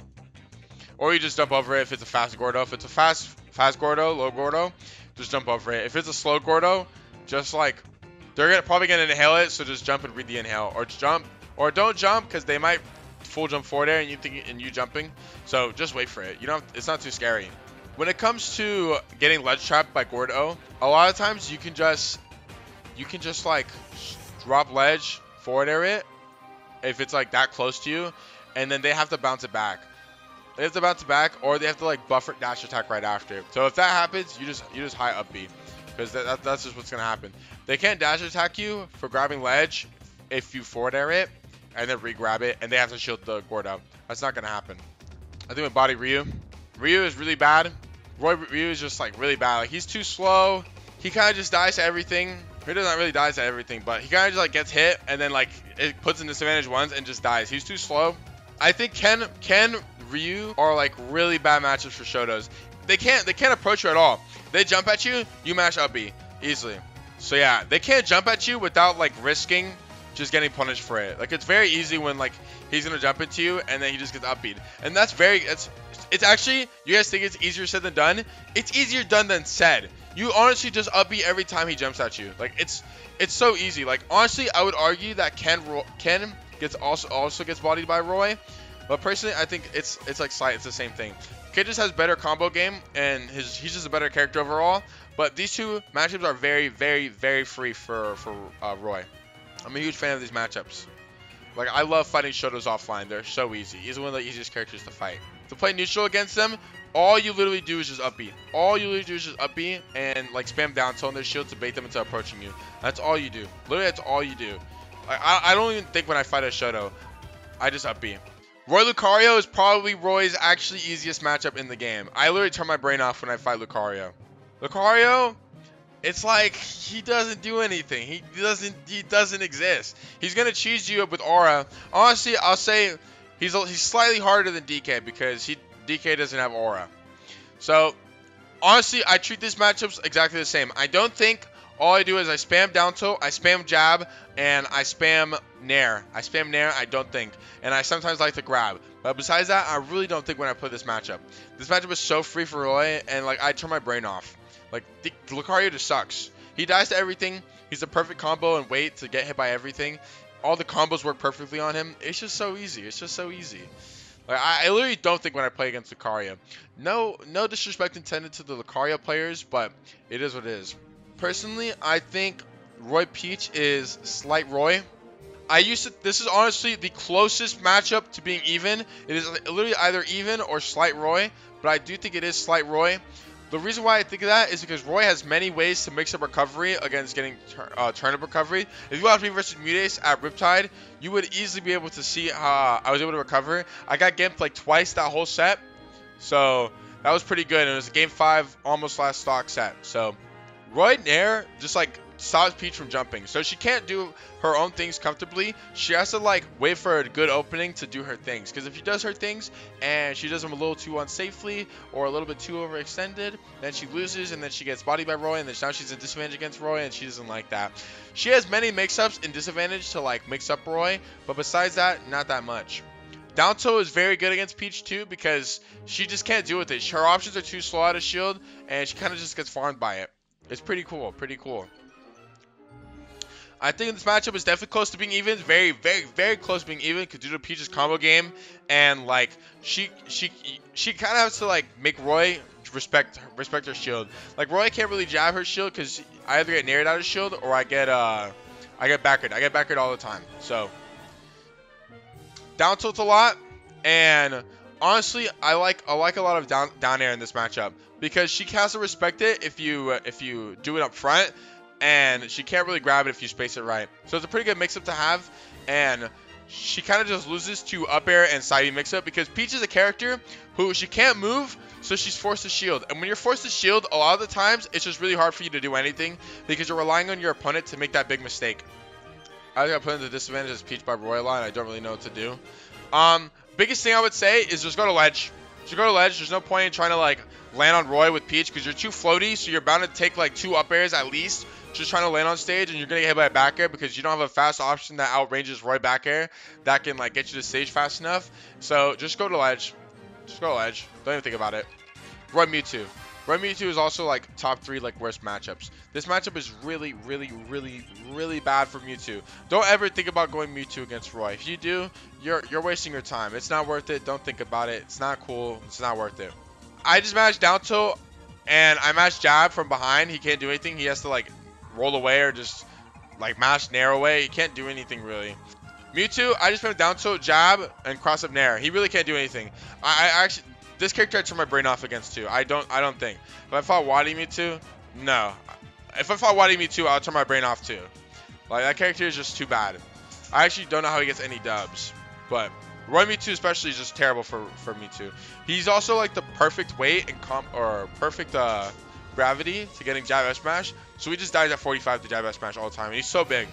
Or you just jump over it if it's a fast Gordo. If it's a fast Gordo, low Gordo, just jump over it. If it's a slow Gordo, just like, they're probably going to inhale it, so just jump and read the inhale. Or jump, or don't jump, because they might full jump forward there and you jumping. So just wait for it. You don't. It's not too scary. When it comes to getting ledge trapped by Gordo, a lot of times you can just like drop ledge, forward air it, if it's like that close to you, and then they have to bounce it back. They have to bounce it back, or they have to like buffer dash attack right after. So if that happens, you just high up B, because that's just what's gonna happen. They can't dash attack you for grabbing ledge if you forward air it and then re-grab it, and they have to shield the Gordo. That's not gonna happen. I think with body Ryu is really bad. Ryu is just like really bad. Like, he's too slow. He kind of just dies to everything. He doesn't really die to everything, but he kind of just like gets hit and then like it puts in disadvantage once and just dies. He's too slow. I think Ken, Ryu are like really bad matchups for Shotos. They can't approach you at all. They jump at you, you mash up B easily. So yeah, they can't jump at you without like risking just getting punished for it. Like, it's very easy when like he's gonna jump into you and then he just gets up B'd. And that's it's actually, you guys think it's easier said than done? It's easier done than said. You honestly just up B every time he jumps at you. Like, it's so easy. Like, honestly, I would argue that Ken gets also gets bodied by Roy, but personally, I think it's like slight. It's the same thing. Kid just has better combo game, and he's just a better character overall. But these two matchups are very, very, very free for Roy. I'm a huge fan of these matchups. Like, I love fighting Shotos offline. They're so easy. He's one of the easiest characters to fight. To play neutral against them, all you literally do is just up B. All you literally do is just up B and like spam down tilt on their shield to bait them into approaching you. That's all you do. Literally, that's all you do. I don't even think when I fight a Shoto, I just up B. Roy Lucario is probably Roy's actually easiest matchup in the game. I literally turn my brain off when I fight Lucario. Lucario, it's like he doesn't do anything. He doesn't exist. He's gonna cheese you up with aura. Honestly, I'll say he's slightly harder than DK because DK doesn't have aura. So honestly, I treat these matchups exactly the same. I don't think all I do is I spam down tilt, I spam jab, and I spam nair. I don't think. And I sometimes like to grab. But besides that, I really don't think when I play this matchup. This matchup is so free for Roy, and like I turn my brain off. Like, Lucario just sucks. He dies to everything. He's a perfect combo and wait to get hit by everything. All the combos work perfectly on him. It's just so easy. It's just so easy. Like, I literally don't think when I play against Lucario. No disrespect intended to the Lucario players, but it is what it is. Personally, I think Roy Peach is slight Roy. This is honestly the closest matchup to being even. It is literally either even or slight Roy, but I do think it is slight Roy. The reason why I think of that is because Roy has many ways to mix up recovery against getting turnip recovery. If you watch me versus Mutace at Riptide, you would easily be able to see how I was able to recover. I got gimped like twice that whole set, so that was pretty good. And it was a game 5, almost last stock set. So Roy Nair just like stops Peach from jumping, so she can't do her own things comfortably. She has to like wait for a good opening to do her things, because if she does her things and she does them a little too unsafely or a little bit too overextended, then she loses and then she gets bodied by Roy, and then now she's in disadvantage against Roy, and she doesn't like that. She has many mix-ups in disadvantage to like mix up Roy, but besides that, not that much. Down tilt is very good against Peach too, because she just can't deal with it. Her options are too slow out of shield, and she kind of just gets farmed by it. It's pretty cool, pretty cool. I think this matchup is definitely close to being even. Very, very, very close to being even, because due to Peach's combo game, and like she kind of has to like make Roy respect her shield. Like, Roy can't really jab her shield because I either get nared out of shield or I get backered. I get backered all the time. So down tilt a lot, and honestly, I like a lot of down air in this matchup, because she has to respect it if you do it up front. and she can't really grab it if you space it right. So it's a pretty good mix-up to have, and she kind of just loses to up air and side B mix-up because Peach is a character who she can't move, so she's forced to shield. And when you're forced to shield, a lot of the times, it's just really hard for you to do anything because you're relying on your opponent to make that big mistake. I got put into disadvantage as Peach by Royal, and I don't really know what to do. Biggest thing I would say is just go to ledge. Just go to ledge. There's no point in trying to like land on Roy with Peach because you're too floaty, so you're bound to take like 2 up airs at least just trying to land on stage, and you're gonna get hit by a back air because you don't have a fast option that outranges Roy back air that can like get you to stage fast enough. So just go to ledge. Just go to ledge. Don't even think about it. Roy Mewtwo. Roy Mewtwo is also like top 3 like worst matchups. This matchup is really bad for Mewtwo. Don't ever think about going Mewtwo against Roy. If you do, you're wasting your time. It's not worth it. Don't think about it. It's not cool. It's not worth it. I just mashed down tilt and I mashed jab from behind. He can't do anything. He has to like roll away or just like mash nair away. He can't do anything really. Mewtwo, I just put down tilt, jab, and cross up nair. He really can't do anything. I actually, this character I turn my brain off against too. I don't think. If I fought Wadi Mewtwo, no. If I fought Wadi Mewtwo, I'll turn my brain off too. Like that character is just too bad. I actually don't know how he gets any dubs, but Roy Mewtwo especially is just terrible for Mewtwo. He's also like the perfect weight and perfect gravity to getting jab S smash. So he just dies at 45 to jab S smash all the time. And he's so big.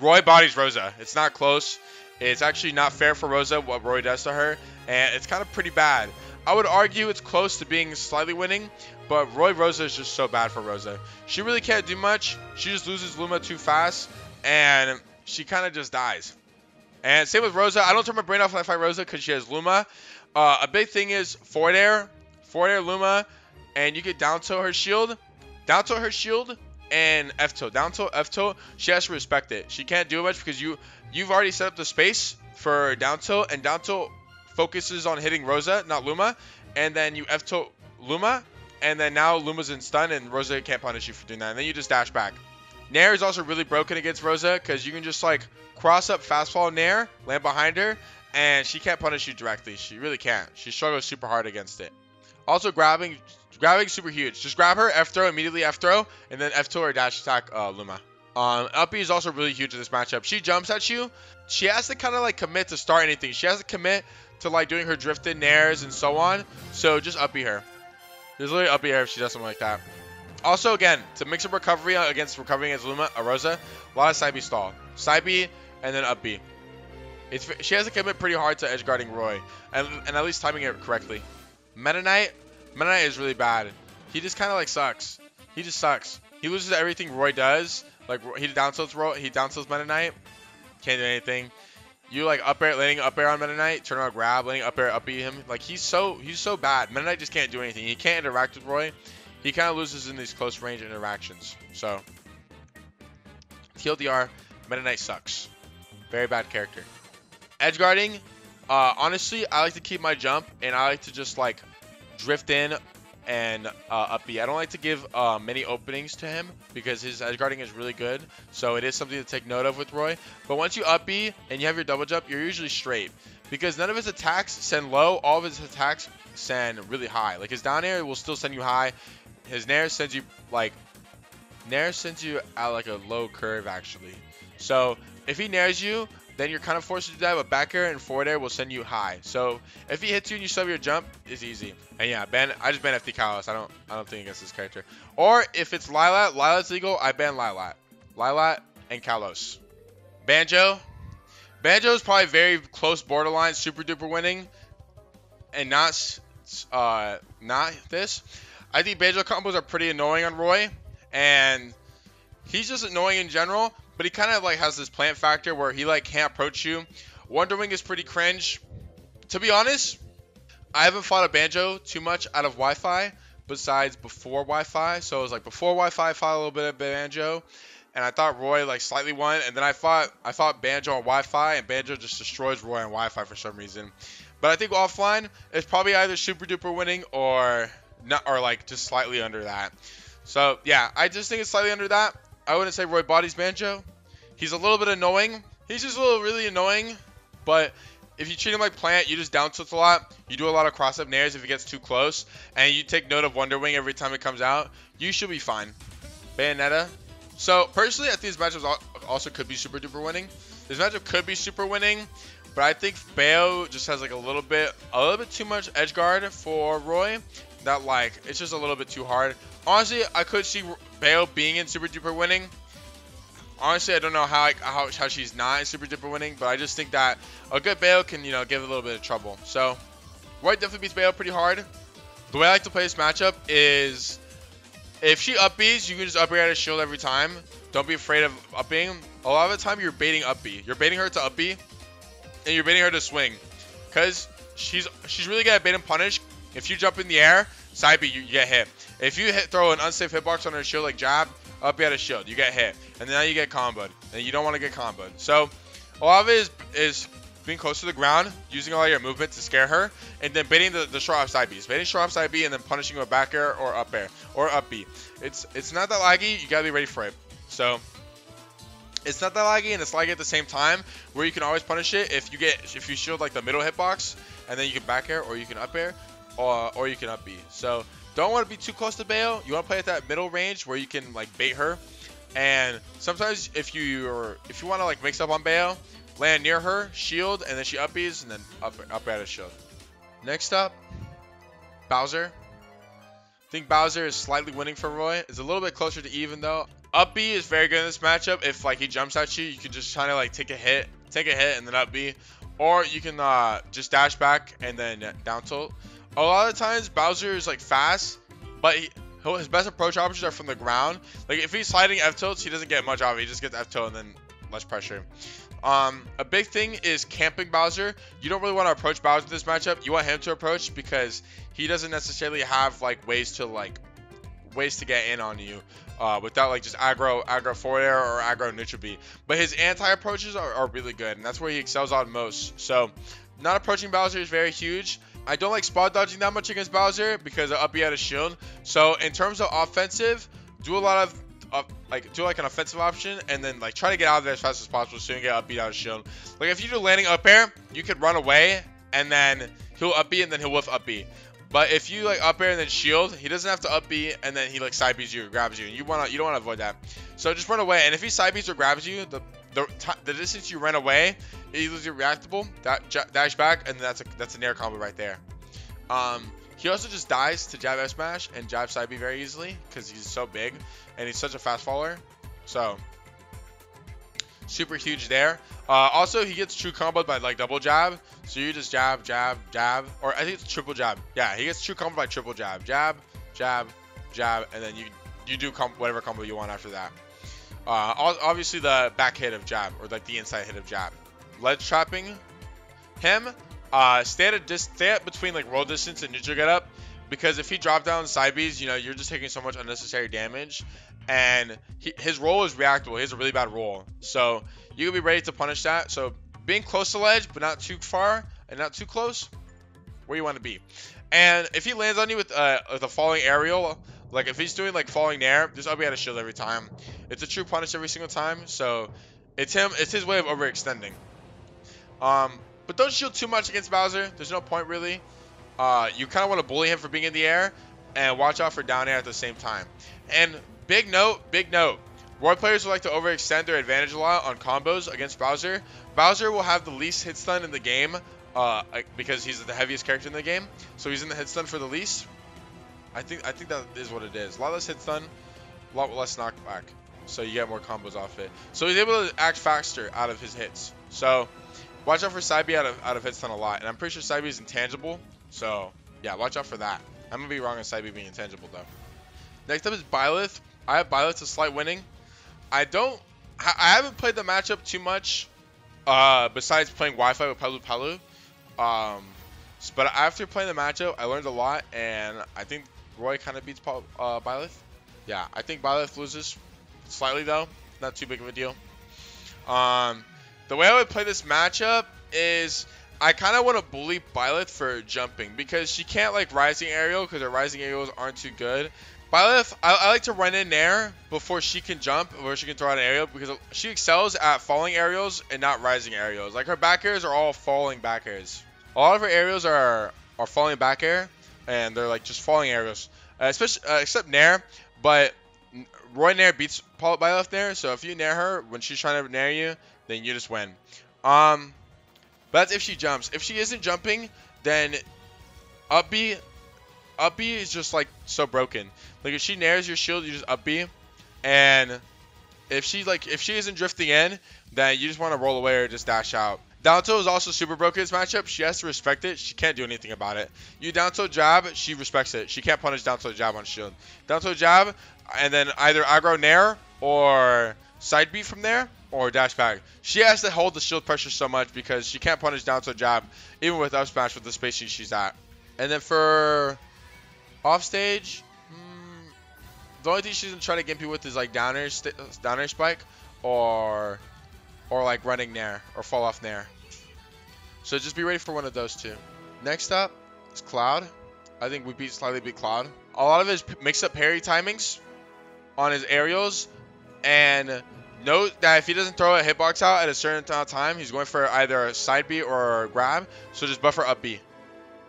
Roy bodies Rosa. It's not close. It's actually not fair for Rosa what Roy does to her, and it's kind of pretty bad. I would argue it's close to being slightly winning, but Roy Rosa is just so bad for Rosa. She really can't do much. She just loses Luma too fast, and she kind of just dies. And same with Rosa. I don't turn my brain off when I fight Rosa because she has Luma. A big thing is forward air Luma, and you get down tilt her shield, and F tilt, down tilt, F tilt. She has to respect it. She can't do much because you've already set up the space for down tilt, and down tilt focuses on hitting Rosa, not Luma, and then you F tilt Luma, and then now Luma's in stun, and Rosa can't punish you for doing that, and then you just dash back. Nair is also really broken against Rosa because you can just like cross up fast fall Nair, land behind her, and she can't punish you directly. She really can't. She struggles super hard against it. Also grabbing super huge. Just grab her, F throw, immediately F throw, and then F tilt or dash attack Luma. Up B is also really huge in this matchup. She jumps at you. She has to kind of like commit to start anything. She has to commit to like doing her drifted nairs and so on. So just up B her. There's literally up B her if she does something like that. Also, again, to mix up recovering against Luma, Rosa, a lot of side B stall. Side B and then up B. She has to commit pretty hard to edge guarding Roy, and at least timing it correctly. Meta Knight is really bad. He just kind of like sucks. He just sucks. He loses to everything Roy does. Like he down tilts Meta Knight. Can't do anything. You like up air, landing up air on Meta Knight, turn around grab, landing up air, up B him. Like he's so bad. Meta Knight just can't do anything. He can't interact with Roy. He kind of loses in these close range interactions. So TLDR, Meta Knight sucks. Very bad character. Edge guarding. Honestly, I like to keep my jump, and I like to just like drift in and up B. I don't like to give many openings to him because his edge guarding is really good. So it is something to take note of with Roy. But once you up B and you have your double jump, you're usually straight because none of his attacks send low. All of his attacks send really high. Like his down air will still send you high. His nair sends you at like a low curve actually. So if he nairs you, then you're kind of forced to do that, but back air and forward air will send you high. So if he hits you and you sub your jump, it's easy. And yeah, I just ban FD Kalos. I don't think against this character. Or if it's Lilat's legal, I ban Lilat and Kalos. Banjo is probably very close borderline, super duper winning, and not this. I think Banjo combos are pretty annoying on Roy, and he's just annoying in general. But he kind of like has this plant factor where he like can't approach you. Wonder Wing is pretty cringe. To be honest, I haven't fought a Banjo too much out of Wi-Fi besides before Wi-Fi. So it was like before Wi-Fi I fought a little bit of Banjo, and I thought Roy like slightly won. And then I fought Banjo on Wi-Fi, and Banjo just destroys Roy on Wi-Fi for some reason. But I think offline it's probably either super duper winning or not, or like just slightly under that. So yeah, I just think it's slightly under that. I wouldn't say Roy bodies Banjo. He's a little bit annoying. He's just really annoying. But if you treat him like Plant, you just down tilt a lot. You do a lot of cross up nairs if he gets too close. And you take note of Wonder Wing every time it comes out. You should be fine. Bayonetta So personally, I think this matchup also could be super duper winning. This matchup could be super winning, but I think Bayo just has like a little bit too much edge guard for Roy. That like it's just a little bit too hard. Honestly, I could see Bayo being in super duper winning. Honestly, I don't know how she's not in super duper winning, but I just think that a good Bayo can, you know, give a little bit of trouble. So Roy definitely beats Bayo pretty hard. The way I like to play this matchup is if she up Bs, you can just up air at a shield every time. Don't be afraid of upping. A lot of the time you're baiting up B. You're baiting her to up B, and you're baiting her to swing, because she's really good at bait and punish. If you jump in the air, side B, you get hit. If you throw an unsafe hitbox on her shield like jab, up B at a shield, you get hit, and then now you get comboed, and you don't want to get comboed. So a lot of it is being close to the ground, using all your movement to scare her, and then baiting the short off side Bs. Baiting short off side B and then punishing with back air or up B. It's not that laggy. You gotta be ready for it. So it's not that laggy, and it's laggy at the same time, where you can always punish it if you shield like the middle hitbox, and then you can back air or you can up air, or you can up B. So don't want to be too close to Bayo. You want to play at that middle range where you can like bait her. And sometimes if you want to like mix up on Bayo, land near her, shield, and then she up Bs, and then up at a shield. Next up, Bowser. I think Bowser is slightly winning for Roy. It's a little bit closer to even though. Up B is very good in this matchup. If like he jumps at you, you can just kind of like take a hit, and then up B, or you can just dash back and then down tilt. A lot of times Bowser is like fast, but his best approach options are from the ground. Like if he's sliding F tilts, he doesn't get much off. He just gets F tilt and then less pressure. A big thing is camping Bowser. You don't really want to approach Bowser in this matchup. You want him to approach because he doesn't necessarily have like ways to get in on you without like just aggro forward air or aggro neutral B. But his anti approaches are really good, and that's where he excels on most. So not approaching Bowser is very huge. I don't like spot dodging that much against Bowser because of up B out of shield. So in terms of offensive, do a lot of do like an offensive option, and then like try to get out of there as fast as possible so you can get up B out of shield. Like if you do landing up air, you could run away and then he'll up B and then he'll whiff up B. But if you like up air and then shield, he doesn't have to up B and then he like side Bs you or grabs you, and you don't want to avoid that. So just run away, and if he side Bs or grabs you, the distance you ran away, you lose your reactable, dash back, and that's a nair combo right there. He also just dies to jab F smash and jab side B very easily because he's so big and he's such a fast faller. So super huge there. Also, he gets true comboed by like double jab. So you just jab, or I think it's triple jab. Yeah, he gets true combo by triple jab, jab, and then you do whatever combo you want after that. Obviously the back hit of jab or like the inside hit of jab. Ledge trapping him. Stay at between like roll distance and neutral get up, because if he drop down side Bs, you know, you're just taking so much unnecessary damage, and his roll is reactable. He has a really bad roll, so you can be ready to punish that. So being close to ledge but not too far and not too close, where you want to be. And if he lands on you with a falling aerial, like if he's doing like falling nair, just up at a shield every time. It's a true punish every single time, so it's his way of overextending. But don't shield too much against Bowser. There's no point really. You kind of want to bully him for being in the air, and watch out for down air at the same time. And big note, Roy players will like to overextend their advantage a lot on combos against Bowser. Bowser will have the least hit stun in the game because he's the heaviest character in the game, so he's in the hit stun for the least. I think that is what it is. A lot less hit stun, a lot less knockback, so you get more combos off it. So he's able to act faster out of his hits. So watch out for side B out of hit stun a lot, and I'm pretty sure side B is intangible. So yeah, watch out for that. I'm gonna be wrong on side B being intangible though. Next up is Byleth. I have Byleth to slight winning. I haven't played the matchup too much, besides playing Wi-Fi with Palu. But after playing the matchup, I learned a lot, and I think Roy kind of beats Byleth. Yeah, I think Byleth loses slightly though, not too big of a deal. The way I would play this matchup is I kind of want to bully Byleth for jumping, because she can't like rising aerial because her rising aerials aren't too good. Byleth, I like to run in there before she can jump, or she can throw out an aerial, because she excels at falling aerials and not rising aerials. Like her back airs are all falling back airs. A lot of her aerials are falling back air, and they're like just falling aerials, especially except Nair. But Roy Nair beats Byleth Nair, so if you Nair her when she's trying to Nair you, then you just win. But that's if she jumps. If she isn't jumping, then up B is just like so broken. Like if she Nairs your shield, you just up B, and if she isn't drifting in, then you just want to roll away or just dash out. Down tilt is also super broken in this matchup. She has to respect it. She can't do anything about it. You down tilt jab, she respects it. She can't punish down tilt jab on shield. Down tilt jab, and then either aggro nair or side beat from there or dash back. She has to hold the shield pressure so much because she can't punish down tilt jab even with up smash with the spacing she's at. And then for off stage, the only thing she's gonna try to get people with is like down air spike or like running nair or fall off nair. So just be ready for one of those two. Next up is Cloud. I think we slightly beat Cloud. A lot of his mixed up parry timings on his aerials, and note that if he doesn't throw a hitbox out at a certain amount of time, he's going for either a side B or a grab. So just buffer up B.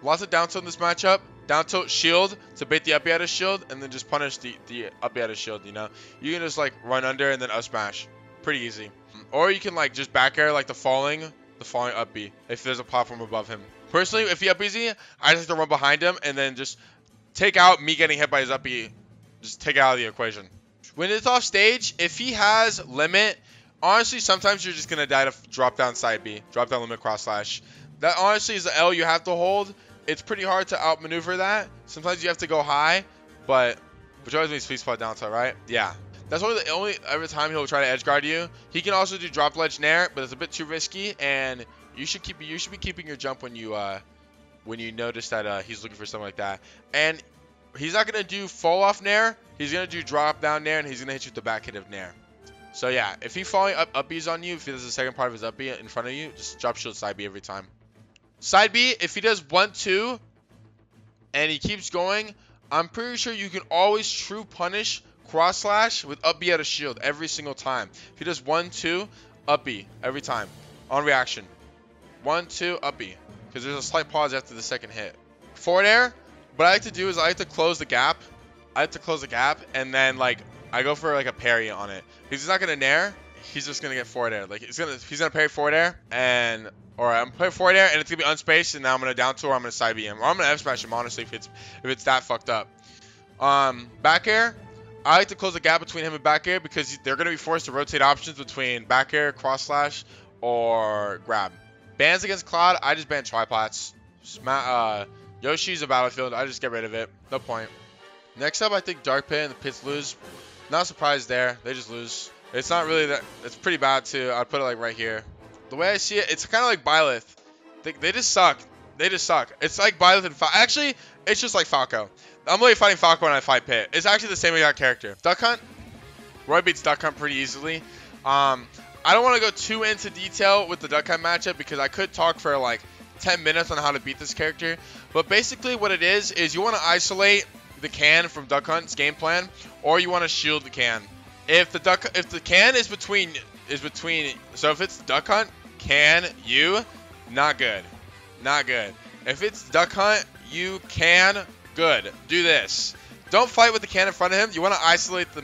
Lots of down tilt in this matchup. Down tilt shield to bait the up B out of shield, and then just punish the up B out of shield. You know, you can just like run under and then up smash. Pretty easy. Or you can like just back air like the falling up B if there's a platform above him. Personally, if he up easy, I just have to run behind him and then just take out me getting hit by his up B. Just take it out of the equation. When it's off stage, if he has limit, honestly, sometimes you're just gonna die to drop down side B, drop down limit cross slash. That honestly is the L you have to hold. It's pretty hard to outmaneuver that. Sometimes you have to go high, but which always means sweet spot down tilt, right? Yeah. That's only every time he'll try to edge guard you. He can also do drop ledge nair, but it's a bit too risky, and you should be keeping your jump when you notice that he's looking for something like that. And he's not gonna do fall off nair. He's gonna do drop down nair, and he's gonna hit you with the back hit of nair. So yeah, if he's falling up B's on you, if he does the second part of his up B in front of you, just drop shield side B every time. Side B, if he does 1-2 and he keeps going, I'm pretty sure you can always true punish cross slash with up B out of shield every single time. If he does 1-2, up B every time on reaction. 1-2, up B, because there's a slight pause after the second hit. Forward air, what I like to do is I like to close the gap. And then like I go for like a parry on it. Because he's not gonna nair, he's just gonna get forward air. Like he's gonna parry forward air, and or I'm playing forward air and it's gonna be unspaced, and now I'm gonna down tilt or I'm gonna side B him, or I'm gonna F smash him honestly if it's that fucked up. Back air, I like to close the gap between him and back air because they're gonna be forced to rotate options between back air, cross slash, or grab. Bans against Cloud, I just ban triplats. Yoshi's a battlefield, I just get rid of it. No point. Next up, I think Dark Pit and the Pits lose. Not surprised there, they just lose. It's not really that, it's pretty bad too. I'd put it like right here. The way I see it, it's kind of like Byleth. They just suck. They just suck. It's like Byleth and Falco. Actually, it's just like Falco. I'm really fighting Falco when I fight Pit. It's actually the same exact character. Duck Hunt, Roy beats Duck Hunt pretty easily. I don't want to go too into detail with the Duck Hunt matchup because I could talk for like 10 minutes on how to beat this character. But basically what it is you want to isolate the can from Duck Hunt's game plan, or you want to shield the can. If the can is between, so if it's Duck Hunt, can, you, not good. Not good. If it's Duck Hunt, you, can, good. Do this. Don't fight with the can in front of him. You want to isolate the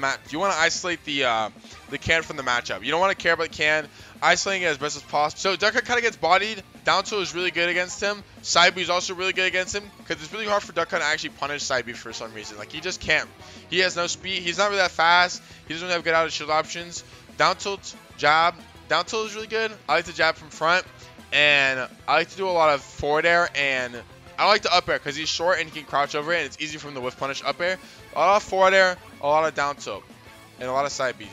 the can from the matchup. You don't want to care about the can. Isolating it as best as possible. So Duck Hunt kind of gets bodied. Down tilt is really good against him. Side B is also really good against him because it's really hard for Duck Hunt to actually punish side B for some reason. Like he just can't. He has no speed. He's not really that fast. He doesn't have good out of shield options. Down tilt, jab. Down tilt is really good. I like to jab from front, and I like to do a lot of forward air, and I like to up air because he's short and he can crouch over it, and it's easy for him to whiff punish up air. A lot of forward air, a lot of down tilt, and a lot of side B.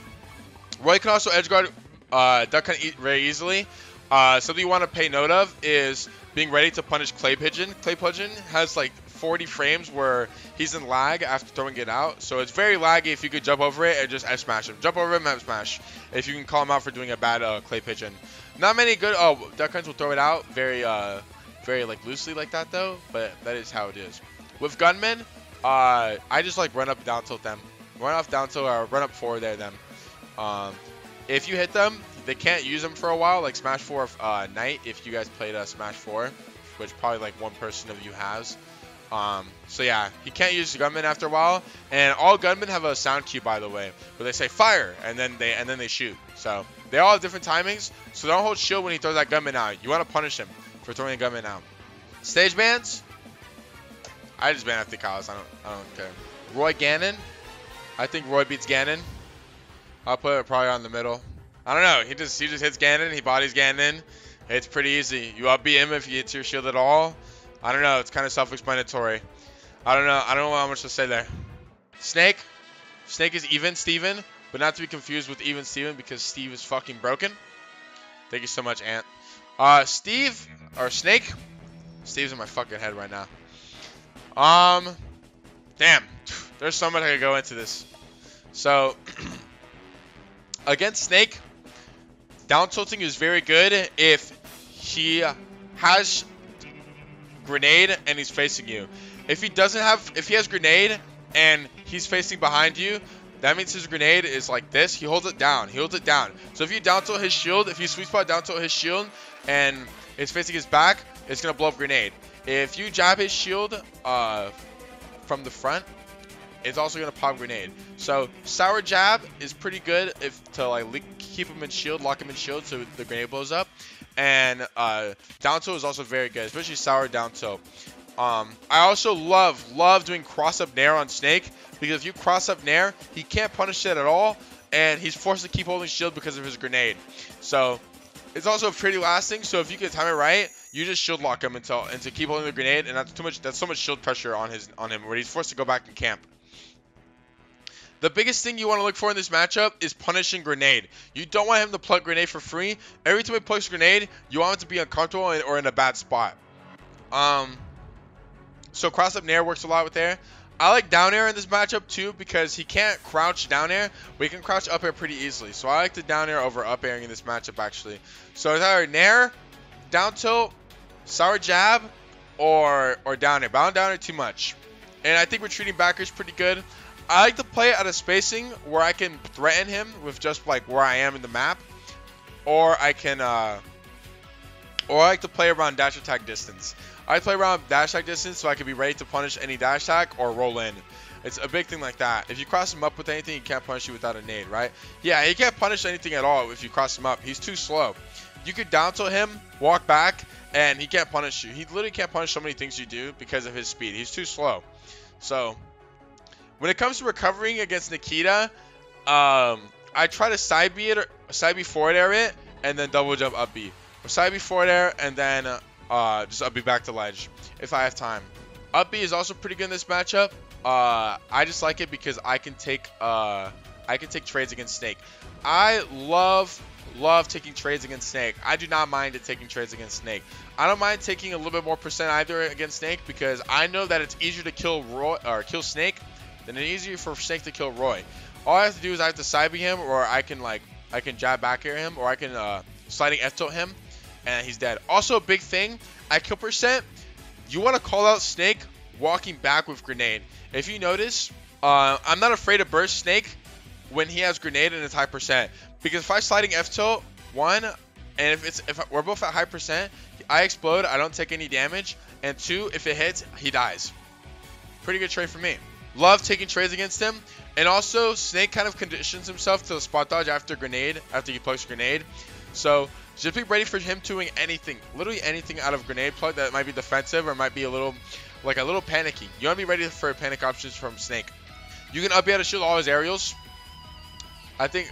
Roy can also edge guard Duck Hunt very easily. Something you want to pay note of is being ready to punish Clay Pigeon. Clay Pigeon has like 40 frames where he's in lag after throwing it out. So it's very laggy if you could jump over it and just F smash him. Jump over him, F smash. If you can call him out for doing a bad Clay Pigeon. Not many good, Duck Hunts will throw it out very like loosely like that though. But that is how it is. With Gunmen, I just like run up down tilt them. Run off down tilt or run up forward there them. If you hit them, they can't use them for a while, like Smash 4 Knight, if you guys played Smash 4, which probably like one person of you has. So yeah, he can't use gunmen after a while, and all gunmen have a sound cue, by the way, where they say fire, and then they shoot. So they all have different timings. So don't hold shield when he throws that gunman out. You want to punish him for throwing a gunman out. Stage bans. I just ban after Kyle's. I don't care. Roy Ganon. I think Roy beats Ganon. I'll put it probably on the middle. I don't know. He just hits Ganon. He bodies Ganon. It's pretty easy. You up beat him if he hits your shield at all. I don't know. It's kind of self-explanatory. I don't know. I don't know how much to say there. Snake. Snake is even Steven, but not to be confused with even Steven because Steve is fucking broken. Thank you so much, Ant. Steve or Snake. Steve's in my fucking head right now. Damn. There's so much I could go into this. So, against Snake, down tilting is very good if he has grenade and he's facing you. If he has grenade and he's facing behind you, that means his grenade is like this. He holds it down. He holds it down. So if you down tilt his shield, if you sweet spot down tilt his shield and it's facing his back, it's gonna blow up grenade. If you jab his shield from the front, it's also gonna pop grenade. So sour jab is pretty good to like keep him in shield, lock him in shield, so the grenade blows up. And down tilt is also very good, especially sour down tilt. I also love doing cross up nair on Snake because if you cross up nair, he can't punish it at all, and he's forced to keep holding shield because of his grenade. So it's also pretty lasting. So if you can time it right, you just shield lock him and to keep holding the grenade, and that's so much shield pressure on him where he's forced to go back and camp. The biggest thing you want to look for in this matchup is punishing grenade. You don't want him to pluck grenade for free. Every time he plucks grenade, you want him to be uncomfortable or in a bad spot. So cross up nair works a lot with air. I like down air in this matchup too because he can't crouch down air, but he can crouch up air pretty easily. So I like the down air over up airing in this matchup actually. So it's either nair, down tilt, sour jab, or down air. But I don't down air too much. And I think retreating back is pretty good. I like to play at a spacing where I can threaten him with just like where I am in the map, or I like to play around dash attack distance. I play around dash attack distance so I can be ready to punish any dash attack or roll in. It's a big thing like that. If you cross him up with anything, he can't punish you without a nade, right? Yeah, he can't punish anything at all if you cross him up. He's too slow. You could down tilt him, walk back, and he can't punish you. He literally can't punish so many things you do because of his speed. He's too slow. So when it comes to recovering against Nikita, I try to side B forward air it, and then double jump up B. Or side B forward air, and then just up B back to ledge if I have time. Up B is also pretty good in this matchup. I just like it because I can take trades against Snake. I love taking trades against Snake. I do not mind taking trades against Snake. I don't mind taking a little bit more percent either against Snake because I know that it's easier to kill Roy or kill Snake than it's easier for Snake to kill Roy. All I have to do is I have to side B him, or I can jab back air him, or I can sliding F tilt him, and he's dead. Also a big thing at kill percent, you want to call out Snake walking back with grenade. If you notice, I'm not afraid to burst Snake when he has grenade and it's high percent, because if I sliding F tilt one, and if we're both at high percent, I explode, I don't take any damage, and two, if it hits, he dies. Pretty good trade for me. Love taking trades against him. And also, Snake kind of conditions himself to spot dodge after he plucks grenade. So just be ready for him doing anything, literally anything out of grenade plug that might be defensive or might be a little panicky. You want to be ready for panic options from Snake. You can up B out of shield all his aerials. I think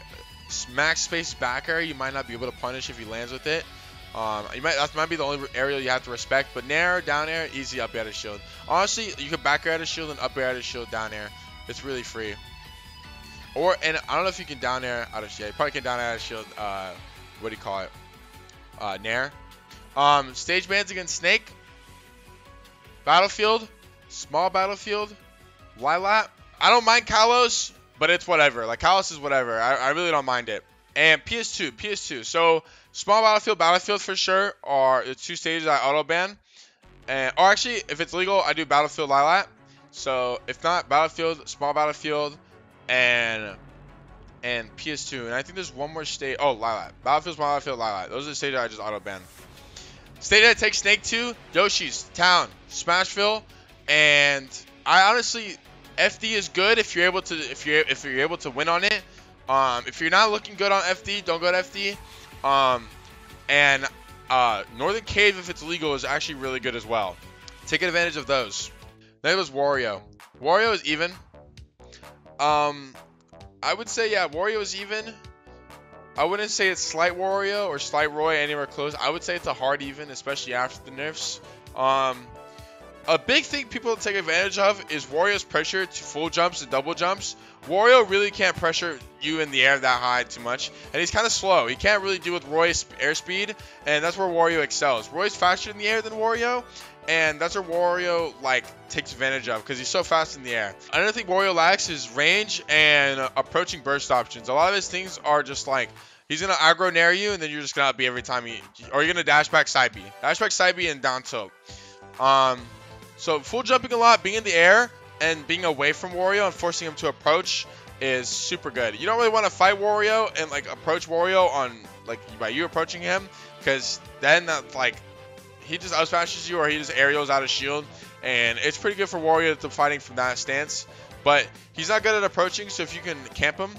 max space back air you might not be able to punish if he lands with it. That might be the only aerial you have to respect, but nair, down air, easy up air out of shield. Honestly, you can back air out of shield and up air out of shield down air. It's really free. And I don't know if you can down air out of shield. You probably can down air out of shield. What do you call it? Nair. Stage bans against Snake. Battlefield, small battlefield, Lilat. I don't mind Kalos, but it's whatever. Like Kalos is whatever. I really don't mind it. And PS2. So small battlefield for sure are the two stages I auto ban. Or actually, if it's legal, I do battlefield Lilat. So if not, battlefield, small battlefield, and PS2. And I think there's one more stage. Oh, Lilat. Battlefield, small battlefield, Lilat. Those are the stages I just auto ban. Stage that takes Snake to Yoshi's Town, Smashville, And I honestly, FD is good if you're able to win on it. If you're not looking good on FD, don't go to FD. And Northern Cave, if it's legal, is actually really good as well. Take advantage of those. Then it was Wario. Wario is even. I would say, yeah, Wario is even. I wouldn't say it's slight Wario or slight Roy anywhere close. I would say it's a hard even, especially after the nerfs. A big thing people take advantage of is Wario's pressure to full jumps and double jumps. Wario really can't pressure you in the air that high too much, and he's kind of slow. He can't really do with Roy's airspeed, and that's where Wario excels. Roy's faster in the air than Wario, and that's where Wario like takes advantage of because he's so fast in the air. Another thing Wario lacks is range and approaching burst options. A lot of his things are just like he's gonna aggro nair you, and then you're just gonna up B every time or you're gonna dash back side B, and down tilt. So full jumping a lot, being in the air, and being away from Wario and forcing him to approach is super good. You don't really want to fight Wario and like approach Wario on like by you approaching him, because then that like he just out smashes you or he just aerials out of shield, and it's pretty good for Wario to fighting from that stance. But he's not good at approaching, so if you can camp him,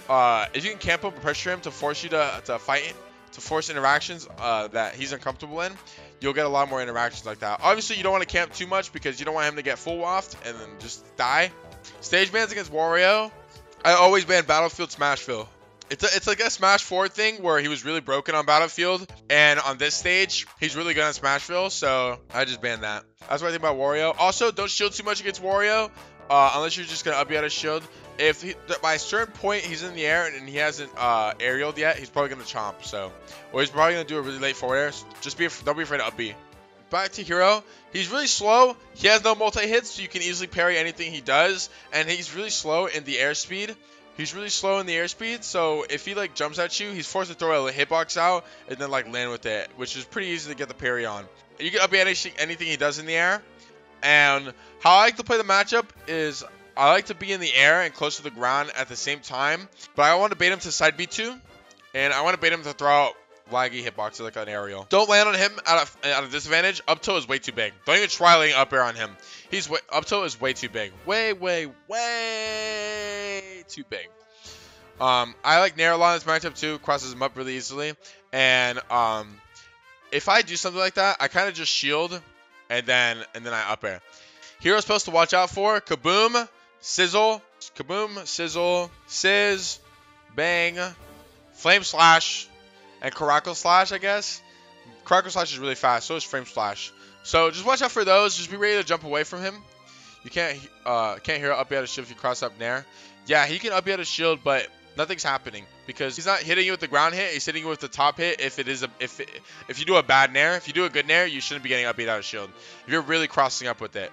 and pressure him to force you to fight, to force interactions that he's uncomfortable in, you'll get a lot more interactions like that. Obviously, you don't want to camp too much because you don't want him to get full waft and then just die. Stage bans against Wario. I always ban Battlefield Smashville. It's like a Smash 4 thing where he was really broken on Battlefield, and on this stage, he's really good on Smashville, so I just banned that. That's what I think about Wario. Also, don't shield too much against Wario, unless you're just going to up you out of shield. If by a certain point he's in the air and he hasn't aerialed yet, he's probably going to chomp. So, or he's probably going to do a really late forward air. So just don't be afraid to up B. Back to Hero. He's really slow. He has no multi-hits, so you can easily parry anything he does. And he's really slow in the airspeed. So if he like jumps at you, he's forced to throw a hitbox out and then like land with it, which is pretty easy to get the parry on. You can up B anything he does in the air. And how I like to play the matchup is I like to be in the air and close to the ground at the same time, but I want to bait him to side B2, and I want to bait him to throw out laggy hitboxes like an aerial. Don't land on him at a disadvantage. Up tilt is way too big. Don't even try laying up air on him. Up tilt is way too big. Way too big. I like nair a lot in this matchup too. Crosses him up really easily, and if I do something like that, I kind of just shield, and then I up air. Hero's supposed to watch out for Kaboom, Sizzle, Sizz, Bang, Flame Slash, and Caracal Slash, I guess. Caracal Slash is really fast, so is Frame Slash. So just watch out for those. Just be ready to jump away from him. You can't Hero up you out of shield if you cross up nair. Yeah, he can up you out of shield, but nothing's happening because he's not hitting you with the ground hit. He's hitting you with the top hit. If you do a bad nair, if you do a good nair, you shouldn't be getting up out of shield. If you're really crossing up with it.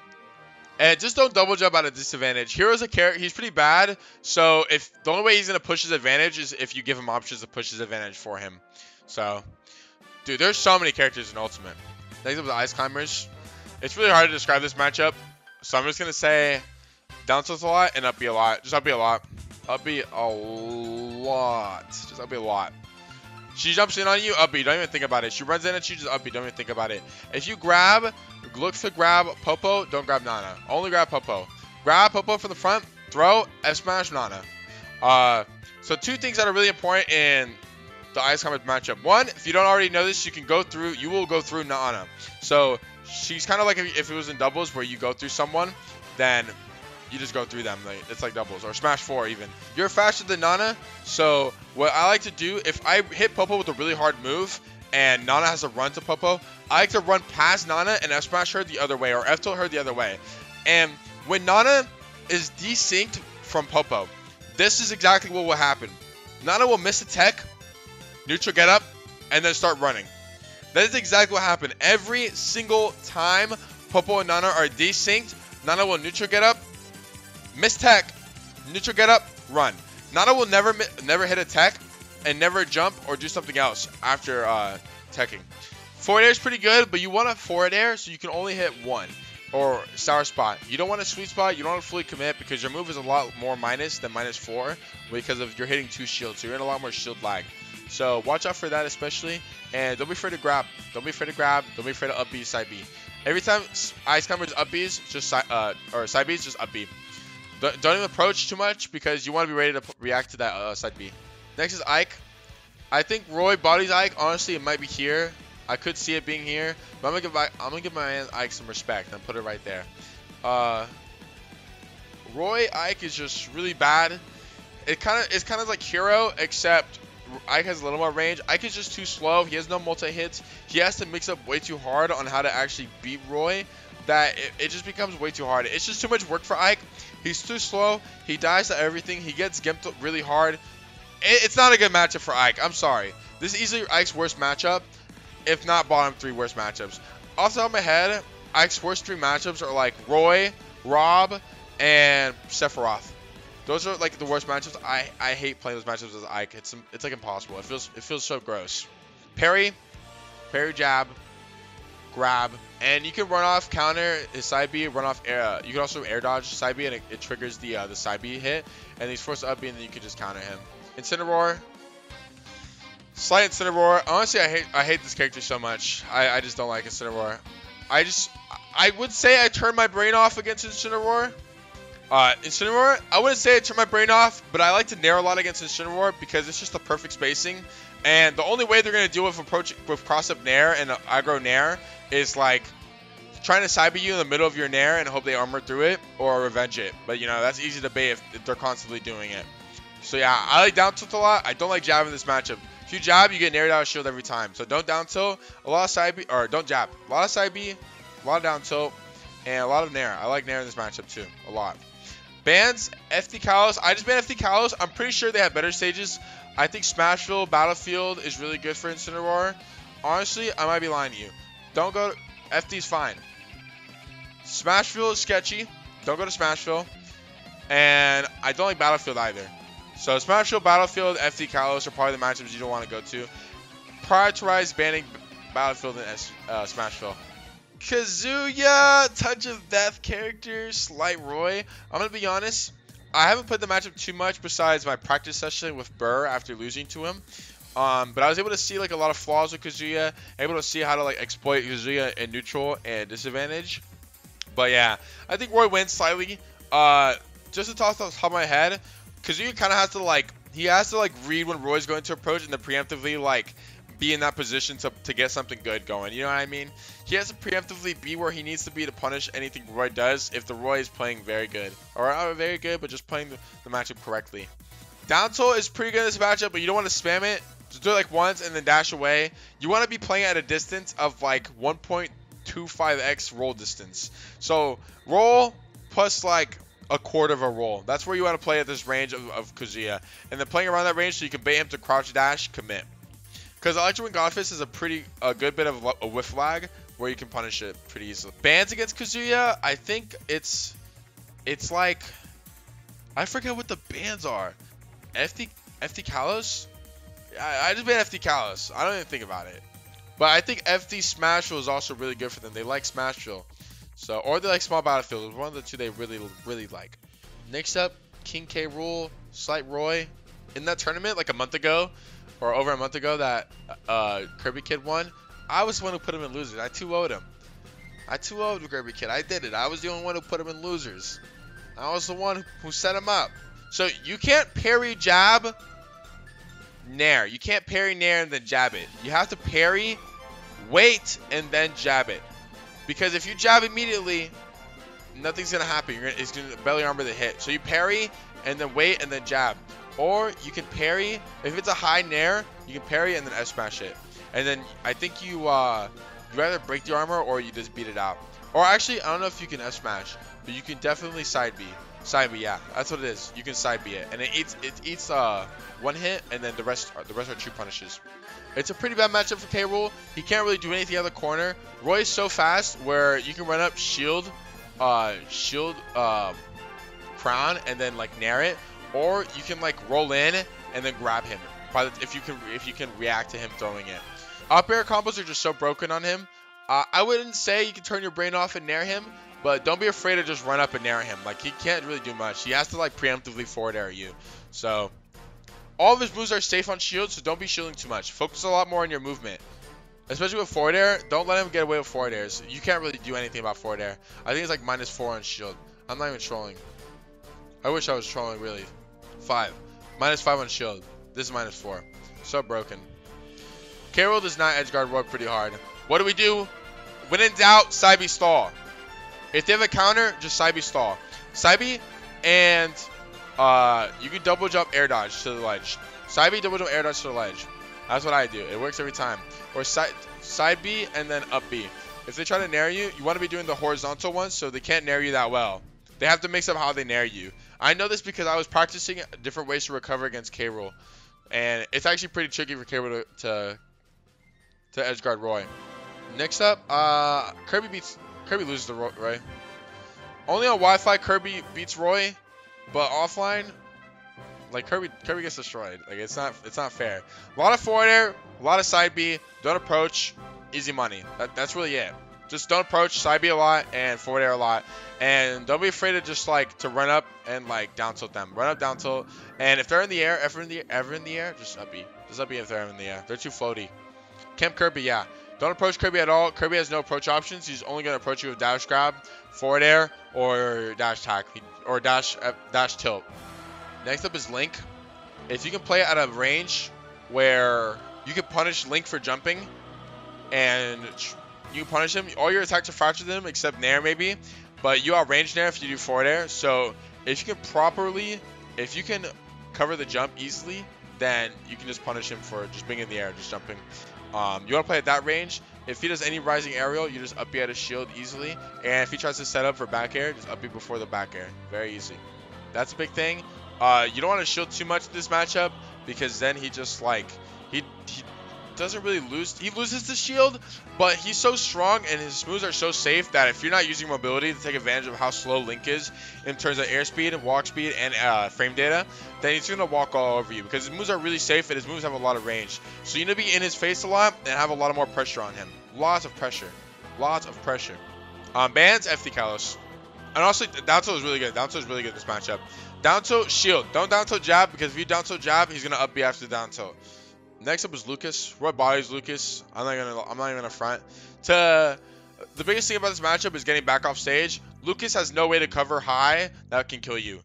And just don't double jump at a disadvantage. Hero's a character. He's pretty bad. So if the only way he's going to push his advantage is if you give him options to push his advantage for him. So, dude, there's so many characters in Ultimate. Next up, the Ice Climbers. It's really hard to describe this matchup. So I'm just going to say down tilt a lot and up B a lot. Just up B a lot. Up B a lot. Just up B a lot. She jumps in on you, up B. Don't even think about it. She runs in at you, just up B. Don't even think about it. If you look to grab Popo, don't grab Nana. Only grab Popo. Grab Popo from the front, throw, F smash Nana. So two things that are really important in the Ice Climbers matchup. One, if you don't already know this, you will go through Nana. So she's kind of like if it was in doubles where you go through someone, then you just go through them. It's like doubles or Smash 4 even. You're faster than Nana, so what I like to do, if I hit Popo with a really hard move and Nana has to run to Popo, I like to run past Nana and F smash her the other way or F tilt her the other way. And when Nana is desynced from Popo, this is exactly what will happen. Nana will miss a tech, neutral get up, and then start running. That is exactly what happened. Every single time Popo and Nana are desynced, Nana will neutral get up, miss tech, neutral get up, run. Nana will never hit a tech and never jump or do something else after teching. Forward air is pretty good, but you want a forward air so you can only hit one or sour spot. You don't want a sweet spot. You don't want to fully commit because your move is a lot more minus than -4 because of you're hitting 2 shields. So you're in a lot more shield lag. So watch out for that especially, and don't be afraid to grab. Don't be afraid to grab. Don't be afraid to up B, side B. Every time Ice Climber's up B's, just side B's, just up B. Don't even approach too much because you want to be ready to react to that side B. Next is Ike. I think Roy bodies Ike. Honestly, it might be here. I could see it being here, but I'm gonna give my man Ike some respect and put it right there. Roy Ike is just really bad. It's kind of like Hero, except Ike has a little more range. Ike is just too slow. He has no multi-hits. He has to mix up way too hard on how to actually beat Roy. That it just becomes way too hard. It's just too much work for Ike. He's too slow. He dies to everything. He gets gimped really hard. It's not a good matchup for Ike. I'm sorry. This is easily Ike's worst matchup, if not bottom 3 worst matchups. Off the top of my head, Ike's worst 3 matchups are like Roy, R.O.B, and Sephiroth. Those are like the worst matchups. I hate playing those matchups as Ike. It's like impossible. It feels so gross. Parry jab, grab, and you can run off counter his side B, run off air. You can also air dodge side B, and it triggers the side B hit, and he's forced to up B, and then you can just counter him. Incineroar, slight Incineroar. Honestly, I hate this character so much. I just don't like Incineroar. I would say I turned my brain off against Incineroar. Incineroar, I wouldn't say I turned my brain off, but I like to nair a lot against Incineroar because it's just the perfect spacing. And the only way they're going to deal with cross-up nair and aggro nair is like trying to side B you in the middle of your nair and hope they armor through it or revenge it. But you know, that's easy to bait if they're constantly doing it. So yeah, I like down tilt a lot. I don't like jab in this matchup. If you jab, you get nair out of shield every time. So don't down tilt, a lot of side B, or don't jab. A lot of side B, a lot of down tilt, and a lot of nair. I like nair in this matchup too, a lot. Bans, FD Kalos. I just banned FD Kalos. I'm pretty sure they have better stages. I think Smashville, Battlefield is really good for Incineroar. Honestly, I might be lying to you. Don't go to... FD's fine. Smashville is sketchy. Don't go to Smashville. And I don't like Battlefield either. So Smashville, Battlefield, FD Kalos are probably the matchups you don't want to go to. Prioritize banning Battlefield and Smashville. Kazuya, Touch of Death character, Slight Roy. I'm going to be honest, I haven't played the matchup too much besides my practice session with Burr after losing to him. But I was able to see like a lot of flaws with Kazuya, able to see how to like exploit Kazuya in neutral and disadvantage. But yeah, I think Roy wins slightly. Just to toss off the top of my head, Kazuya kind of has to like, he has to like read when Roy's going to approach and then preemptively like be in that position to get something good going. You know what I mean? He has to preemptively be where he needs to be to punish anything Roy does if the Roy is playing very good. Or not very good, but just playing the matchup correctly. Down tilt is pretty good in this matchup, but you don't want to spam it. Just do it like once and then dash away. You want to be playing at a distance of like 1.25x roll distance. So roll plus like a quarter of a roll. That's where you want to play at this range of Kazuya. And then playing around that range so you can bait him to crouch dash, commit. Because Electro Wing Godfist is a good bit of a whiff lag where you can punish it pretty easily. Bans against Kazuya, I think it's like, I forget what the bans are. FD Kalos? I just banned FD Kalos. I don't even think about it. But I think FD Smashville is also really good for them. They like Smashville. So, or they like Small Battlefield. It's one of the two they really like. Next up, King K. Rool, Slight Roy. In that tournament like a month ago, or over a month ago that Kirby Kid won, I was the one who put him in losers. I 2-0'd him. I 2-0'd Kirby Kid. I did it. I was the only one who put him in losers. I was the one who set him up. So you can't parry jab nair. You can't parry nair and then jab it. You have to parry, wait, and then jab it. Because if you jab immediately, nothing's going to happen. It's going to belly armor the hit. So you parry and then wait and then jab. Or you can parry, if it's a high nair, you can parry and then F smash it. And then I think you either break the armor or you just beat it out. Or actually, I don't know if you can F smash, but you can definitely side B. Side B, yeah, that's what it is. You can side B it, and it eats one hit, and then the rest are true punishes. It's a pretty bad matchup for K. Rool. He can't really do anything other corner. Roy is so fast where you can run up shield, crown, and then like nair it. Or you can like roll in and then grab him. If you can react to him throwing it. Up air combos are just so broken on him. I wouldn't say you can turn your brain off and nair him, but don't be afraid to just run up and nair him. Like he can't really do much. He has to like preemptively forward air you. So all of his moves are safe on shield, so don't be shielding too much. Focus a lot more on your movement. Especially with forward air, don't let him get away with forward airs. You can't really do anything about forward air. I think it's like -4 on shield. I'm not even trolling. I wish I was trolling, really. 5. -5 on shield. This is -4. So broken. K-Rool does not edge guard Roy pretty hard. What do we do? When in doubt, side B stall. If they have a counter, just side B stall. Side B, and you can double jump air dodge to the ledge. Side B, double jump air dodge to the ledge. That's what I do. It works every time. Or side B and then up B. If they try to nair you, you want to be doing the horizontal ones so they can't nair you that well. They have to mix up how they nair you. I know this because I was practicing different ways to recover against K-Rool. And it's actually pretty tricky for K-Rool to edge guard Roy. Next up, Kirby loses to Roy. Only on Wi-Fi Kirby beats Roy, but offline, like Kirby gets destroyed. Like it's not fair. A lot of forward air, a lot of side B. Don't approach, easy money. That's really it. Just don't approach, side B a lot and forward air a lot, and don't be afraid to just like to run up and like down tilt them. Run up, down tilt, and if they're in the air, ever in the air, just up B. Just up B if they're in the air. They're too floaty. Camp Kirby, yeah. Don't approach Kirby at all. Kirby has no approach options. He's only going to approach you with dash grab, forward air, or dash tack, or dash tilt. Next up is Link. If you can play at a range where you can punish Link for jumping, and you punish him, all your attacks are faster than him except Nair maybe, but you outrange Nair if you do forward air. So if you can cover the jump easily, then you can just punish him for just being in the air, just jumping. You want to play at that range. If he does any rising aerial, you just up B at his shield easily. And if he tries to set up for back air, just up B before the back air. Very easy. That's a big thing. You don't want to shield too much in this matchup because then he just like he doesn't really lose. He loses the shield, but he's so strong and his moves are so safe that if you're not using mobility to take advantage of how slow Link is in terms of airspeed, walk speed, and frame data, then he's gonna walk all over you because his moves are really safe and his moves have a lot of range. So you need to be in his face a lot and have a lot more pressure on him. Lots of pressure. Lots of pressure. Bans FD Kalos. And also down tilt is really good. Down tilt is really good in this matchup. Down tilt shield. Don't down tilt jab because if you down tilt jab, he's gonna up B after the down tilt. Next up is Lucas. Roy bodies Lucas. I'm not even gonna front. The biggest thing about this matchup is getting back off stage. Lucas has no way to cover high that can kill you.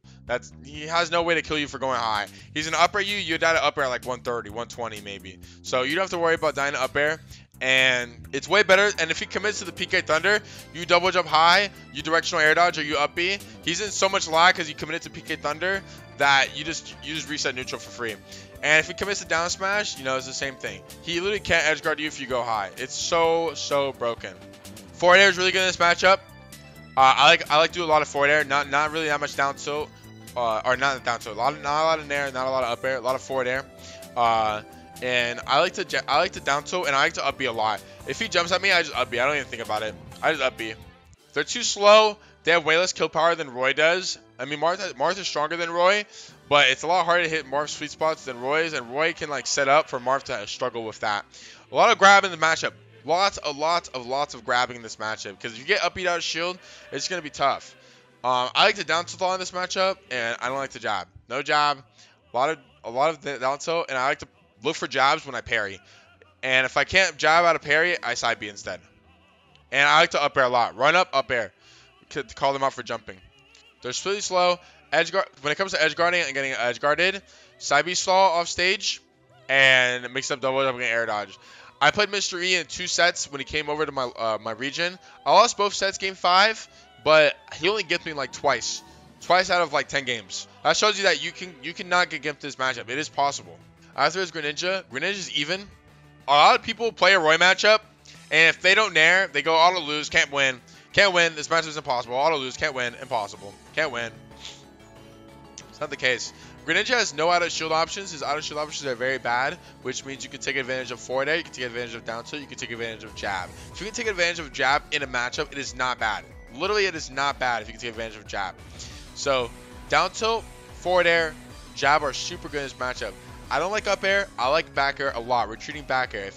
He has no way to kill you for going high. He's gonna up air you. You die to up air like 130, 120 maybe. So you don't have to worry about dying to up air. And it's way better. And if he commits to the PK Thunder, you double jump high, you directional air dodge, or you up B. He's in so much lag because you committed to PK Thunder that you just reset neutral for free. And if he commits to down smash, it's the same thing. He literally can't edge guard you if you go high. It's so broken. Forward air is really good in this matchup. I like to do a lot of forward air, not really that much down tilt, or not down tilt. Not a lot of nair, not a lot of up air, a lot of forward air. And I like to down tilt and I like to up B a lot. If he jumps at me, I just up B. I don't even think about it. I just up B. They're too slow. They have way less kill power than Roy does. I mean, Marth is stronger than Roy, but it's a lot harder to hit Marth's sweet spots than Roy's, and Roy can like set up for Marth to struggle with that. A lot of grab in the matchup. Lots of grabbing in this matchup, because if you get up beat out of shield, it's gonna be tough. I like to down tilt in this matchup, and I don't like to jab. No jab. A lot of down tilt, and I like to look for jabs when I parry. And if I can't jab out of parry, I side B instead. And I like to up air a lot. Run up air. To call them out for jumping. They're really slow. Edge guard. When it comes to edge guarding and getting edge guarded, side B stall off stage, and mix up double jumping and air dodge. I played Mr. E in 2 sets when he came over to my region. I lost both sets game 5, but he only gimped me like twice out of like 10 games. That shows you that you cannot get gimped this matchup. It is possible. After is Greninja. Greninja's even. A lot of people play a Roy matchup, and if they don't nair, they go auto lose, can't win. Can't win. This matchup is impossible. Auto lose. Can't win. Impossible. Can't win. It's not the case. Greninja has no auto shield options. His auto shield options are very bad, which means you can take advantage of forward air, you can take advantage of down tilt, you can take advantage of jab. If you can take advantage of jab in a matchup, it is not bad. Literally, it is not bad if you can take advantage of jab. So, down tilt, forward air, jab are super good in this matchup. I don't like up air. I like back air a lot. Retreating back air.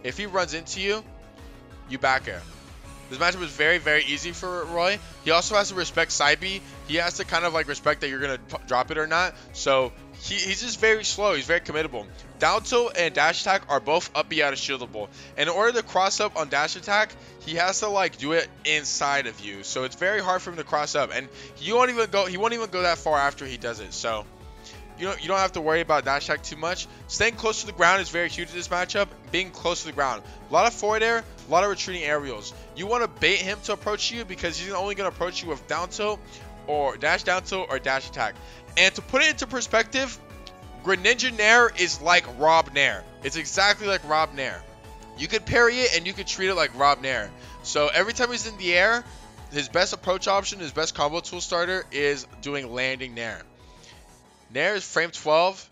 If he runs into you, you back air. This matchup is very, very easy for Roy. He also has to respect side B. he has to kind of like respect that you're gonna drop it or not. So he's just very slow. He's very committable. Down tilt and dash attack are both up B out of shieldable. And in order to cross up on dash attack, he has to like do it inside of you. So it's very hard for him to cross up. And he won't even go that far after he does it. So you don't have to worry about dash attack too much. Staying close to the ground is very huge in this matchup. Being close to the ground. A lot of forward air, a lot of retreating aerials. You want to bait him to approach you because he's only going to approach you with down tilt or dash down tilt or dash attack. And to put it into perspective, Greninja Nair is like R.O.B Nair. It's exactly like R.O.B Nair. You could parry it and you could treat it like R.O.B Nair. So every time he's in the air, his best approach option, his best combo tool starter is doing landing Nair. Nair is frame 12,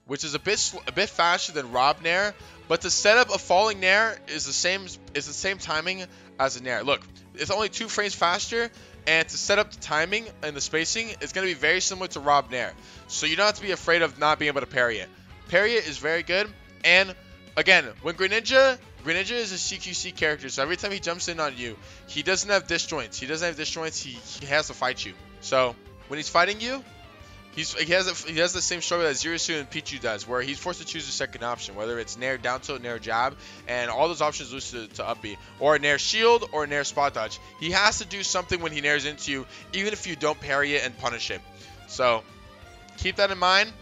which is a bit faster than R.O.B Nair, but to set up a falling Nair is the same timing as a Nair. Look, it's only 2 frames faster, and to set up the timing and the spacing, it's going to be very similar to R.O.B Nair. So you don't have to be afraid of not being able to parry it. Parry it is very good, and again, when Greninja is a CQC character, so every time he jumps in on you, he doesn't have disjoints. He has to fight you. So when he's fighting you, he has the same struggle that Zerasu and Pichu does, where he's forced to choose a second option, whether it's Nair down tilt, Nair jab, and all those options lose to up B, or Nair shield, or Nair spot dodge. He has to do something when he Nairs into you, even if you don't parry it and punish it. So keep that in mind.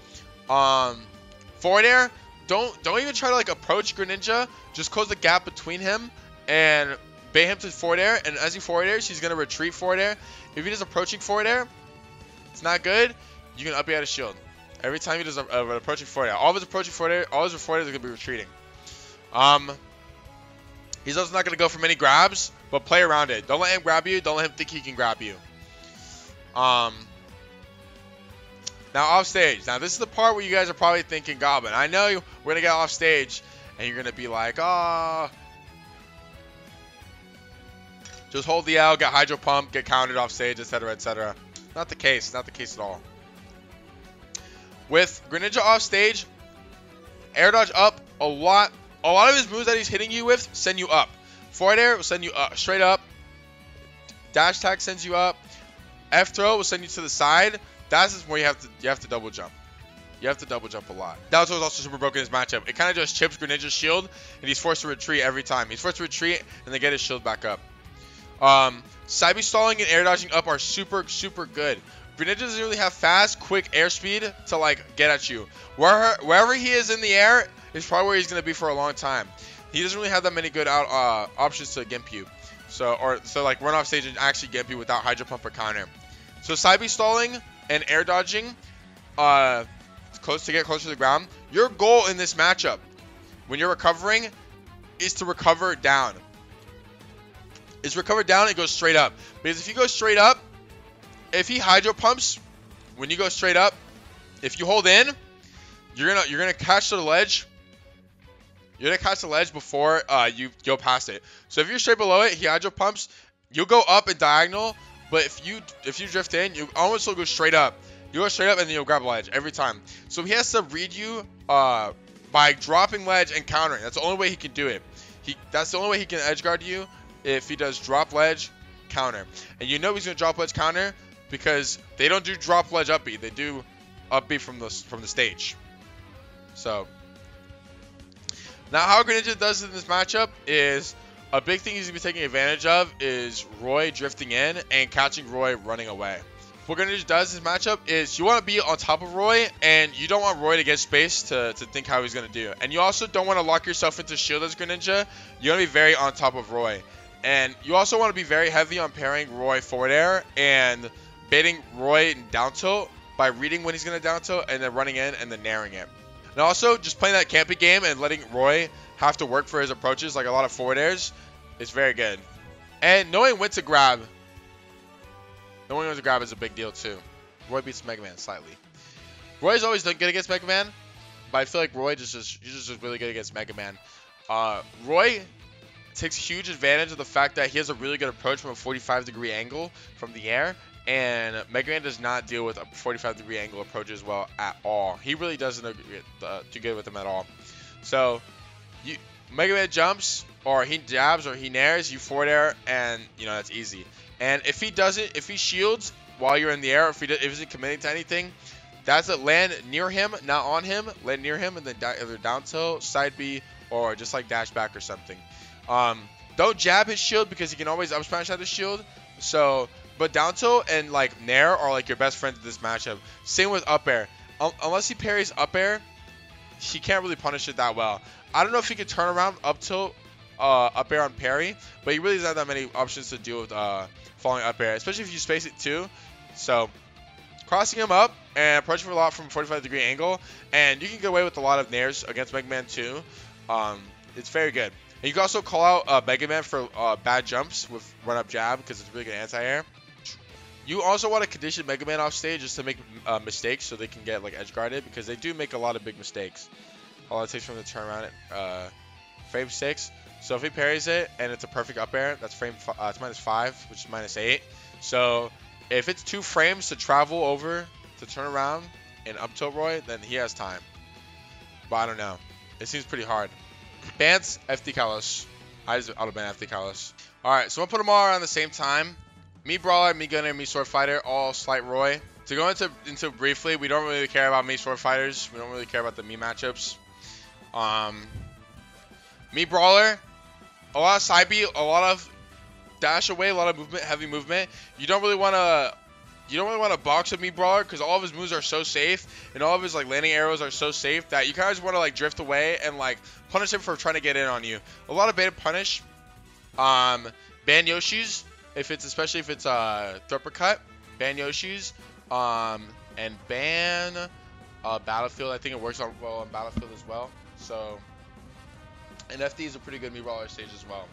Forward air, don't even try to like approach Greninja. Just close the gap between him and bait him to forward air. And as he forward airs, he's gonna retreat forward air. If he does approaching forward air, it's not good. You can up B out of shield. Every time he does an approaching forward air, all of his approaching forward air, all his forward airs are gonna be retreating. He's also not gonna go for many grabs, but play around it. Don't let him grab you. Don't let him think he can grab you. Now off stage. Now this is the part where you guys are probably thinking, Goblin, I know we're gonna get off stage, and you're gonna be like, oh, just hold the L, get hydro pump, get countered off stage, etc., etc. Not the case. Not the case at all. With Greninja off stage, air dodge up a lot. A lot of his moves that he's hitting you with send you up. Forward air will send you up, straight up. Dash attack sends you up. F throw will send you to the side. That's just where you have to double jump. You have to double jump a lot. Down tilt is also super broken in his matchup. It kind of just chips Greninja's shield, and he's forced to retreat every time. He's forced to retreat and then get his shield back up. Side B stalling and air dodging up are super good. Greninja doesn't really have fast, quick airspeed to like get at you. Wherever he is in the air is probably where he's gonna be for a long time. He doesn't really have that many good options to gimp you. So like run off stage and actually gimp you without hydro pump or counter. So side B stalling and air dodging, to get closer to the ground. Your goal in this matchup, when you're recovering, is to recover down. It goes straight up. Because if you go straight up, if he hydro pumps, when you go straight up, if you hold in, you're gonna catch the ledge. You're gonna catch the ledge before you go past it. So if you're straight below it, he hydro pumps, you'll go up and diagonal. But if you drift in, you almost will go straight up. You go straight up and then you'll grab ledge every time. So he has to read you by dropping ledge and countering. That's the only way he can do it. That's the only way he can edge guard you, if he does drop ledge, counter. And you know he's gonna drop ledge counter because they don't do drop ledge up B. They do up B from the stage. So now how Greninja does in this matchup is a big thing he's going to be taking advantage of is Roy drifting in and catching Roy running away. What Greninja does in this matchup is you want to be on top of Roy, and you don't want Roy to get space to think how he's going to do. And you also don't want to lock yourself into shield as Greninja. You want to be very on top of Roy. And you also want to be very heavy on parrying Roy forward air and baiting Roy down tilt by reading when he's going to down tilt and then running in and then nairing it. And also just playing that camping game and letting Roy have to work for his approaches, like a lot of forward airs, is very good. And knowing when to grab is a big deal too. Roy beats Mega Man slightly. Roy's always good against Mega Man, but I feel like Roy he's just really good against Mega Man. Roy takes huge advantage of the fact that he has a really good approach from a 45-degree angle from the air, and Mega Man does not deal with a 45-degree angle approaches well at all. He really doesn't do good with them at all. So Mega Man jumps, or he jabs, or he nairs, you forward air, and that's easy. And if he doesn't, if he shields, while you're in the air, if he isn't committing to anything, that's it. Land near him, not on him. Land near him, and then either down tilt, side B, or just like dash back or something. Don't jab his shield because he can always up smash out his shield. So, but down tilt and like nair are like your best friends in this matchup. Same with up air. Unless he parries up air, he can't really punish it that well. I don't know if he can turn around up tilt, up air on parry, but he really doesn't have that many options to deal with falling up air, especially if you space it too. So, crossing him up and approaching a lot from a 45-degree angle, and you can get away with a lot of nairs against Mega Man too. It's very good. And you can also call out Mega Man for bad jumps with run-up jab because it's really good anti-air. You also want to condition Mega Man off stage just to make mistakes so they can get like edge guarded, because they do make a lot of big mistakes. All it takes for them to turn around at frame 6. So if he parries it and it's a perfect up air, that's frame it's -5, which is -8. So if it's 2 frames to travel over to turn around and up tilt Roy, then he has time. But I don't know. It seems pretty hard. Bans FD Kalos. I just auto ban FD Kalos. Alright, so I'm gonna put them all around the same time. Mii Brawler, Mii Gunner, Mii SwordFighter, all slight Roy. To go into briefly, we don't really care about Mii SwordFighters. We don't really care about the Mii matchups. Mii Brawler, a lot of side B, a lot of dash away, a lot of movement, heavy movement. You don't really want to box with Mii Brawler because all of his moves are so safe and all of his like landing arrows are so safe that you kind of just want to like drift away and like punish him for trying to get in on you. A lot of beta punish. Ban Yoshi's especially if it's throw cut. Ban Yoshi's. And ban Battlefield. I think it works well on Battlefield as well. So, and FD is a pretty good Mii Brawler stage as well.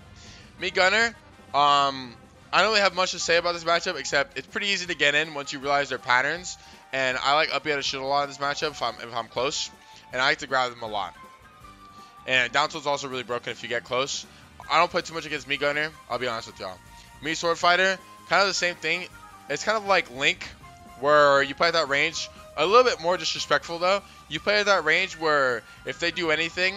Mii Gunner. I don't really have much to say about this matchup except it's pretty easy to get in once you realize their patterns. And I like up air to shield a lot in this matchup if I'm close, and I like to grab them a lot. And down tilt's also really broken if you get close. I don't play too much against Mii Gunner. I'll be honest with y'all. Mii SwordFighter, kind of the same thing. It's kind of like Link, where you play at that range. A little bit more disrespectful though. You play at that range where if they do anything,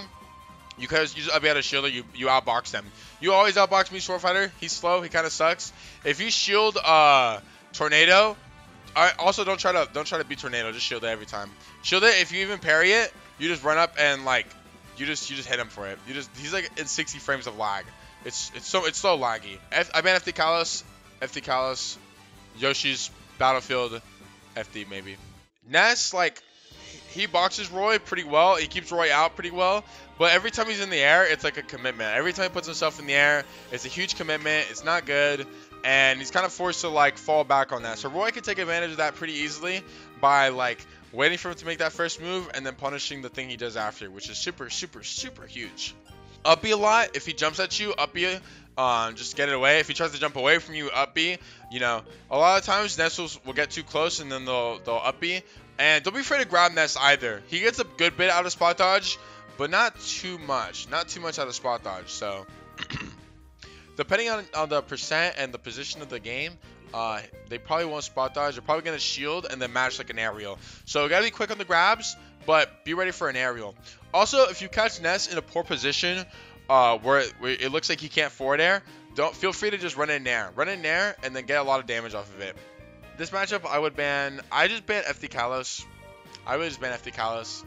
you just up air to shield or you outbox them. You always outbox Mii SwordFighter. He's slow. He kind of sucks. If you shield Tornado, also don't try to beat Tornado. Just shield it every time. Shield it. If you even parry it, you just run up and like you just hit him for it. He's like in 60 frames of lag. It's so laggy. I ban FD Kalos, Yoshi's Battlefield, FD maybe. Ness, like, he boxes Roy pretty well. He keeps Roy out pretty well. But every time he's in the air, it's like a commitment. Every time he puts himself in the air, it's a huge commitment. It's not good. And he's kind of forced to, like, fall back on that. So Roy can take advantage of that pretty easily by, like, waiting for him to make that first move and then punishing the thing he does after, which is super, super, super huge. Up B a lot. If he jumps at you, up B, just get it away. If he tries to jump away from you, up B. You know, a lot of times Ness will get too close and then they'll up B. And don't be afraid to grab Ness either. He gets a good bit out of spot dodge, but not too much. Not too much out of spot dodge. So, depending on the percent and the position of the game, they probably won't spot dodge. They're probably going to shield and then match like an aerial. So, you got to be quick on the grabs, but be ready for an aerial. Also, if you catch Ness in a poor position where it looks like he can't forward air, feel free to just run in there. Run in there and then get a lot of damage off of it. This matchup, I just banned FD Kalos. I would just ban FD Kalos.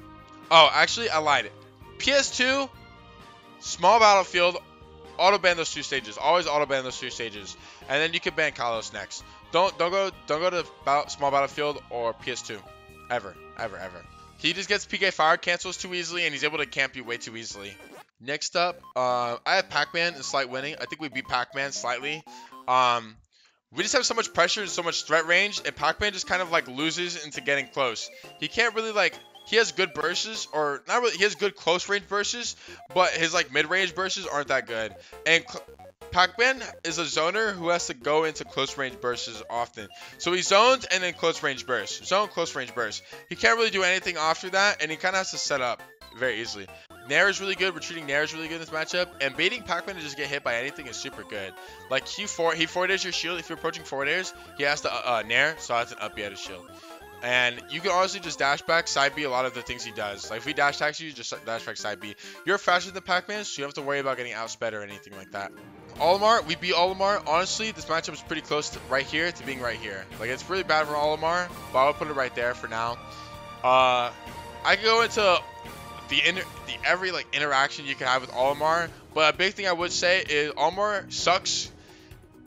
Oh, actually, I lied. PS2, small battlefield, auto ban those 2 stages. Always auto ban those 2 stages, and then you can ban Kalos next. Don't go to small battlefield or PS2, ever. He just gets PK fire cancels too easily, and he's able to camp you way too easily. Next up, I have Pac-Man in slight winning. I think we beat Pac-Man slightly. We just have so much pressure and so much threat range, and Pac-Man just kind of like loses into getting close. He can't really like, he has good bursts, or not really, he has good close range bursts, but his like mid-range bursts aren't that good. And Pac-Man is a zoner who has to go into close range bursts often. So he zones and then close range bursts. Zone, close range bursts. He can't really do anything after that, and he kind of has to set up very easily. Nair is really good. Retreating Nair is really good in this matchup. And baiting Pac-Man to just get hit by anything is super good. Like, he forward airs your shield. If you're approaching forward airs, he has to Nair, so that's an up B out of shield. And you can honestly just dash back, side B a lot of the things he does. Like, if he dash attacks you, just dash back, side B. You're faster than Pac-Man, so you don't have to worry about getting outsped or anything like that. Olimar, we beat Olimar. Honestly, this matchup is pretty close to right here to being right here. Like, it's really bad for Olimar, but I would put it right there for now. I could go into every like interaction you can have with Olimar, but a big thing I would say is Olimar sucks.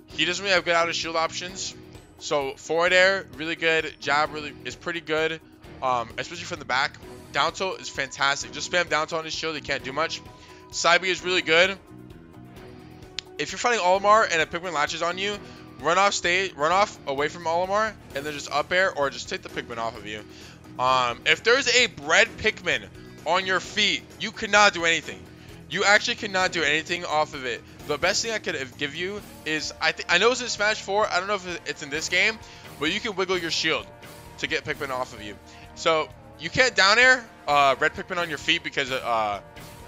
He doesn't really have good out of shield options. So forward air, really good. Jab really is pretty good, especially from the back. Down tilt is fantastic. Just spam down tilt on his shield. He can't do much. Side B is really good. If you're fighting Olimar and a Pikmin latches on you, run off away from Olimar, and then just up air or just take the Pikmin off of you. If there's a bred Pikmin on your feet, you cannot do anything. You actually cannot do anything off of it. The best thing I could give you is, I know it's in Smash 4. I don't know if it's in this game, but you can wiggle your shield to get Pikmin off of you. So you can't down air red Pikmin on your feet because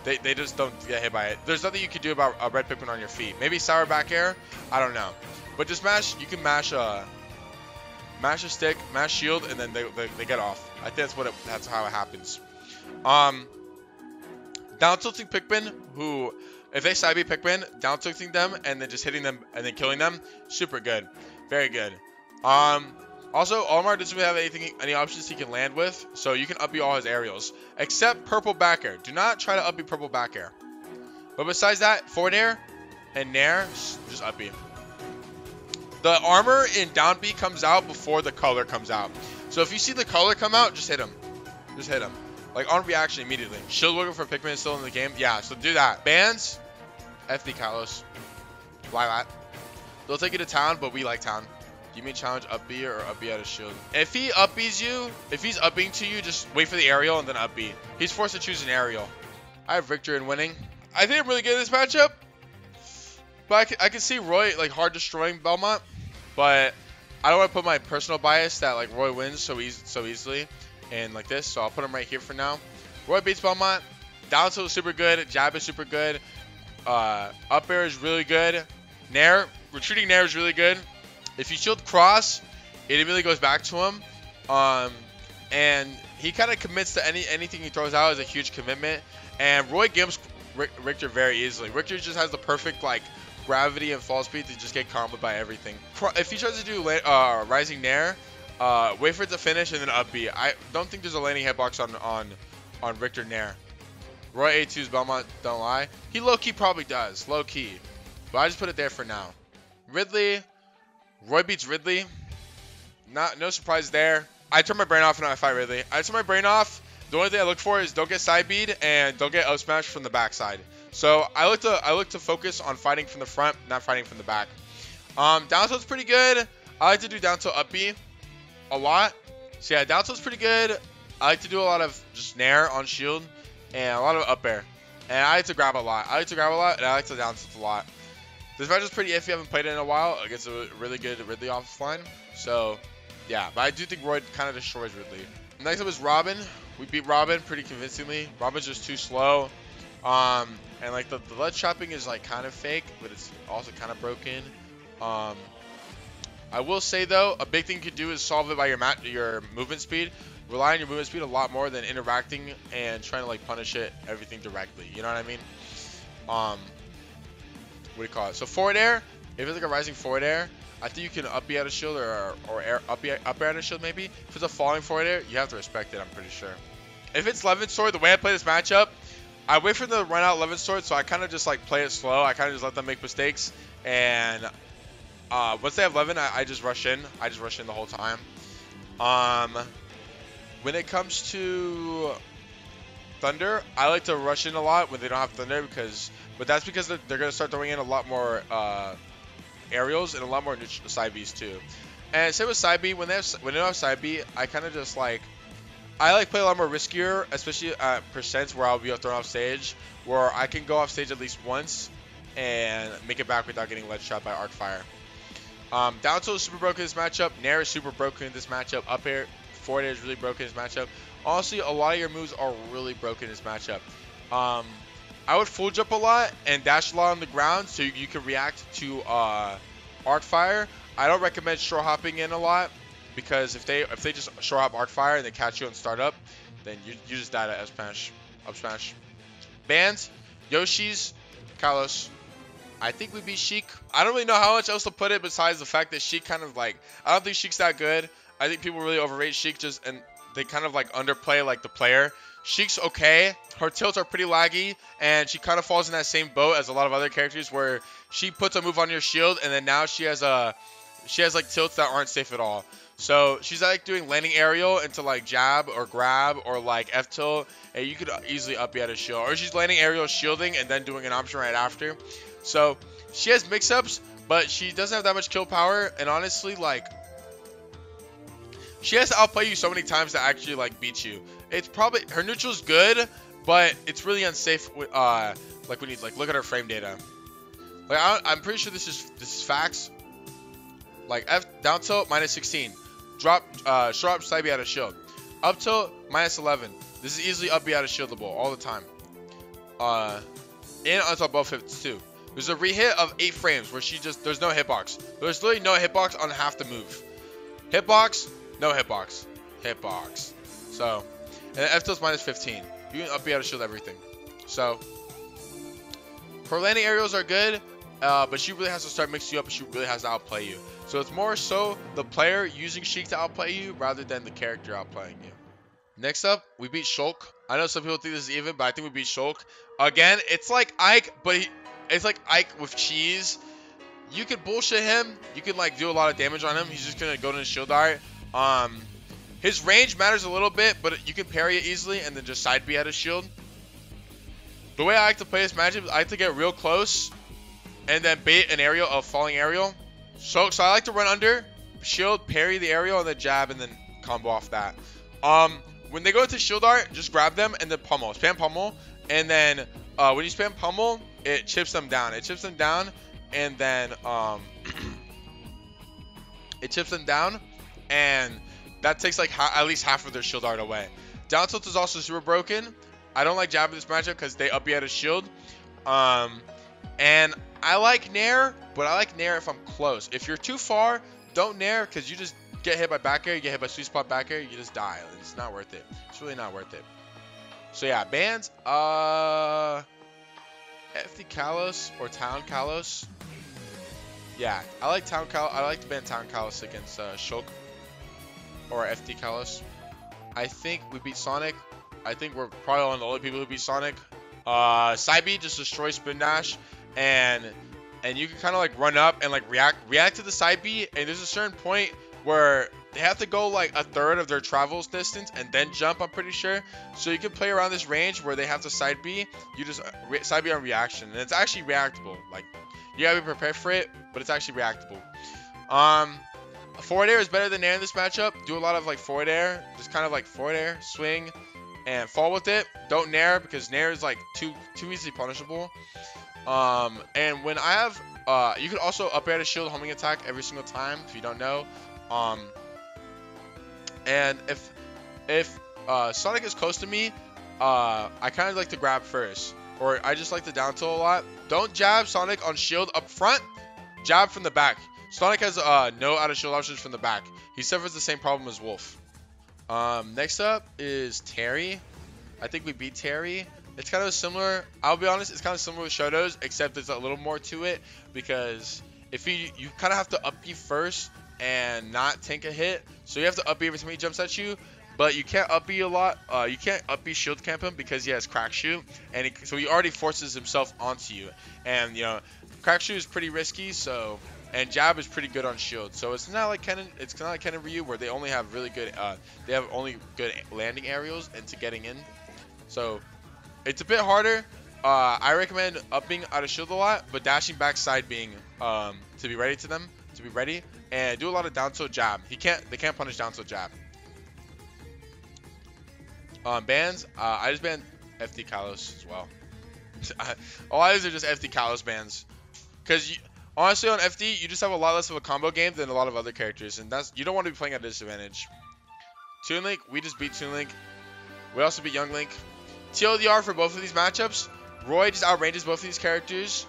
they just don't get hit by it. There's nothing you can do about a red Pikmin on your feet. Maybe sour back air, I don't know. But just mash, you can mash a stick, mash shield, and then they get off. I think that's how it happens. Down tilting Pikmin who, if they side B Pikmin, down tilting them and then just hitting them and then killing them, super good, very good. Also, Olimar doesn't really have any options he can land with, so you can up B all his aerials except purple back air. Do not try to up B purple back air. But besides that, forward air and nair, just up B. The armor in down B comes out before the color comes out. So if you see the color come out, just hit him. Just hit him. Like, on reaction immediately. Shield wiggle for Pikmin is still in the game. Yeah, so do that. Bans, FD Kalos. Byleth. They'll take you to town, but we like town. Do you mean challenge up B or up B out of shield? If he up B's you, if he's upping to you, just wait for the aerial and then up B. He's forced to choose an aerial. I have victory in winning. I think I'm really good at this matchup. But I can see Roy, like, hard destroying Belmont. But I don't want to put my personal bias that, like, Roy wins so easily. And like this, so I'll put him right here for now. Roy beats Belmont. Down tilt is super good. Jab is super good. Up air is really good. Nair, retreating Nair is really good. If you shield cross, it immediately goes back to him. And he kind of commits to anything he throws out is a huge commitment. And Roy gimps Richter very easily. Richter just has the perfect like gravity and fall speed to just get comboed by everything. If he tries to do rising Nair, wait for it to finish and then up B. I don't think there's a landing hitbox on Richter Nair. Roy A2's Belmont, don't lie. He low-key probably does, low-key. But I just put it there for now. Ridley, Roy beats Ridley. No surprise there. I turn my brain off when I fight Ridley. I turn my brain off. The only thing I look for is don't get side bead and don't get up smash from the backside. So I look to focus on fighting from the front, not fighting from the back. Down tilt's pretty good. I like to do down tilt up B a lot. So yeah, down tilt's pretty good. I like to do a lot of just nair on shield and a lot of up air. And I like to grab a lot. And I like to down tilt a lot. This match is pretty iffy. I haven't played it in a while against a really good Ridley offline. So yeah, but I do think Roy kind of destroys Ridley. Next up is Robin. We beat Robin pretty convincingly. Robin's just too slow. And like the ledge chopping is like kind of fake, but it's also kind of broken. I will say though, a big thing you can do is solve it by your movement speed. Rely on your movement speed a lot more than interacting and trying to like punish everything directly. You know what I mean? What do you call it? So forward air, if it's like a rising forward air, I think you can up B out of shield or up air out of shield maybe. If it's a falling forward air, you have to respect it, I'm pretty sure. If it's Levin Sword, the way I play this matchup, I wait for them to run out Levin Sword, so I kind of just like play it slow. I kind of just let them make mistakes, and once they have Levin, I just rush in. I just rush in the whole time. When it comes to Thunder, I like to rush in a lot when they don't have Thunder but that's because they're going to start throwing in a lot more aerials and a lot more side Bs too. And same with side B, when they don't have side B, I kind of just like, I like play a lot more riskier, especially at percents where I'll be thrown off stage, where I can go off stage at least once and make it back without getting ledge shot by arc fire. Down tilt is super broken in this matchup. Nair is super broken in this matchup. Up air, forward air is really broken in this matchup. Honestly, a lot of your moves are really broken in this matchup. I would full jump a lot and dash a lot on the ground so you can react to arc fire. I don't recommend short hopping in a lot, because if they just short hop arc fire and they catch you on startup, then you just die to up smash. Bans, Yoshi's, Kalos. I think we beat Sheik. I don't really know how much else to put it besides the fact that Sheik kind of like, I don't think Sheik's that good. I think people really overrate Sheik and they kind of like underplay like the player. Sheik's okay. Her tilts are pretty laggy, and she kind of falls in that same boat as a lot of other characters where she puts a move on your shield, and then now she has like tilts that aren't safe at all. So she's like doing landing aerial into like jab or grab or like F tilt, and you could easily up at a shield. Or she's landing aerial shielding and then doing an option right after. So she has mix-ups, but she doesn't have that much kill power, and honestly, like, she has to outplay you so many times to actually like beat you. It's probably, her neutral's good, but it's really unsafe with like when you like look at her frame data. Like I'm pretty sure this is facts. Like F down tilt -16, drop short up side B out of shield, up tilt -11. This is easily up B out of shieldable all the time. And on top above 52. There's a rehit of 8 frames where there's no hitbox. There's literally no hitbox on half the move. Hitbox, no hitbox. Hitbox. So, and F tilt's -15. You can up B out of shield everything. So, her landing aerials are good, but she really has to start mixing you up and she really has to outplay you. So it's more so the player using Sheik to outplay you rather than the character outplaying you. Next up, we beat Shulk. I know some people think this is even, but I think we beat Shulk. Again, it's like Ike, but it's like Ike with cheese. You could bullshit him. You can like do a lot of damage on him. He's just gonna go to the shield dart. His range matters a little bit, but you can parry it easily and then just side B at his shield. The way I like to play this matchup, I like to get real close and then bait an aerial, a falling aerial. So I like to run under, shield, parry the aerial, and then jab, and then combo off that. When they go into shield art, just grab them and then pummel. Spam pummel, and then when you spam pummel, it chips them down. It chips them down, and then it chips them down, and that takes like at least half of their shield art away. Down tilt is also super broken. I don't like jabbing this matchup because they up you at a shield. And I like Nair, but I like Nair if I'm close. If you're too far, don't Nair because you just get hit by back air, you get hit by sweet spot back air, you just die. It's not worth it. It's really not worth it. So yeah, bans, FD Kalos or Town Kalos. Yeah, I like Town Kalos. I like to ban Town Kalos against Shulk or FD Kalos. I think we beat Sonic. I think we're probably one of the only people who beat Sonic. Side B just destroy Spin Dash, and you can kind of like run up and like react to the side B, and there's a certain point where they have to go like a third of their travels distance and then jump, I'm pretty sure. So you can play around this range where they have to side B, you just side B on reaction, and it's actually reactable. Like, you gotta be prepared for it, but it's actually reactable. Forward air is better than Nair in this matchup. Do a lot of like forward air, just kind of like forward air, swing, and fall with it. Don't Nair because Nair is like too easily punishable. And when I have, you can also up air to shield homing attack every single time if you don't know. And if Sonic is close to me, I kind of like to grab first, or I just like to down tilt a lot. Don't jab Sonic on shield up front, jab from the back. Sonic has no out of shield options from the back. He suffers the same problem as Wolf. Next up is Terry. I think we beat Terry. It's kind of similar. I'll be honest, it's kind of similar with Shoto's, except there's a little more to it because if you kind of have to up B first and not tank a hit, so you have to up B every time he jumps at you, but you can't up B a lot. You can't up B shield camp him because he has crack shoot, and so he already forces himself onto you, and you know crack shoot is pretty risky. So and jab is pretty good on shield, so it's not like Ken. It's not like Ken and Ryu where they only have really good. They have only good landing aerials into getting in, so it's a bit harder. I recommend upping out of shield a lot, but dashing back side being to be ready to them, to be ready, and do a lot of down tilt jab. They can't punish down tilt jab. Bans, I just banned FD Kalos as well. All I use are just FD Kalos bans, because honestly on FD you just have a lot less of a combo game than a lot of other characters, and you don't want to be playing at a disadvantage. Toon Link, we just beat Toon Link. We also beat Young Link. TLDR for both of these matchups, Roy just outranges both of these characters.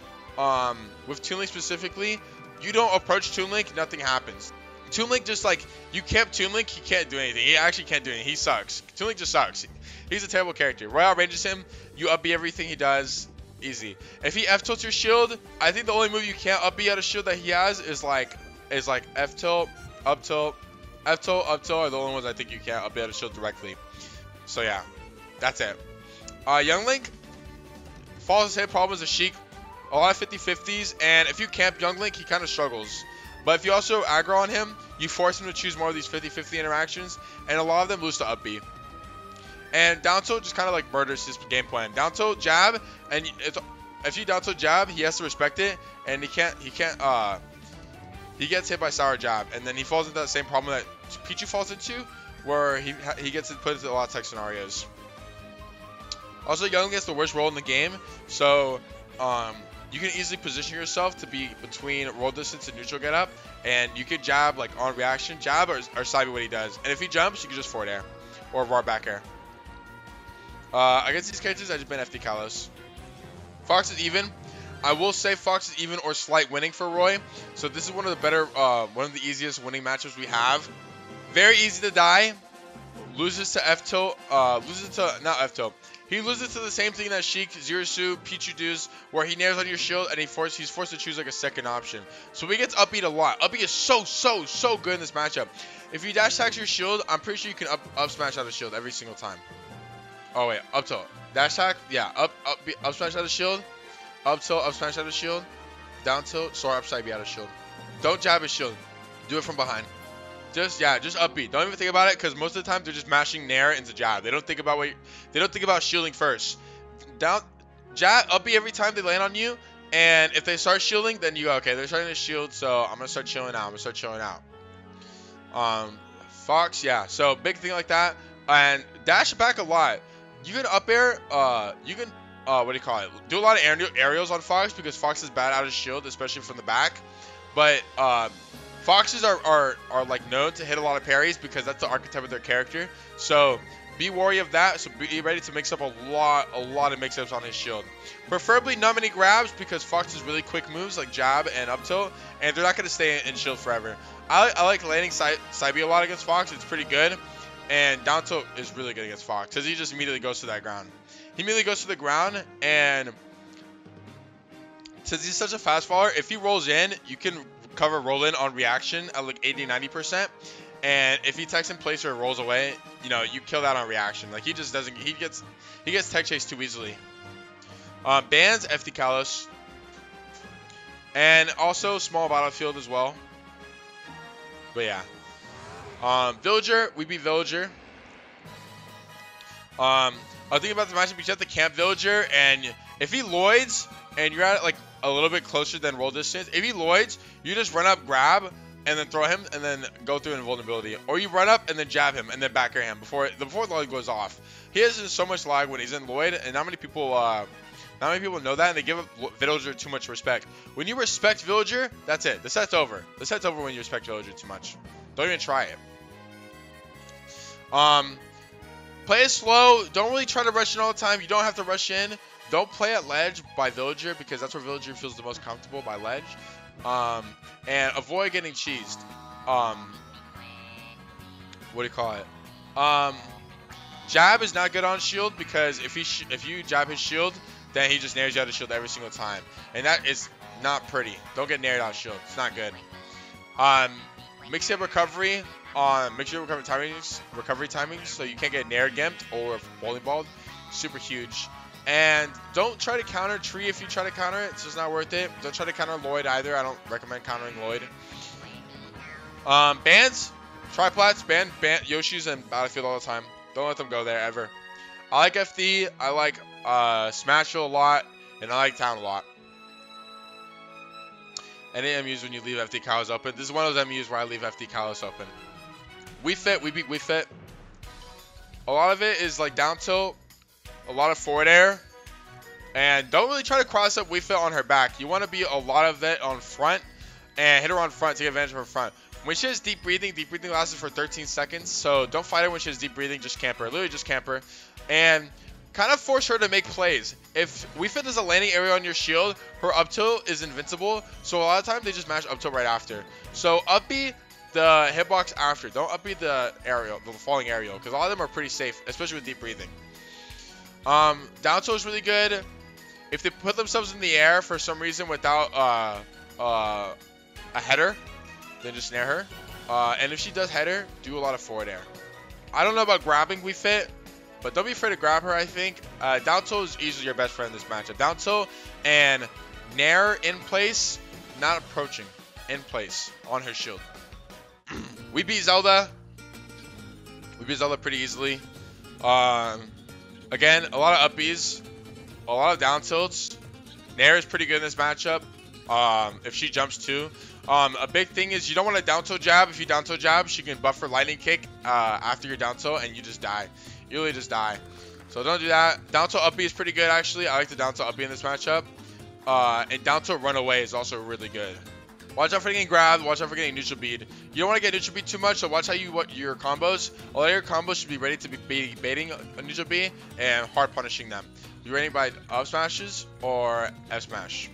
With Toon Link specifically, you don't approach Toon Link, nothing happens. Toon Link just like, you camp Toon Link, he can't do anything. He actually can't do anything. He sucks. Toon Link just sucks. He's a terrible character. Roy outranges him, you up B everything he does, Easy. If he F tilts your shield, I think the only move you can't up B out of shield that he has is like F tilt, up tilt, F tilt, up tilt are the only ones I think you can't up B out of shield directly. So yeah, that's it. Young Link, falls hit problems of Sheik, a lot of 50-50s, and if you camp Young Link, he kind of struggles. But if you also aggro on him, you force him to choose more of these 50-50 interactions, and a lot of them lose to up B. And down tilt just kind of like murders his game plan. Down tilt jab, and if you down tilt jab, he has to respect it, and he gets hit by sour jab, and then he falls into that same problem that Pichu falls into, where he gets put into a lot of tech scenarios. Also, Young gets the worst role in the game, so you can easily position yourself to be between roll distance and neutral get up, and you can jab like on reaction, jab or side what he does, and if he jumps, you can just forward air or raw back air. Against these characters, I just been FD Kalos. Fox is even. I will say Fox is even or slight winning for Roy. So this is one of the better, one of the easiest winning matchups we have. Very easy to die. Loses to F tilt. Loses to not F tilt. He loses to the same thing that Sheik, Zirasu, Pichu does, where he nails on your shield and he's forced to choose like a second option. So he gets up beat a lot. Up beat is so good in this matchup. If you dash attacks your shield, I'm pretty sure you can up smash out of shield every single time. Oh wait, up tilt. Dash attack, yeah, up smash out of shield. Up tilt, up smash out of shield. Down tilt, soar upside B out of shield. Don't jab his shield. Do it from behind. Just up B. Don't even think about it, because most of the time they're just mashing nair into jab. They don't think about shielding first. Down jab up B every time they land on you, and if they start shielding, then you go, okay, they're starting to shield, so I'm gonna start chilling out. Fox, yeah. So big thing like that, and dash back a lot. You can up air, you can, what do you call it? Do a lot of aerials on Fox, because Fox is bad out of shield, especially from the back. But Foxes are like known to hit a lot of parries, because that's the archetype of their character. So be wary of that. So be ready to mix up a lot of mix-ups on his shield. Preferably not many grabs, because Fox has really quick moves like jab and up tilt, and they're not going to stay in shield forever. I like landing side B a lot against Fox. It's pretty good. And down tilt is really good against Fox, because he just immediately goes to that ground. He immediately goes to the ground, and since he's such a fast faller, if he rolls in, you can cover roll in on reaction at like 80-90%. And if he techs in place or rolls away, you know, you kill that on reaction. Like he just doesn't, he gets tech chased too easily. Bans FD Kalos. And also small battlefield as well. But yeah. Villager, we beat Villager. I think about the matchup, you have to camp Villager, and if he Lloyds and you're at like a little bit closer than roll distance, if he Lloyds, you just run up, grab, and then throw him, and then go through invulnerability. Or you run up and then jab him and then back air him before the Lloyd goes off. He has so much lag when he's in Lloyd, and not many people know that, and they give Villager too much respect. When you respect Villager, that's it. The set's over. The set's over when you respect Villager too much. Don't even try it. Play it slow. Don't really try to rush in all the time. You don't have to rush in. Don't play at ledge by Villager, because that's where Villager feels the most comfortable, by ledge. And avoid getting cheesed. What do you call it? Jab is not good on shield, because if you jab his shield, then he just nairs you out of shield every single time, and that is not pretty. Don't get naired out of shield. It's not good. Mix up recovery. Make sure recovery timings, so you can't get nair gimped or bowling balled. Super huge. And don't try to counter Tree. If you try to counter it, it's just not worth it. Don't try to counter Lloyd either. I don't recommend countering Lloyd. Bans, triplats, ban Yoshi's and Battlefield all the time. Don't let them go there ever. I like FD. I like Smashville a lot, and I like Town a lot. Any MUs when you leave FD Kalos open. This is one of those MUs where I leave FD Kalos open. We beat Wii Fit. A lot of it is like down tilt, a lot of forward air, and don't really try to cross up Wii Fit on her back. You want to be a lot of it on front and hit her on front, take advantage of her front. When she has deep breathing lasts for 13 seconds, so don't fight her when she has deep breathing, just camp her. Literally just camp her. And kind of force her to make plays. If Wii Fit does a landing area on your shield, her up tilt is invincible, so a lot of times they just mash up tilt right after. So up B the hitbox after. Don't up B the aerial, the falling aerial, because a lot of them are pretty safe, especially with deep breathing. Down tilt is really good. if they put themselves in the air for some reason without a header, then just snare her. And if she does header, do a lot of forward air. I don't know about grabbing Wii Fit, but don't be afraid to grab her, I think. Down tilt is easily your best friend in this matchup. Down tilt and nair in place, not approaching, in place, on her shield. We beat Zelda. We beat Zelda pretty easily. Again, a lot of up Bs, a lot of down tilts. Nair is pretty good in this matchup. If she jumps too. A big thing is you don't want to down tilt jab. If you down tilt jab, she can buffer lightning kick after your down tilt, and you just die. You really just die. So don't do that. Down tilt up B is pretty good actually. I like the down tilt up B in this matchup. And down tilt run away is also really good. Watch out for getting grabbed. Watch out for getting neutral bead. You don't want to get neutral bead too much, so watch how you your combos. A lot of your combos should be ready to be baiting a neutral bead and hard punishing them. Be ready by up smashes or F smash.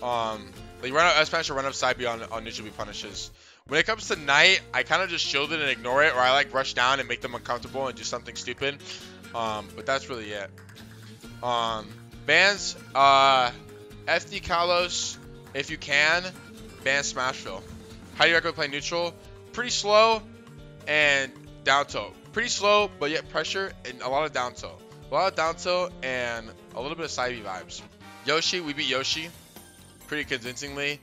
Like run up F smash or run up side B on neutral bead punishes. When it comes to Knight, I kind of just shield it and ignore it, or I like rush down and make them uncomfortable and do something stupid. But that's really it. Bans, FD Kalos, if you can, ban Smashville. How do you recommend playing neutral? Pretty slow and down tilt. Pretty slow, but yet pressure and a lot of down tilt. A lot of down tilt and a little bit of side B vibes. Yoshi, we beat Yoshi pretty convincingly.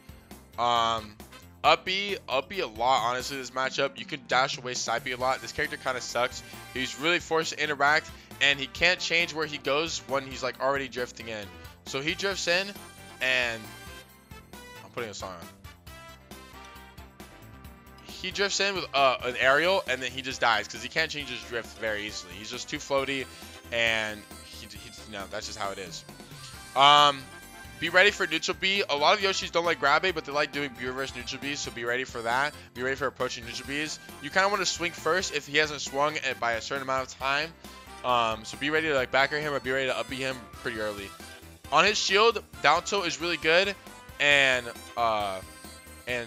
Up B a lot, honestly, this matchup. You can dash away side B a lot. This character kind of sucks. He's really forced to interact, and he can't change where he goes when he's like already drifting in. So he drifts in, and I'm putting a song on. He drifts in with an aerial, and then he just dies because he can't change his drift very easily. He's just too floaty, and that's just how it is. Be ready for neutral B. A lot of Yoshis don't like grab A, but they like doing B reverse neutral B, so be ready for that. Be ready for approaching neutral Bs. You kind of want to swing first if he hasn't swung by a certain amount of time. So be ready to like back air him or be ready to up B him pretty early. On his shield, down tilt is really good, and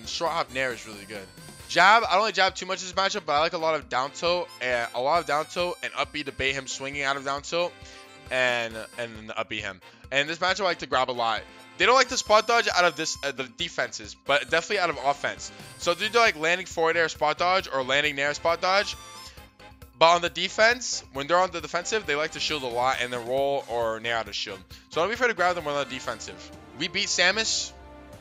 short hop nair is really good. Jab, I don't like jab too much in this matchup, but I like a lot of down tilt and up B to bait him swinging out of down tilt and up B him. And this matchup I like to grab a lot. They don't like to spot dodge out of the defenses, but definitely out of offense. So they do like landing forward air spot dodge or landing nair spot dodge. But on the defense, when they're on the defensive, they like to shield a lot and then roll or nair out of shield. So don't be afraid to grab them when they're on the defensive. We beat Samus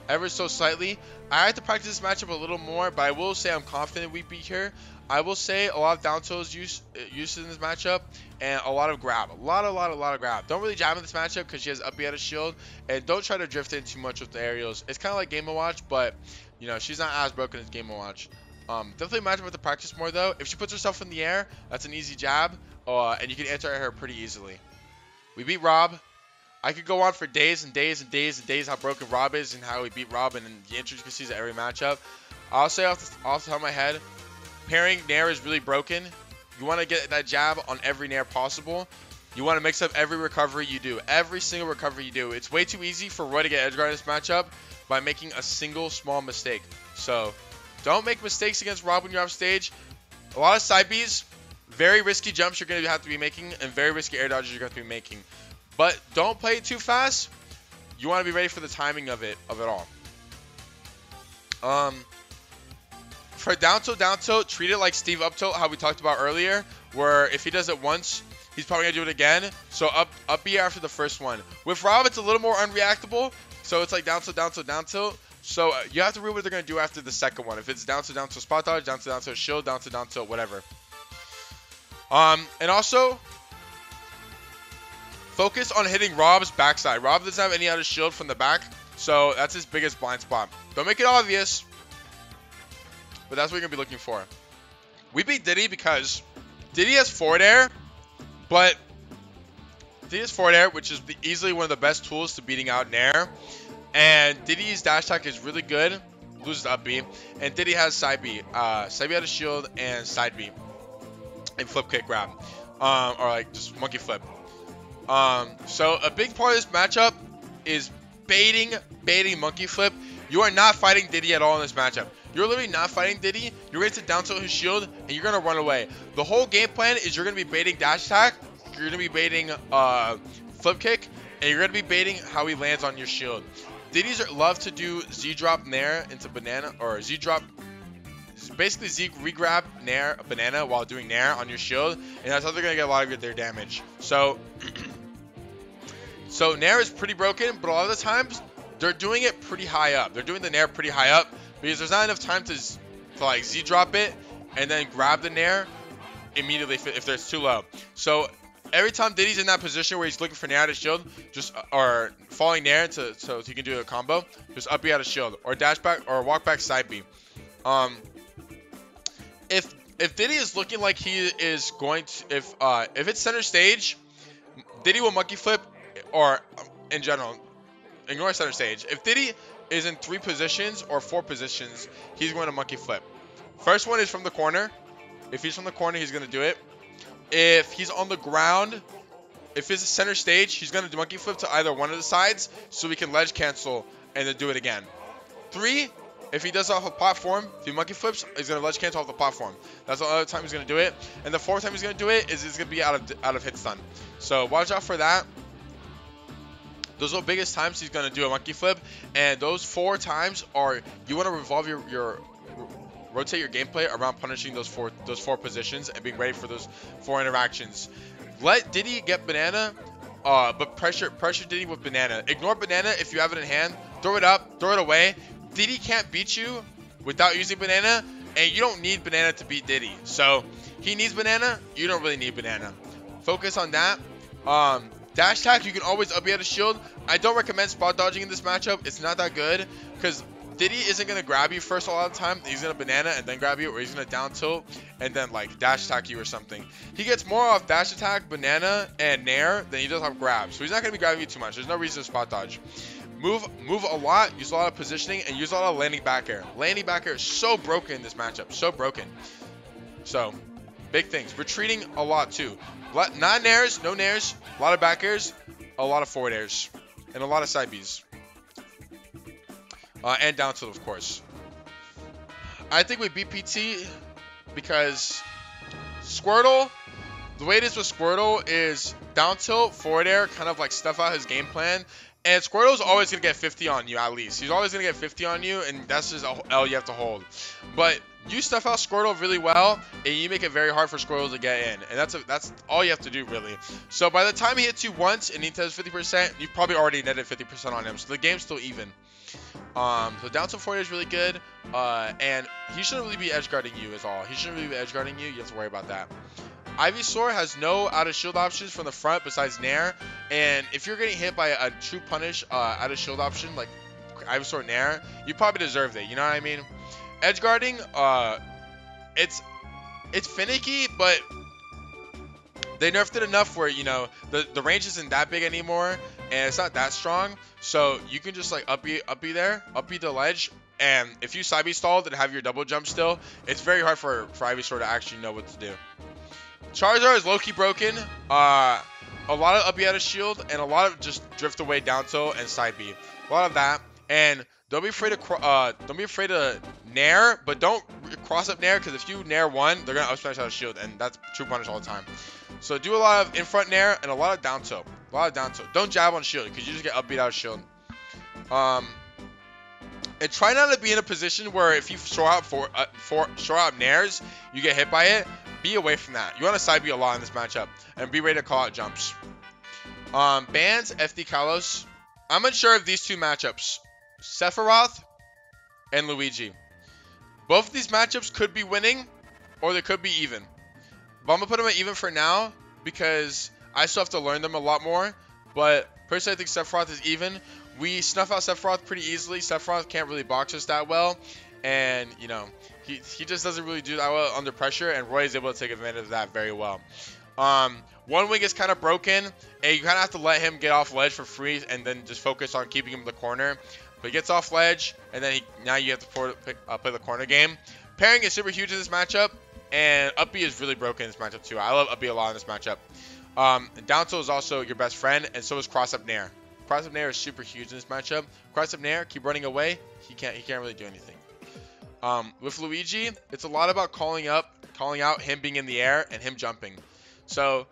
ever so slightly. I have to practice this matchup a little more, but I will say I'm confident we beat her. I will say a lot of down tilts used in this matchup and a lot of grab. A lot of grab. Don't really jab in this matchup because she has up B out of shield, and don't try to drift in too much with the aerials. It's kind of like Game & Watch, but you know, she's not as broken as Game & Watch. Definitely a matchup with to practice more though. If she puts herself in the air, that's an easy jab, and you can enter her pretty easily. We beat R.O.B. I could go on for days and days and days and days how broken R.O.B is and how we beat R.O.B and the intricacies of every matchup. I'll say off the top of my head, pairing nair is really broken. You want to get that jab on every nair possible. You want to mix up every recovery you do. Every single recovery you do. It's way too easy for Roy to get edge guard in this matchup by making a single small mistake. So don't make mistakes against R.O.B when you're off stage. A lot of side Bs, very risky jumps you're going to have to be making, and very risky air dodges you're going to be making. But don't play it too fast. You want to be ready for the timing of it all. For down tilt, treat it like Steve up tilt, how we talked about earlier, where if he does it once, he's probably gonna do it again. So up B after the first one. With R.O.B, it's a little more unreactable, so it's like down tilt. So you have to read what they're gonna do after the second one. If it's down tilt spot dodge, down tilt shield, down tilt whatever. And also focus on hitting R.O.B's backside. R.O.B doesn't have any other shield from the back, so that's his biggest blind spot. Don't make it obvious, but that's what you're going to be looking for. We beat Diddy because Diddy has forward air, but Diddy has forward air, which is easily one of the best tools to beating out nair. And Diddy's dash attack is really good, loses up B, and Diddy has side B. Side B out of shield and side B. And flip kick grab. Or like just monkey flip. So a big part of this matchup is baiting monkey flip. You are not fighting Diddy at all in this matchup. You're literally not fighting Diddy. You're going to down tilt his shield, and you're going to run away. The whole game plan is you're going to be baiting dash attack. You're going to be baiting flip kick, and you're gonna be baiting how he lands on your shield. Diddy's love to do Z-drop Nair into banana, or Z-drop, basically Z re-grab Nair, banana while doing Nair on your shield, and that's how they're gonna get a lot of their damage. So, so Nair is pretty broken, but a lot of the times they're doing it pretty high up. They're doing the Nair pretty high up because there's not enough time to like Z-drop it and then grab the Nair immediately if it's too low. So every time Diddy's in that position where he's looking for Nair out of shield, just or falling Nair so he can do a combo, just up B out of shield or dash back or walk back side B. If Diddy is looking like he is going to, if it's center stage, Diddy will monkey flip, or in general, ignore center stage. If Diddy is in 3 positions or 4 positions, he's going to monkey flip. First one is from the corner. If he's from the corner, he's going to do it. If he's on the ground, if it's a center stage, he's going to monkey flip to either one of the sides so we can ledge cancel and then do it again. 3, if he does it off a platform, if he monkey flips, he's going to ledge cancel off the platform. That's the other time he's going to do it. And the 4th time he's going to do it is he's going to be out of hit stun. So watch out for that. Those are the biggest times he's going to do a monkey flip. And those 4 times are, you want to revolve rotate your gameplay around punishing those four positions and being ready for those 4 interactions. Let Diddy get banana, but pressure Diddy with banana. Ignore banana if you have it in hand. Throw it up, throw it away. Diddy can't beat you without using banana, and you don't need banana to beat Diddy. So he needs banana, you don't really need banana. Focus on that. Dash attack, you can always up out a shield. I don't recommend spot dodging in this matchup. It's not that good because Diddy isn't going to grab you first a lot of the time. He's going to banana and then grab you, or he's going to down tilt and then like dash attack you or something. He gets more off dash attack, banana, and nair than he does off grab. So he's not going to be grabbing you too much. There's no reason to spot dodge. Move a lot, use a lot of positioning, and use a lot of landing back air. Landing back air is so broken in this matchup. So broken. So, big things. Retreating a lot too. Not nairs, no nairs. A lot of back airs, a lot of forward airs, and a lot of side Bs. And down tilt, of course. I think we beat PT because Squirtle, the way it is with Squirtle is down tilt, forward air, kind of like stuff out his game plan. And Squirtle's always going to get 50 on you, at least. He's always going to get 50 on you, and that's just a L you have to hold. But you stuff out Squirtle really well, and you make it very hard for Squirtle to get in. And that's all you have to do, really. So by the time he hits you once and he does 50%, you've probably already netted 50% on him. So the game's still even. So down tilt forward is really good. And he shouldn't really be edge guarding you is all. He shouldn't really be edge guarding you. You have to worry about that. Ivysaur has no out of shield options from the front besides Nair, and if you're getting hit by a true punish out of shield option like Ivysaur Nair, you probably deserved it. You know what I mean? Edge guarding, it's finicky, but they nerfed it enough where you know the range isn't that big anymore, and it's not that strong. So you can just like up B the ledge. And if you side B stalled and have your double jump still, it's very hard for Ivysaur to actually know what to do. Charizard is low-key broken. A lot of up B out of shield and a lot of just drift away down tilt and side B. A lot of that. And don't be afraid to nair, but don't cross up nair because if you nair one, they're gonna up smash out of shield, and that's true punish all the time. So do a lot of in front nair and a lot of down tilt. Don't jab on shield because you just get up beat out of shield. And try not to be in a position where if you show out nairs, you get hit by it. Be away from that. You want to side B a lot in this matchup. And be ready to call out jumps. Bans, FD Kalos. I'm unsure of these 2 matchups. Sephiroth and Luigi. Both of these matchups could be winning, or they could be even. But I'm going to put them at even for now, because I still have to learn them a lot more. But personally, I think Sephiroth is even. We snuff out Sephiroth pretty easily. Sephiroth can't really box us that well. And, you know, he just doesn't really do that well under pressure. And Roy is able to take advantage of that very well. One wing is kind of broken. And you kind of have to let him get off ledge for free. And then just focus on keeping him in the corner. But he gets off ledge. And then now you have to play the corner game. Pairing is super huge in this matchup. And up B is really broken in this matchup too. I love up B a lot in this matchup. Down tilt is also your best friend. And so is cross up nair. Cross up nair is super huge in this matchup. Cross up nair, keep running away. He can't really do anything. With Luigi, it's a lot about calling out him being in the air and him jumping. So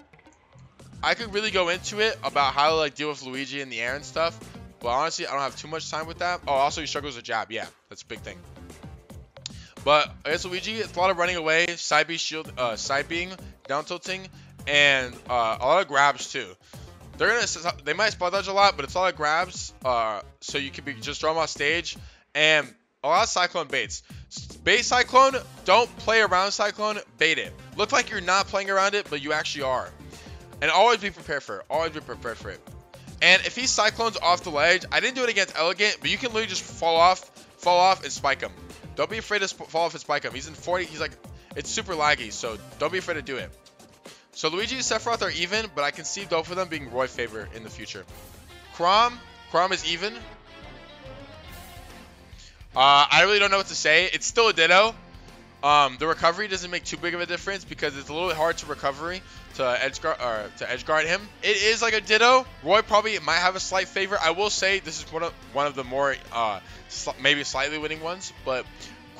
I could really go into it about how to like deal with Luigi in the air and stuff, but honestly, I don't have too much time with that. Oh, also he struggles with jab. Yeah, that's a big thing. But against Luigi, it's a lot of running away, side B shield, side being, down tilting, and a lot of grabs too. They might spot dodge a lot, but it's a lot of grabs, so you can just draw them off stage, and a lot of Cyclone baits. Bait Cyclone, don't play around Cyclone, bait it. Look like you're not playing around it, but you actually are. And always be prepared for it. Always be prepared for it. And if he Cyclones off the ledge, I didn't do it against Elegant, but you can literally just fall off and spike him. Don't be afraid to fall off and spike him. He's in 40, he's like, it's super laggy, so don't be afraid to do it. So Luigi and Sephiroth are even, but I can see both of them being Roy favor in the future. Chrom is even. I really don't know what to say. It's still a Ditto. The recovery doesn't make too big of a difference because it's a little bit hard to edge guard him. It is like a Ditto. Roy probably might have a slight favor. I will say this is one of the more maybe slightly winning ones, but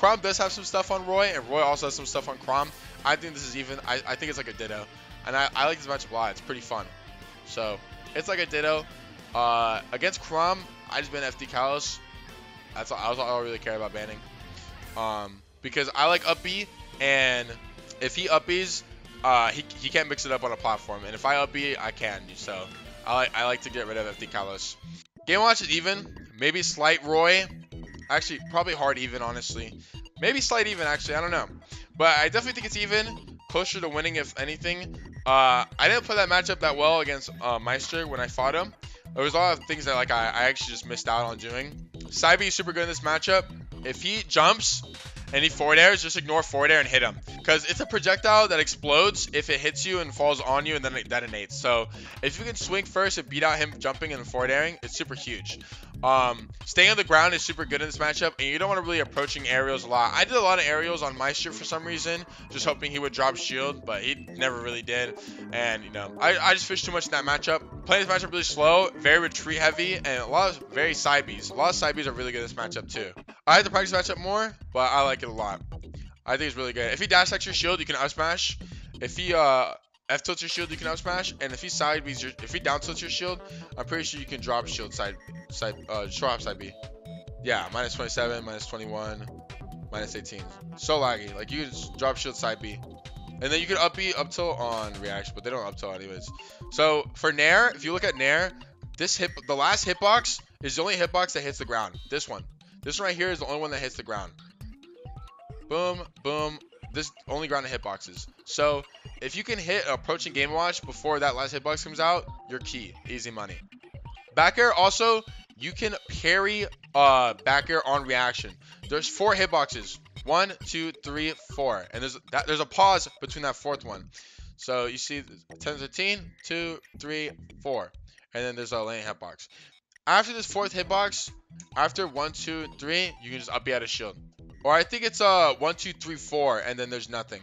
Chrom does have some stuff on Roy, and Roy also has some stuff on Chrom. I think this is even. I think it's like a Ditto, and I like this matchup a lot. It's pretty fun. So it's like a Ditto. Against Chrom, I just ban FD Kalos. That's all I really care about banning. Because I like up B, and if he up B's, he can't mix it up on a platform. And if I up B, I can. So I like to get rid of FD Kalos. Game watch is even. Maybe slight Roy. Actually, probably hard even, honestly. Maybe slight even, actually. I don't know. But I definitely think it's even. Closer to winning, if anything. I didn't play that matchup that well against Meister when I fought him. There was a lot of things that like I actually just missed out on doing. Saibi is super good in this matchup. If he jumps and he forward airs, just ignore forward air and hit him. Because it's a projectile that explodes if it hits you and falls on you and then it detonates. So if you can swing first and beat out him jumping and forward airing, it's super huge. Staying on the ground is super good in this matchup, and you don't want to really approaching aerials a lot. I did a lot of aerials on Meister for some reason, just hoping he would drop shield, but he never really did. And, you know, I just fished too much in that matchup. Playing this matchup really slow, very retreat heavy, and a lot of very side Bs. A lot of side Bs are really good in this matchup too. I have to practice matchup more, but I like it a lot. I think it's really good. If he dash attacks your shield, you can up smash. If he F tilts your shield, you can up smash. And if he side B's if he down tilts your shield, I'm pretty sure you can drop shield short off side B. Yeah, minus 27, minus 21, minus 18. So laggy. Like you can just drop shield side B. And then you can up B up tilt on reaction, but they don't up tilt anyways. So for Nair, if you look at Nair, the last hitbox is the only hitbox that hits the ground. This one right here is the only one that hits the ground. Boom, boom. This only ground hitboxes. So if you can hit approaching game watch before that last hitbox comes out, you're key. Easy money. Back air also, you can parry back air on reaction. There's 4 hitboxes. 1, 2, 3, 4. And there's a pause between that 4th one. So you see 10, 15, 2, 3, 4. And then there's a lane hitbox. After this 4th hitbox, after 1, 2, 3, you can just up B out of shield. Or I think it's 1, 2, 3, 4, and then there's nothing.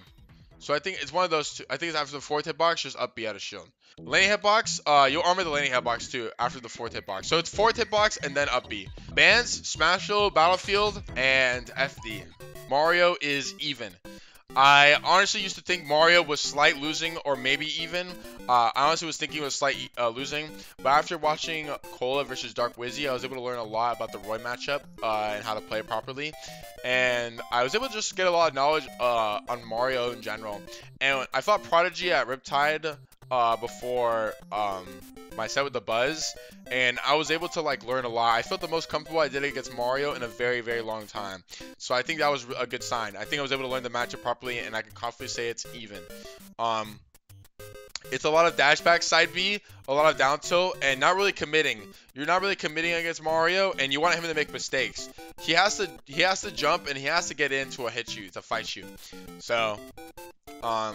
So I think it's one of those two. I think it's after the 4th hitbox, just up B out of shield. Laning hitbox, you'll armor the laning hitbox too after the 4th hitbox. So it's 4th hitbox and then up B. Bans, Smashville, Battlefield, and FD. Mario is even. I honestly used to think Mario was slight losing or maybe even. I honestly was thinking it was slight losing. But after watching Cola versus Dark Wizzy, I was able to learn a lot about the Roy matchup and how to play it properly. And I was able to just get a lot of knowledge on Mario in general. And I fought Prodigy at Riptide before my set with the Buzz, and I was able to like learn a lot. I felt the most comfortable I did against Mario in a very, very long time. So I think that was a good sign. I think I was able to learn the matchup properly, and I can confidently say it's even. It's a lot of dash back side B, a lot of down tilt, and not really committing. You're not really committing against Mario, and you want him to make mistakes. He has to jump, and he has to get into a hit you to fight you. So, what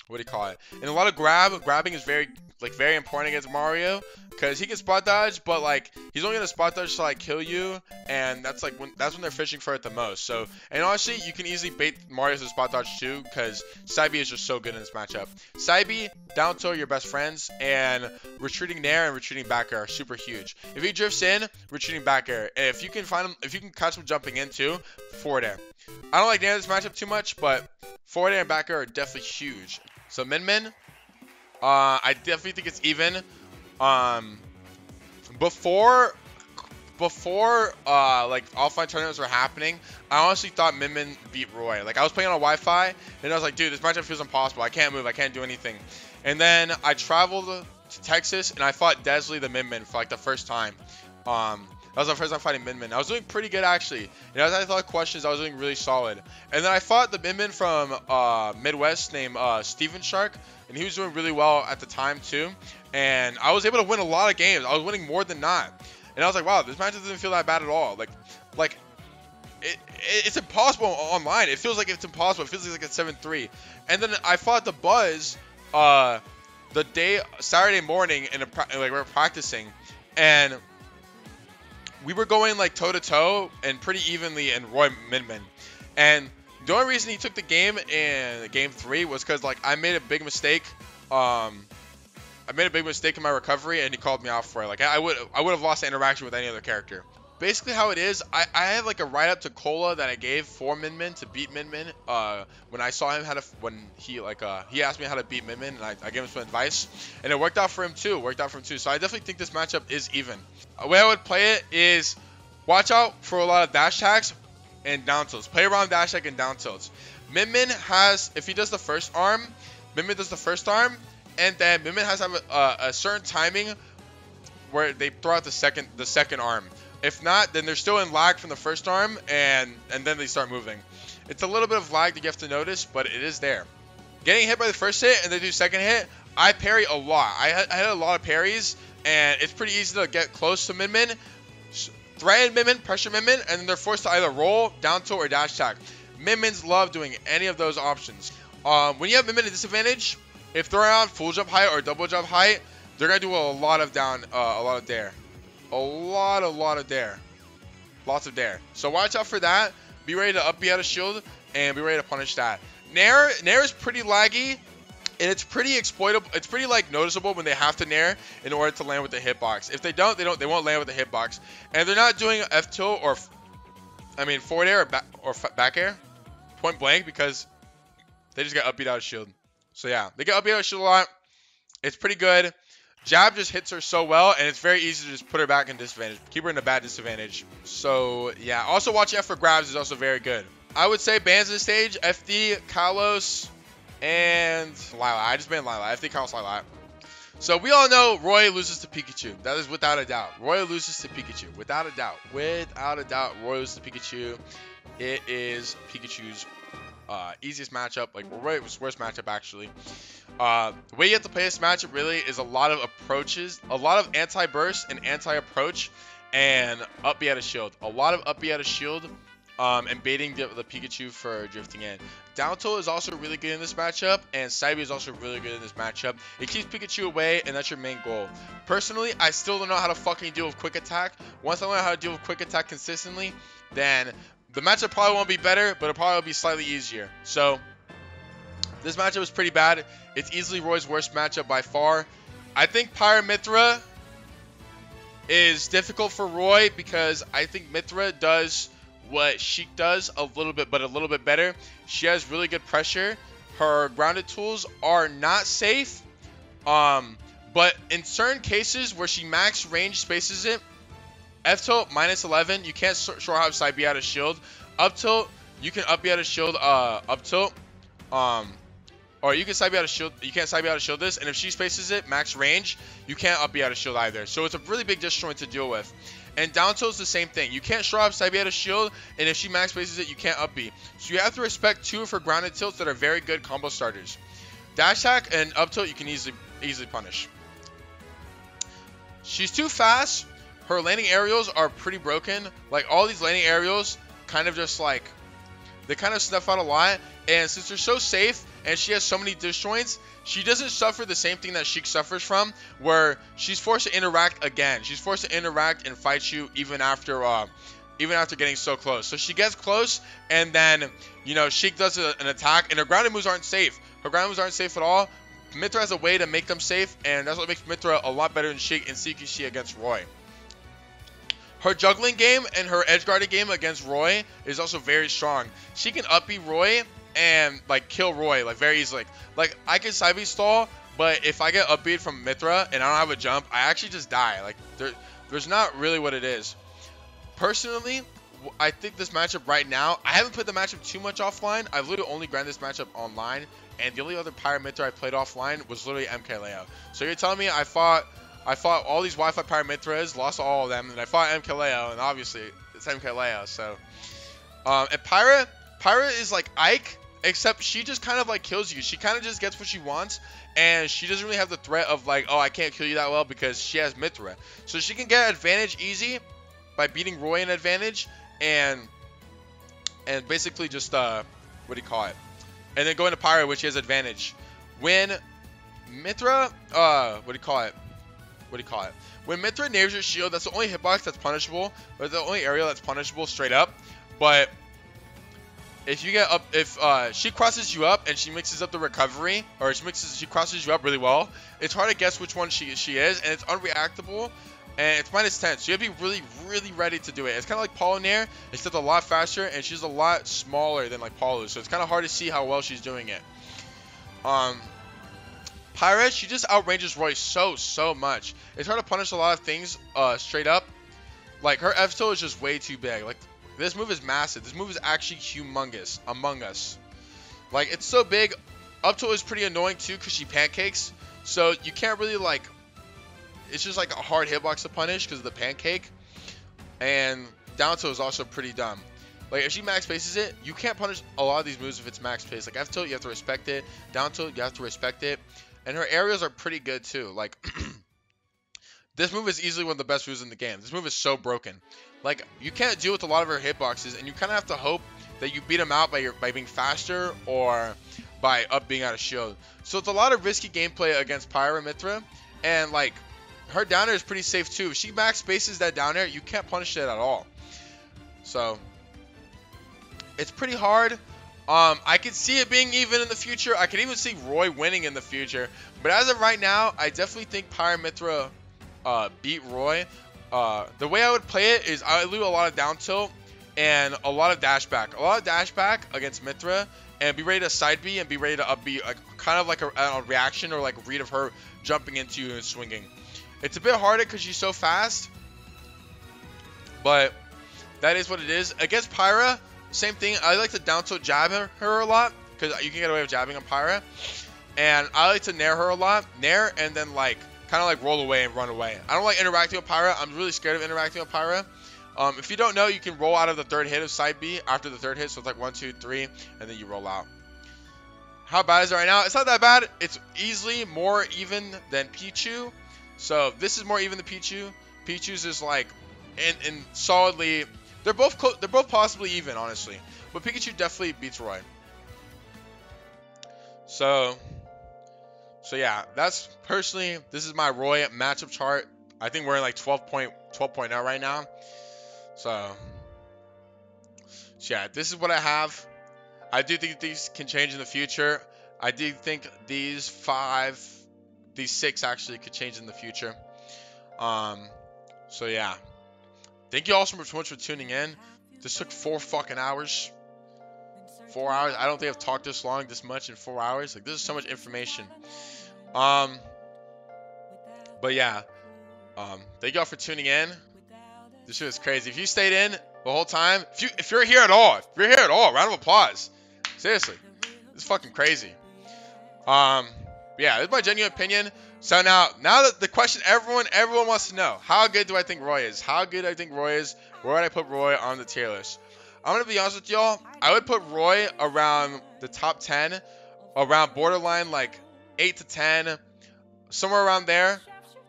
do you call it? And a lot of grabbing is very important against Mario, because he can spot dodge, but like he's only gonna spot dodge to like kill you, and that's when they're fishing for it the most. So, and honestly, you can easily bait Mario to spot dodge too, because Saibi is just so good in this matchup. Saibi, down tilt are your best friends, and retreating Nair and retreating back air are super huge. If he drifts in, retreating back air. And if you can find him, if you can catch him jumping in too, forward air. I don't like Nair in this matchup too much, but forward air and back air are definitely huge. So Min Min, I definitely think it's even. Um, before like offline tournaments were happening, I honestly thought Min beat Roy. Like I was playing on Wi-Fi and I was like, dude, this matchup feels impossible. I can't move. I can't do anything. And then I traveled to Texas and I fought Desley the Min for like the first time. That was my first time fighting Min. I was doing pretty good actually. And as I thought questions, I was doing really solid. And then I fought the Min from Midwest named Steven Shark, and he was doing really well at the time too. And I was able to win a lot of games. I was winning more than not. And I was like, wow, this match doesn't feel that bad at all. Like it's impossible online. It feels like it's impossible. It feels like it's 7-3. And then I fought the Buzz the day Saturday morning and like we were practicing, and we were going like toe to toe and pretty evenly in Roy Min. And the only reason he took the game in game 3 was because like I made a big mistake. I made a big mistake in my recovery, and he called me out for it. Like I would have lost the interaction with any other character. Basically, how it is, I have like a write up to Cola that I gave for Min to beat Min. When I saw him when he asked me how to beat Min, and I gave him some advice, and it worked out for him too. So I definitely think this matchup is even. The way I would play it is watch out for a lot of dash attacks and down tilts. Play around dash attack and down tilts. Min has, if he does the first arm, Min does the first arm, and then Min has to have a certain timing where they throw out the second arm. If not, then they're still in lag from the first arm, and then they start moving. It's a little bit of lag that you have to notice, but it is there. Getting hit by the first hit and they do second hit, I parry a lot. I had a lot of parries, and it's pretty easy to get close to Min, threaten Min, pressure Min, and then they're forced to either roll, down tilt, or dash attack. Min love doing any of those options. When you have Min at disadvantage, if they're on full jump height or double jump height, they're gonna do a lot of dare. A lot of dare. Lots of dare. So watch out for that. Be ready to up B out of shield and be ready to punish that. Nair is pretty laggy, and it's pretty exploitable. It's pretty like noticeable when they have to nair in order to land with the hitbox. If they don't, they won't land with the hitbox. And they're not doing F tilt or forward air or back air point blank because they just get up beat out of shield. So yeah, they get up beat out of shield a lot. It's pretty good. Jab just hits her so well, and it's very easy to just put her back in disadvantage. Keep her in a bad disadvantage. So, yeah. Also, watching out for grabs is also very good. I would say bans this stage, FD, Kalos, and Lila. I just banned Lila. FD, Kalos, Lila. So, we all know Roy loses to Pikachu. That is without a doubt. Roy loses to Pikachu. Without a doubt. Without a doubt, Roy loses to Pikachu. It is Pikachu's easiest matchup. Like, Roy's worst matchup, actually. The way you have to play this matchup really is a lot of approaches, a lot of anti-burst and anti-approach, and up B out of shield. A lot of up B out of shield, and baiting the Pikachu for drifting in. Down tilt is also really good in this matchup, and side B is also really good in this matchup. It keeps Pikachu away, and that's your main goal. Personally, I still don't know how to fucking deal with quick attack. Once I learn how to deal with quick attack consistently, then the matchup probably won't be better, but it'll probably be slightly easier. So this matchup is pretty bad. It's easily Roy's worst matchup by far. I think Pyra Mythra is difficult for Roy because I think Mythra does what Sheik does a little bit better. She has really good pressure. Her grounded tools are not safe. But in certain cases where she max range spaces it, F tilt -11, you can't short hop side B out of shield. Up tilt, you can up B out of shield up tilt. Or you can side B out of shield. You can't side B out of shield this, and if she spaces it max range, you can't up B out of shield either. So it's a really big disjoint to deal with. And down tilt is the same thing. You can't short hop side B out of shield, and if she max spaces it, you can't up B. So you have to respect two of her grounded tilts that are very good combo starters. Dash attack and up tilt you can easily punish. She's too fast. Her landing aerials are pretty broken. Like all these landing aerials kind of just like, they kind of snuff out a lot. And since they're so safe and she has so many disjoints, she doesn't suffer the same thing that Sheik suffers from, where she's forced to interact again. She's forced to interact and fight you even after getting so close. So she gets close, and then, you know, Sheik does an attack, and her grounded moves aren't safe. Her grounded moves aren't safe at all. Mythra has a way to make them safe, and that's what makes Mythra a lot better than Sheik in CQC against Roy. Her juggling game and her edge guarding game against Roy is also very strong. She can up B Roy and like kill Roy like very easily. Like I can side B stall But if I get upbeat from Mythra and I don't have a jump, I actually just die. Like, there's not really what it is. Personally, I think this matchup right now, I haven't played the matchup too much offline. I've literally only grinded this matchup online. And the only other Pyra Mythra I played offline was literally MKLeo. So you're telling me I fought all these Wi-Fi Pyra Mythras, lost all of them, and I fought MKLeo, and obviously it's MKLeo. So, and Pyra is like Ike, except she just kind of like kills you. She kind of just gets what she wants, and she doesn't really have the threat of like, oh, I can't kill you that well because she has Mythra. So she can get advantage easy by beating Roy in advantage, and basically just what do you call it? And then going to Pyra, which has advantage. When Mythra, what do you call it? When Mythra nairs your shield, that's the only hitbox that's punishable, or the only area that's punishable straight up. But if you get up, if she crosses you up and she mixes up the recovery, or she crosses you up really well, it's hard to guess which one she is, and it's unreactable, and it's -10. So you have to be really, really ready to do it. It's kind of like Paulinair, except a lot faster, and she's a lot smaller than like Palu, so it's kind of hard to see how well she's doing it. Pyra, she just outranges Roy so much. It's hard to punish a lot of things straight up. Like, her F-Tilt is just way too big. Like, this move is massive. This move is actually humongous among us. Like, it's so big. Up tilt is pretty annoying too because she pancakes. So you can't really like, it's just like a hard hitbox to punish because of the pancake. And down tilt is also pretty dumb. Like, if she max paces it, you can't punish a lot of these moves if it's max pace. Like, F tilt, you have to respect it. Down tilt, you have to respect it. And her aerials are pretty good too. Like, this move is easily one of the best moves in the game. This move is so broken. Like, you can't deal with a lot of her hitboxes, and you kind of have to hope that you beat them out by being faster or by being out of shield. So it's a lot of risky gameplay against Pyra Mythra, and like, her down air is pretty safe too. If she max spaces that down air, you can't punish it at all. So it's pretty hard. I could see it being even in the future. I could even see Roy winning in the future. But as of right now, I definitely think Pyra Mythra beat Roy. The way I would play it is I would do a lot of down tilt and a lot of dash back. A lot of dash back against Mythra, and be ready to side B and be ready to up B, kind of like a reaction or like a read of her jumping into you and swinging. It's a bit harder because she's so fast, but that is what it is. Against Pyra, same thing. I like to down tilt jab her a lot because you can get away with jabbing on Pyra, and I like to nair her a lot. Nair and then like kind of like roll away and run away. I don't like interacting with Pyra. I'm really scared of interacting with Pyra. If you don't know, you can roll out of the third hit of side B after the third hit. So it's like 1, 2, 3, and then you roll out. How bad is it right now? It's not that bad. It's easily more even than Pichu. So this is more even than Pichu. Pichu's is like in solidly. They're both possibly even, honestly. But Pikachu definitely beats Roy. So yeah, that's personally, this is my Roy matchup chart. I think we're in like 12.0 right now. So yeah, this is what I have. I do think these can change in the future. I do think these 6 actually could change in the future. So yeah. Thank you all so much for tuning in. This took 4 fucking hours. 4 hours. I don't think I've talked this much in 4 hours. Like, this is so much information. But yeah. Thank y'all for tuning in. This shit is crazy. If you stayed in the whole time, if you're here at all, round of applause. Seriously. This is fucking crazy. Yeah, this is my genuine opinion. So now that the question everyone wants to know, how good do I think Roy is? How good I think Roy is? Where would I put Roy on the tier list? I'm going to be honest with y'all. I would put Roy around the top 10, around borderline like 8 to 10, somewhere around there.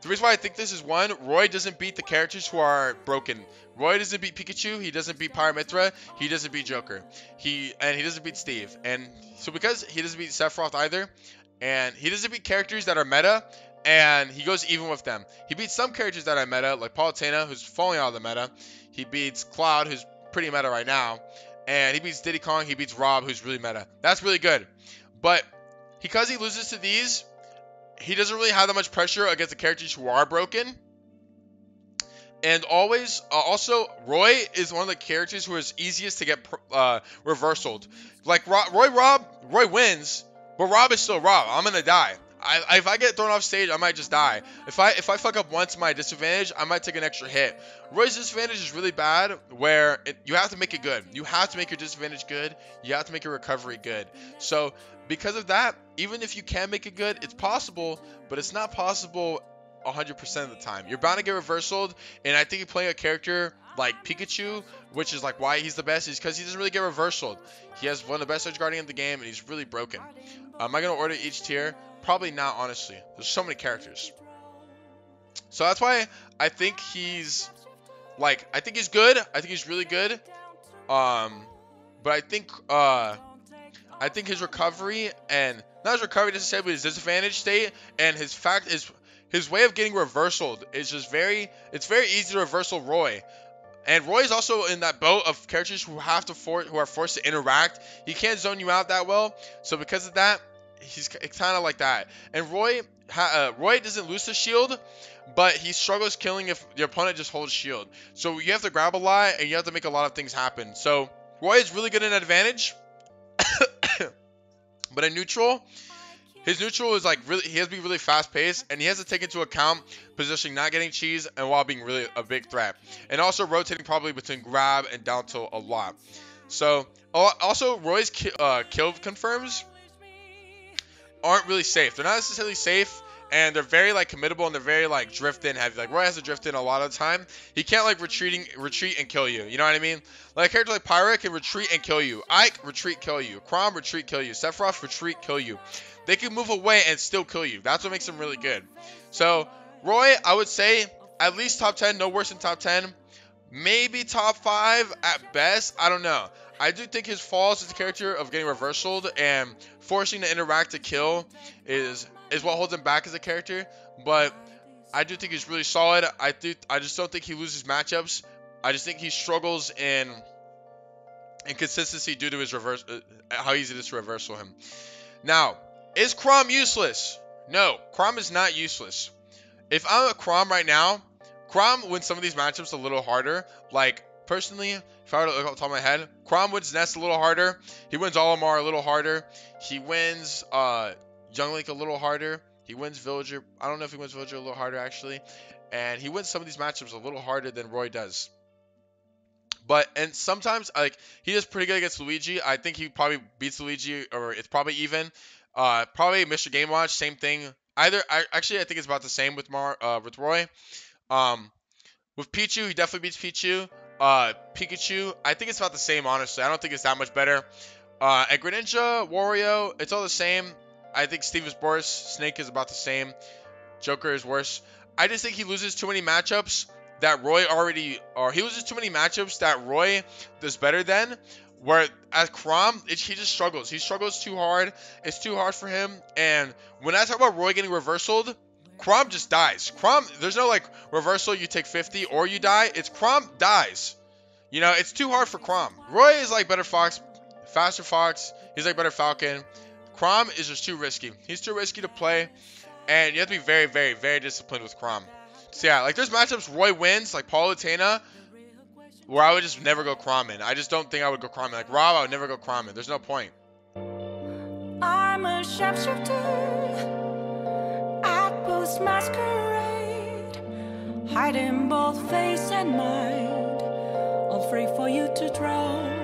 The reason why I think this is one, Roy doesn't beat the characters who are broken. Roy doesn't beat Pikachu. He doesn't beat Pyra Mythra. He doesn't beat Joker. He doesn't beat Steve. And so because he doesn't beat Sephiroth either, and he doesn't beat characters that are meta, and he goes even with them. He beats some characters that are meta, like Palutena, who's falling out of the meta. He beats Cloud, who's pretty meta right now. And he beats Diddy Kong. He beats R.O.B, who's really meta. That's really good. But because he loses to these, he doesn't really have that much pressure against the characters who are broken. And always, also, Roy is one of the characters who is easiest to get reversaled. Like Roy wins, but R.O.B is still R.O.B. I'm going to die. If I get thrown off stage, I might just die. If I fuck up once my disadvantage, I might take an extra hit. Roy's disadvantage is really bad, where you have to make it good. You have to make your disadvantage good. You have to make your recovery good. So because of that, even if you can make it good, it's possible, but it's not possible 100% of the time. You're bound to get reversaled, and I think you're playing a character like Pikachu, which is like why he's the best, is because he doesn't really get reversaled. He has one of the best Edge Guardian in the game, and he's really broken. Am I going to order each tier? Probably not, honestly. There's so many characters. So that's why I think he's like, I think he's good. I think he's really good. But I think his recovery, and not his recovery necessarily, but his disadvantage state and his way of getting reversaled is just it's very easy to reversal Roy. And Roy is also in that boat of characters who are forced to interact. He can't zone you out that well. So because of that, it's kind of like that. And Roy doesn't lose the shield, but he struggles killing if the opponent just holds shield. So you have to grab a lot, and you have to make a lot of things happen. So Roy is really good in advantage. But in neutral, his neutral is like he has to be really fast paced, and he has to take into account positioning, not getting cheese, and while being really a big threat, and also rotating probably between grab and down tilt a lot. So also Roy's kill confirms aren't really safe. They're not necessarily safe, and they're very like committable, and they're very like drift in heavy. Like Roy has to drift in a lot of the time. He can't like retreat and kill you. You know what I mean? Like a character like Pyra can retreat and kill you. Ike retreat, kill you. Chrom retreat, kill you. Sephiroth retreat, kill you. They can move away and still kill you. That's what makes them really good. So Roy, I would say at least top 10, no worse than top 10. Maybe top 5 at best. I don't know. I do think his falls as a character of getting reversaled and forcing to interact to kill is what holds him back as a character. But I do think he's really solid. I just don't think he loses matchups. I just think he struggles in consistency due to his how easy it is to reversal him. Now, is Chrom useless? No, Chrom is not useless. If I'm a Chrom right now, Chrom wins some of these matchups a little harder. Like, personally, if I were to look off the top of my head, Chrom wins Nest a little harder. He wins Olimar a little harder. He wins Young Link a little harder. He wins Villager. I don't know if he wins Villager a little harder, actually. And he wins some of these matchups a little harder than Roy does. And sometimes, like, he does pretty good against Luigi. I think he probably beats Luigi, or it's probably even. Probably Mr. Game Watch, same thing. I think it's about the same with Roy. With Pichu, he definitely beats Pichu. Pikachu, I think it's about the same, honestly. I don't think it's that much better. And Greninja, Wario, it's all the same. I think Steve is worse. Snake is about the same. Joker is worse. I just think he loses too many matchups that Roy he loses too many matchups that Roy does better than. Where as Chrom, he just struggles. He struggles too hard. It's too hard for him. And when I talk about Roy getting reversaled, Chrom just dies. Chrom, there's no like reversal, you take 50 or you die. It's Chrom dies. You know, it's too hard for Chrom. Roy is like better Fox, faster Fox. He's like better Falcon. Chrom is just too risky. He's too risky to play. And you have to be very, very, very disciplined with Chrom. So yeah, like there's matchups Roy wins, like Palutena, where I would just never go Chrom in. I just don't think I would go Chrom in. Like R.O.B, I would never go Chrom in. There's no point. I'm a sharpshooter at post masquerade, hiding both face and mind, all free for you to draw.